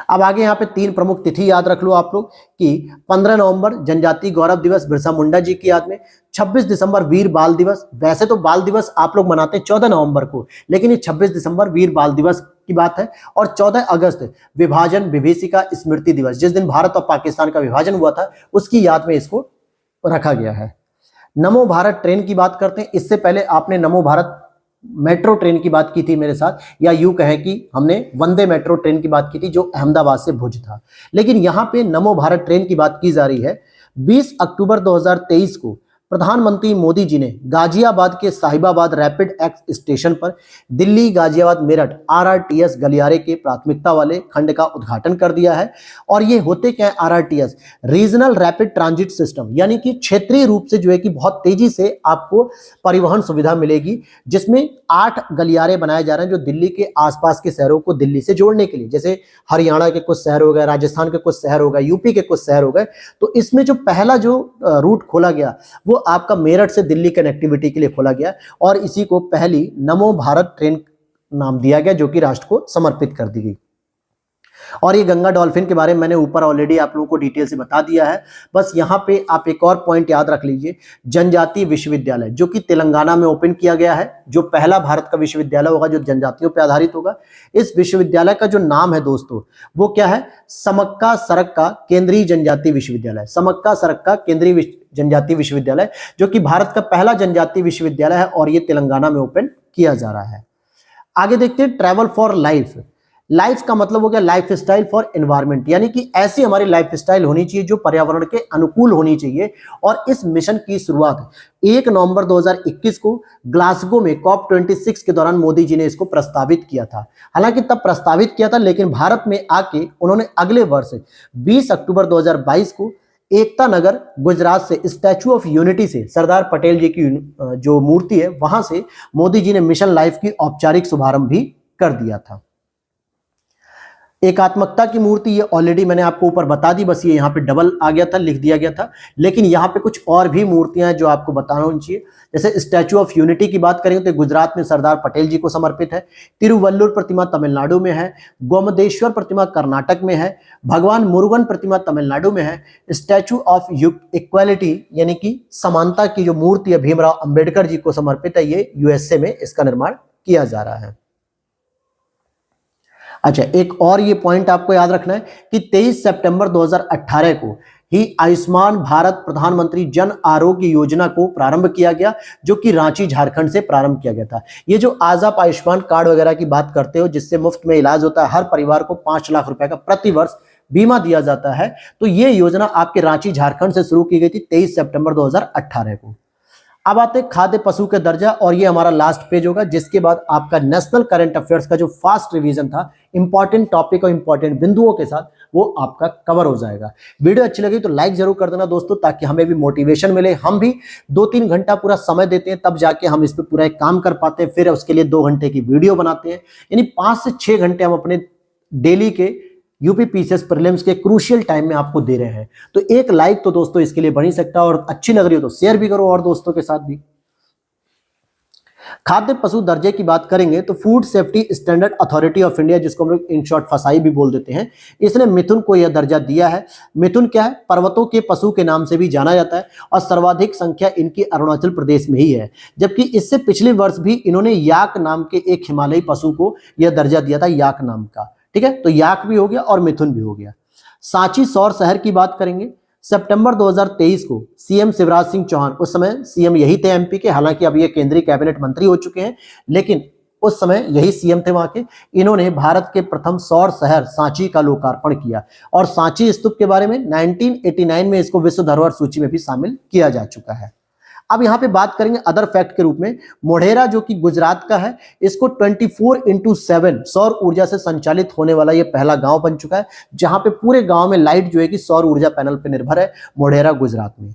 Speaker 1: अब आगे यहाँ पे 3 प्रमुख तिथि याद रख लो आप लोग कि 15 नवंबर जनजातीय गौरव दिवस बिरसा मुंडा जी की याद में, 26 दिसंबर वीर बाल दिवस। वैसे तो बाल दिवस आप लोग मनाते हैं 14 नवंबर को, लेकिन ये 26 दिसंबर वीर बाल दिवस की बात है। और 14 अगस्त विभाजन विभीषिका स्मृति दिवस, जिस दिन भारत और पाकिस्तान का विभाजन हुआ था उसकी याद में इसको रखा गया है। नमो भारत ट्रेन की बात करते हैं। इससे पहले आपने नमो भारत मेट्रो ट्रेन की बात की थी मेरे साथ, या यूं कहें कि हमने वंदे मेट्रो ट्रेन की बात की थी जो अहमदाबाद से भुज था। लेकिन यहां पे नमो भारत ट्रेन की बात की जा रही है। 20 अक्टूबर 2023 को प्रधानमंत्री मोदी जी ने गाजियाबाद के साहिबाबाद रैपिड एक्स स्टेशन पर दिल्ली गाजियाबाद मेरठ आरआरटीएस गलियारे के प्राथमिकता वाले खंड का उद्घाटन कर दिया है। और ये होते क्या है RRTS, regional rapid transit system, यानी कि क्षेत्रीय रूप से जो है कि बहुत तेजी से आपको परिवहन सुविधा मिलेगी, जिसमें 8 गलियारे बनाए जा रहे हैं जो दिल्ली के आसपास के शहरों को दिल्ली से जोड़ने के लिए, जैसे हरियाणा के कुछ शहर हो गए, राजस्थान के कुछ शहर हो गए, यूपी के कुछ शहर हो गए। तो इसमें जो पहला जो रूट खोला गया वो आपका मेरठ से दिल्ली कनेक्टिविटी के लिए खोला गया, और इसी को पहली नमो भारत ट्रेन नाम दिया गया जो कि राष्ट्र को समर्पित कर दी गई। और ये गंगा डॉल्फिन के बारे में मैंने ऊपर ऑलरेडी आप लोगों को डिटेल से बता दिया है। बस यहाँ पे आप एक और पॉइंट याद रख लीजिए, जनजातीय विश्वविद्यालय जो कि तेलंगाना में ओपन किया गया है, जो पहला भारत का विश्वविद्यालय होगा जो जनजातियों पर आधारित होगा। इस विश्वविद्यालय का जो नाम है दोस्तों वो क्या है, समक्का सरक्का केंद्रीय जनजातीय विश्वविद्यालय। समक्का सरक्का केंद्रीय जनजातीय विश्वविद्यालय जो कि भारत का पहला जनजातीय विश्वविद्यालय है, और ये तेलंगाना में ओपन किया जा रहा है। आगे देखते हैं ट्रैवल फॉर लाइफ। लाइफ का मतलब हो गया लाइफ स्टाइल फॉर एनवायरमेंट, यानी कि ऐसी हमारी लाइफ स्टाइल होनी चाहिए जो पर्यावरण के अनुकूल होनी चाहिए। और इस मिशन की शुरुआत 1 नवंबर 2021 को ग्लासगो में COP26 के दौरान मोदी जी ने इसको प्रस्तावित किया था। हालांकि तब प्रस्तावित किया था, लेकिन भारत में आके उन्होंने अगले वर्ष 20 अक्टूबर 2022 को एकता नगर गुजरात से स्टैचू ऑफ यूनिटी से सरदार पटेल जी की जो मूर्ति है वहां से मोदी जी ने मिशन लाइफ की औपचारिक शुभारंभ भी कर दिया था। एकात्मकता की मूर्ति ये ऑलरेडी मैंने आपको ऊपर बता दी, बस ये यहाँ पे डबल आ गया था, लिख दिया गया था। लेकिन यहाँ पे कुछ और भी मूर्तियां हैं जो आपको बताना होनी चाहिए। जैसे स्टैचू ऑफ यूनिटी की बात करेंगे तो गुजरात में सरदार पटेल जी को समर्पित है, तिरुवल्लुर प्रतिमा तमिलनाडु में है, गोमदेश्वर प्रतिमा कर्नाटक में है, भगवान मुरुगन प्रतिमा तमिलनाडु में है, स्टैचू ऑफ इक्वालिटी यानी कि समानता की जो मूर्ति है भीमराव अंबेडकर जी को समर्पित है, ये यूएसए में इसका निर्माण किया जा रहा है। अच्छा, एक और ये पॉइंट आपको याद रखना है कि 23 सितंबर 2018 को ही आयुष्मान भारत प्रधानमंत्री जन आरोग्य योजना को प्रारंभ किया गया, जो कि रांची झारखंड से प्रारंभ किया गया था। ये जो आज आप आयुष्मान कार्ड वगैरह की बात करते हो जिससे मुफ्त में इलाज होता है, हर परिवार को 5 लाख रुपए का प्रति वर्ष बीमा दिया जाता है, तो ये योजना आपके रांची झारखंड से शुरू की गई थी 23 सितंबर 2018 को। अब आते हैं खाद्य पशु के दर्जा, और ये हमारा लास्ट पेज होगा, जिसके बाद आपका नेशनल करंट अफेयर्स का जो फास्ट रिवीजन था इंपॉर्टेंट टॉपिक और इंपॉर्टेंट बिंदुओं के साथ वो आपका कवर हो जाएगा। वीडियो अच्छी लगी तो लाइक जरूर कर देना दोस्तों, ताकि हमें भी मोटिवेशन मिले। हम भी 2-3 घंटा पूरा समय देते हैं, तब जाके हम इस पर पूरा एक काम कर पाते हैं, फिर उसके लिए 2 घंटे की वीडियो बनाते हैं, यानी 5 से 6 घंटे हम अपने डेली के यूपी पीसीएस प्रीलिम्स के क्रूशियल टाइम में आपको दे रहे हैं। तो एक लाइक तो दोस्तों इसके लिए बन ही सकता है, और अच्छी लग रही हो तो शेयर भी करो और दोस्तों के साथ भी। खाद्य पशु दर्जे की बात करेंगे तो food safety standard authority of India, जिसको हम लोग इन शॉर्ट फसाई भी बोल देते हैं, इसने मिथुन को यह दर्जा दिया है। मिथुन क्या है, पर्वतों के पशु के नाम से भी जाना जाता है, और सर्वाधिक संख्या इनकी अरुणाचल प्रदेश में ही है। जबकि इससे पिछले वर्ष भी इन्होंने याक नाम के एक हिमालयी पशु को यह दर्जा दिया था, याक नाम का। ठीक है, तो याक भी हो गया और मिथुन भी हो गया। सांची सौर शहर की बात करेंगे, सितंबर 2023 को सीएम शिवराज सिंह चौहान, उस समय सीएम यही थे एमपी के, हालांकि अब ये केंद्रीय कैबिनेट मंत्री हो चुके हैं, लेकिन उस समय यही सीएम थे वहां के। इन्होंने भारत के प्रथम सौर शहर सांची का लोकार्पण किया, और सांची स्तूप के बारे में 1989 में इसको विश्व धरोहर सूची में भी शामिल किया जा चुका है। अब यहाँ पे बात करेंगे अदर फैक्ट के रूप में, मोढेरा जो कि गुजरात का है, इसको 24/7 सौर ऊर्जा से संचालित होने वाला ये पहला गांव बन चुका है, जहां पे पूरे गांव में लाइट जो है कि सौर ऊर्जा पैनल पे निर्भर है, मोढेरा गुजरात में।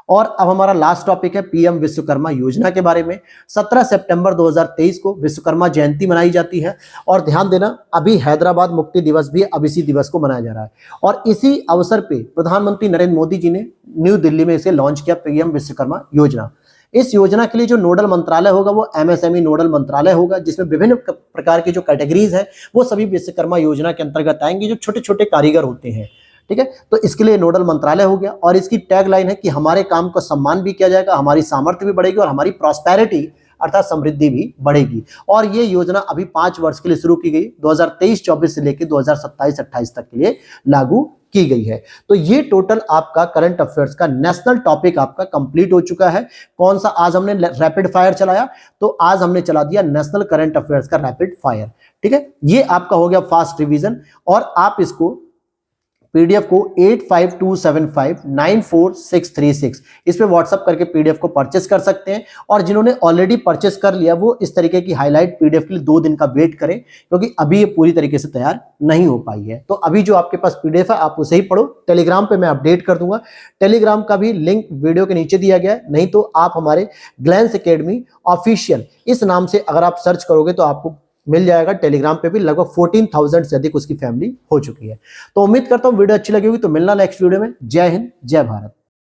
Speaker 1: और अब हमारा लास्ट टॉपिक है पीएम विश्वकर्मा योजना के बारे में। 17 सितंबर 2023 को विश्वकर्मा जयंती मनाई जाती है, और ध्यान देना अभी हैदराबाद मुक्ति दिवस भी अब इसी दिवस को मनाया जा रहा है, और इसी अवसर पे प्रधानमंत्री नरेंद्र मोदी जी ने न्यू दिल्ली में इसे लॉन्च किया, पीएम विश्वकर्मा योजना। इस योजना के लिए जो नोडल मंत्रालय होगा वो एमएसएमई नोडल मंत्रालय होगा, जिसमें विभिन्न प्रकार की जो कैटेगरीज है वो सभी विश्वकर्मा योजना के अंतर्गत आएंगी, जो छोटे छोटे कारीगर होते हैं। ठीक है, तो इसके लिए नोडल मंत्रालय हो गया। और इसकी टैगलाइन है कि हमारे काम को सम्मान भी किया जाएगा, हमारी सामर्थ्य भी बढ़ेगी और हमारी प्रॉस्पेरिटी अर्थात समृद्धि भी बढ़ेगी। और ये योजना अभी 5 वर्ष के लिए शुरू की गई, 2023-24 से लेकर 2027-28 तक के लिए लागू की गई है। तो ये टोटल आपका करंट अफेयर्स का नेशनल टॉपिक आपका कंप्लीट हो चुका है। कौन सा आज हमने रैपिड फायर चलाया, तो आज हमने चला दिया नेशनल करंट अफेयर्स का रैपिड फायर। ठीक है, ये आपका हो गया फास्ट रिवीजन। और आप इसको पीडीएफ को 8527594636 इस पे व्हाट्सअप करके पीडीएफ को परचेस कर सकते हैं। और जिन्होंने ऑलरेडी परचेस कर लिया वो इस तरीके की हाईलाइट पीडीएफ के लिए 2 दिन का वेट करें, क्योंकि अभी ये पूरी तरीके से तैयार नहीं हो पाई है। तो अभी जो आपके पास पीडीएफ है आप उसे ही पढ़ो। टेलीग्राम पे मैं अपडेट कर दूंगा, टेलीग्राम का भी लिंक वीडियो के नीचे दिया गया है, नहीं तो आप हमारे ग्लैंस एकेडमी ऑफिशियल इस नाम से अगर आप सर्च करोगे तो आपको मिल जाएगा। टेलीग्राम पे भी लगभग 14,000 से अधिक उसकी फैमिली हो चुकी है। तो उम्मीद करता हूं वीडियो अच्छी लगी होगी। तो मिलना नेक्स्ट वीडियो में। जय हिंद, जय भारत।